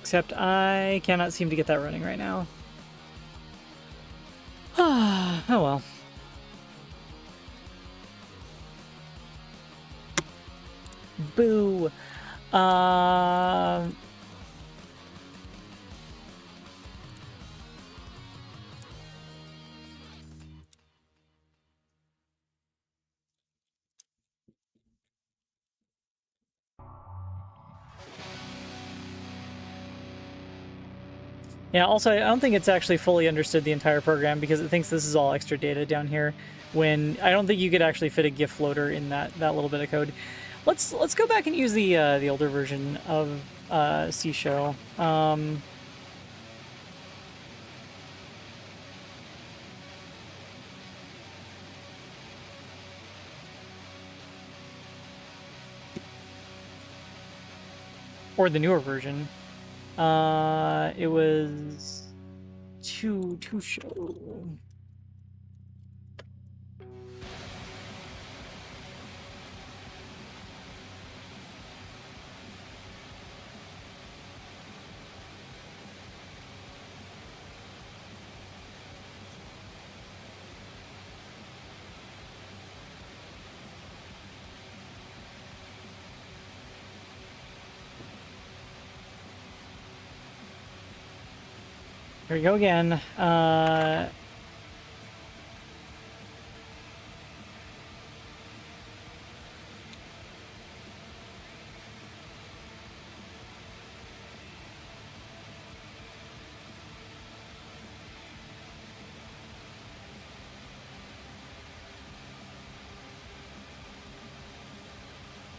Except I cannot seem to get that running right now. Oh well. Boo. Yeah, also, I don't think it's actually fully understood the entire program because it thinks this is all extra data down here, when I don't think you could actually fit a GIF loader in that little bit of code. Let's go back and use the older version of cshow. Or the newer version. It was to show. Here we go again.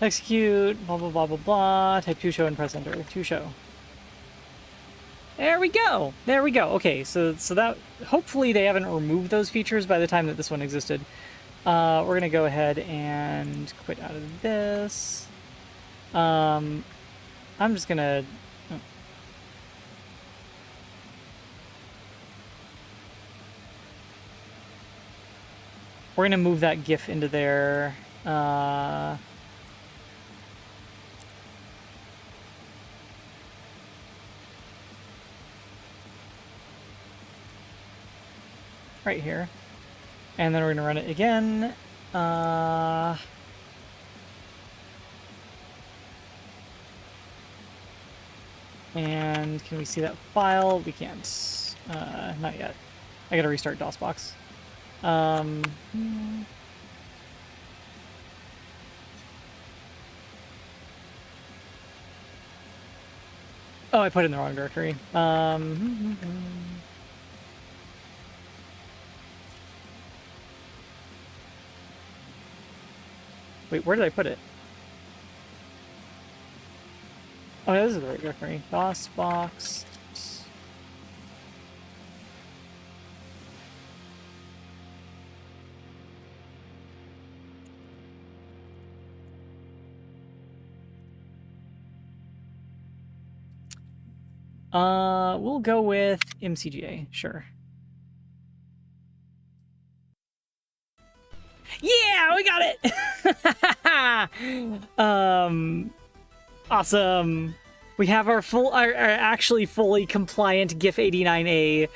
Execute, blah, blah, blah, blah, blah. Type 2 show and press enter. 2 show. There we go. There we go. Okay, so that, hopefully they haven't removed those features by the time that this one existed. We're going to go ahead and quit out of this. I'm just going to... We're going to move that GIF into there. Right here. And then we're going to run it again. And can we see that file? We can't. Not yet. I gotta restart DOSBox. Oh, I put it in the wrong directory. Wait, where did I put it? Oh, yeah, this is the right directory. DOSBox. We'll go with MCGA, sure. Yeah, we got it! Awesome. We have our our actually fully compliant GIF89A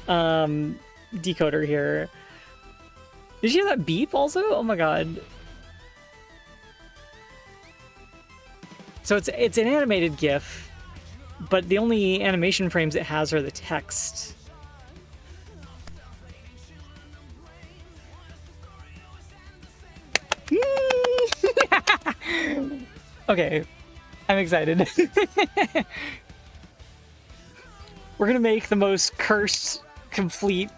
decoder here. Did you hear that beep also? Oh my god. So it's an animated GIF, but the only animation frames it has are the text. Okay, I'm excited. We're gonna make the most cursed, complete,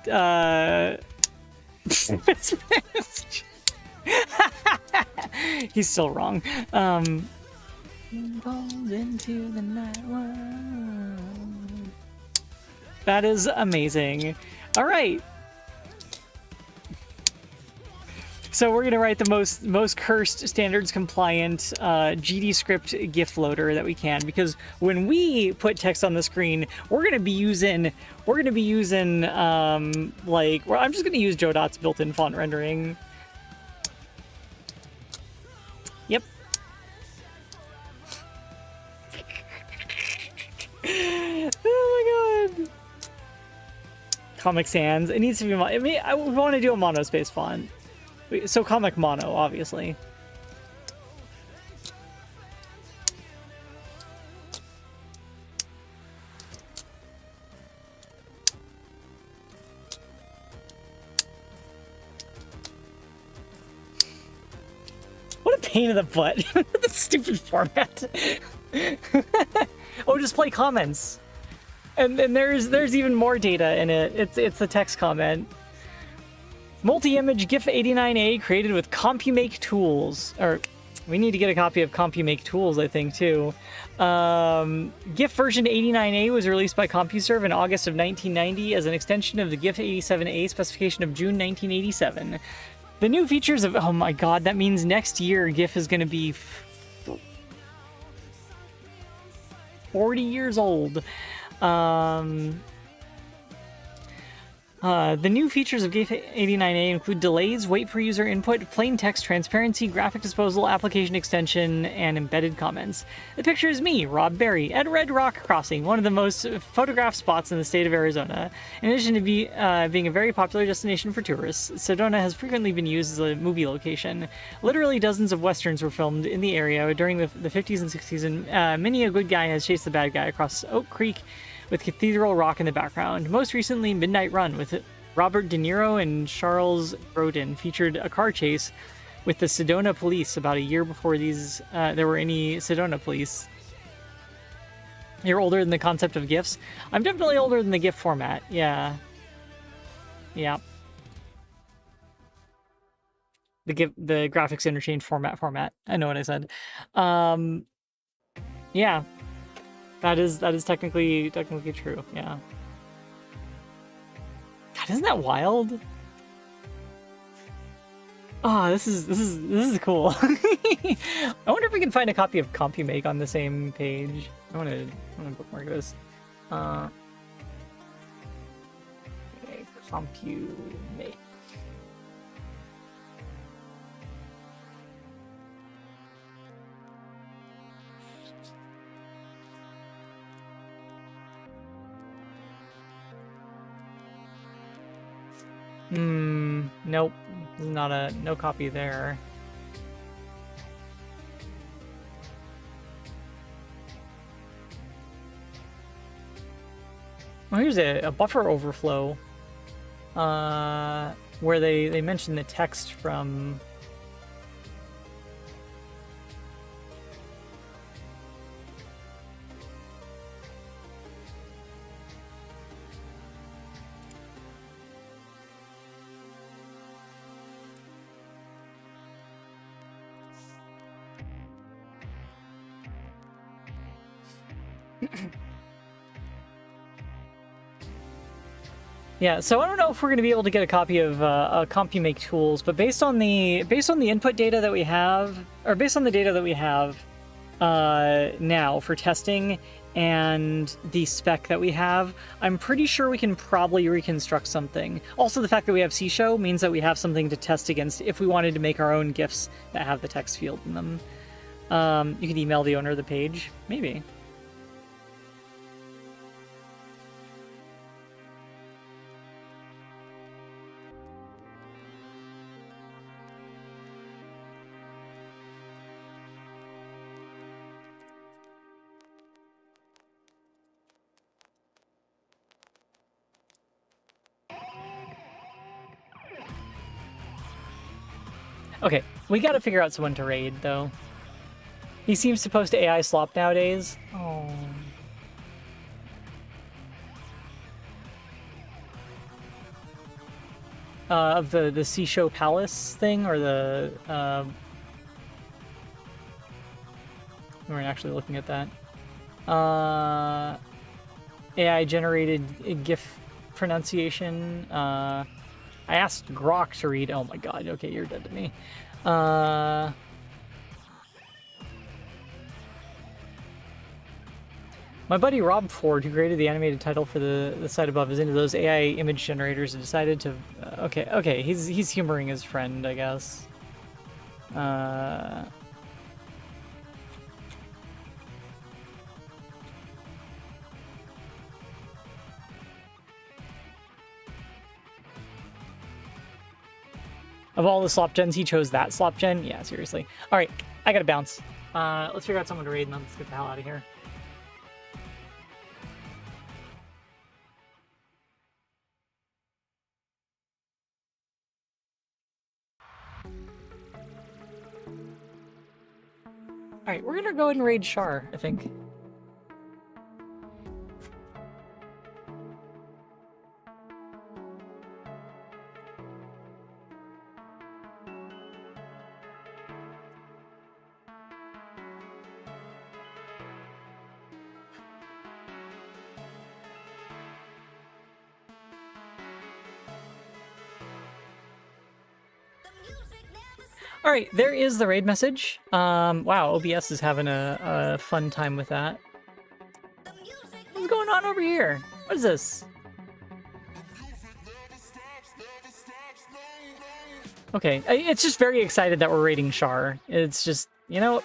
He's still wrong. Into the night world. That is amazing. All right. So we're gonna write the most cursed, standards compliant GD script GIF loader that we can, because when we put text on the screen, we're gonna be using like, well, I'm just gonna use Jodot's built-in font rendering. Yep. Oh my god. Comic Sans. It needs to be. I mean, I want to do a monospace font. So Comic Mono, obviously. What a pain in the butt. This stupid format. Oh, just play comments. And then there's even more data in it. It's the text comment. Multi-image GIF 89A created with CompuMake tools. Or we need to get a copy of CompuMake tools, I think, too. GIF version 89A was released by CompuServe in August of 1990 as an extension of the GIF 87A specification of June 1987. The new features of... Oh my god, that means next year GIF is going to be 40 years old. The new features of GIF 89A include delays, wait for user input, plain text transparency, graphic disposal, application extension, and embedded comments. The picture is me, Rob Berry, at Red Rock Crossing, one of the most photographed spots in the state of Arizona. In addition to being a very popular destination for tourists, Sedona has frequently been used as a movie location. Literally dozens of westerns were filmed in the area during the 50s and 60s, and many a good guy has chased the bad guy across Oak Creek with Cathedral Rock in the background. Most recently, Midnight Run with Robert De Niro and Charles Grodin featured a car chase with the Sedona police about a year before there were any Sedona police. You're older than the concept of GIFs? I'm definitely older than the GIF format, yeah. Yeah. The graphics interchange format. I know what I said. Yeah. That is technically true, yeah. God, isn't that wild? Oh, this is cool. I wonder if we can find a copy of CompuMake on the same page. I wanna bookmark this. Okay, CompuMake. Nope. No copy there. Well, here's a buffer overflow, where they mention the text from. Yeah, so I don't know if we're going to be able to get a copy of CompuMake tools, but based on the input data that we have, or based on the data that we have now for testing and the spec that we have, I'm pretty sure we can probably reconstruct something. Also, the fact that we have CShow means that we have something to test against if we wanted to make our own GIFs that have the text field in them. You could email the owner of the page, maybe. Okay, we gotta figure out someone to raid, though. He seems to post AI slop nowadays. Oh. Of the CShow Palace thing, or the... we weren't actually looking at that. AI-generated GIF pronunciation. I asked Grok to read. Oh my god, okay, you're dead to me. My buddy Rob Ford, who created the animated title for the site above, is into those AI image generators and decided to... okay, he's humoring his friend, I guess. Of all the slop gens, he chose that slop gen? Yeah, seriously. Alright, I gotta bounce. Let's figure out someone to raid and then let's get the hell out of here. Alright, we're gonna go ahead and raid Char, I think. All right, there is the raid message. Wow, OBS is having a fun time with that. What's going on over here? What is this? Okay, it's just very excited that we're raiding Char. It's just, you know,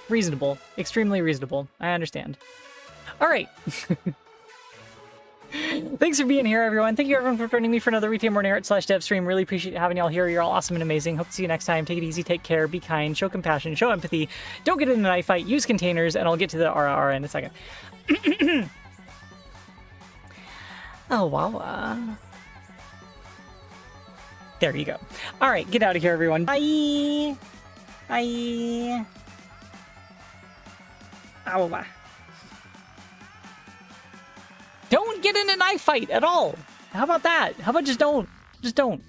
reasonable. Extremely reasonable. I understand. All right. Thanks for being here, everyone. Thank you, everyone, for joining me for another Weekday Morning Art/Dev stream. Really appreciate having y'all here. You're all awesome and amazing. Hope to see you next time. Take it easy, take care, be kind, show compassion, show empathy. Don't get in a knife fight, use containers, and I'll get to the RR in a second. Oh, wow. There you go. All right, get out of here, everyone. Bye. Bye. Ow. Don't get in a knife fight at all. How about that? How about just don't? Just don't.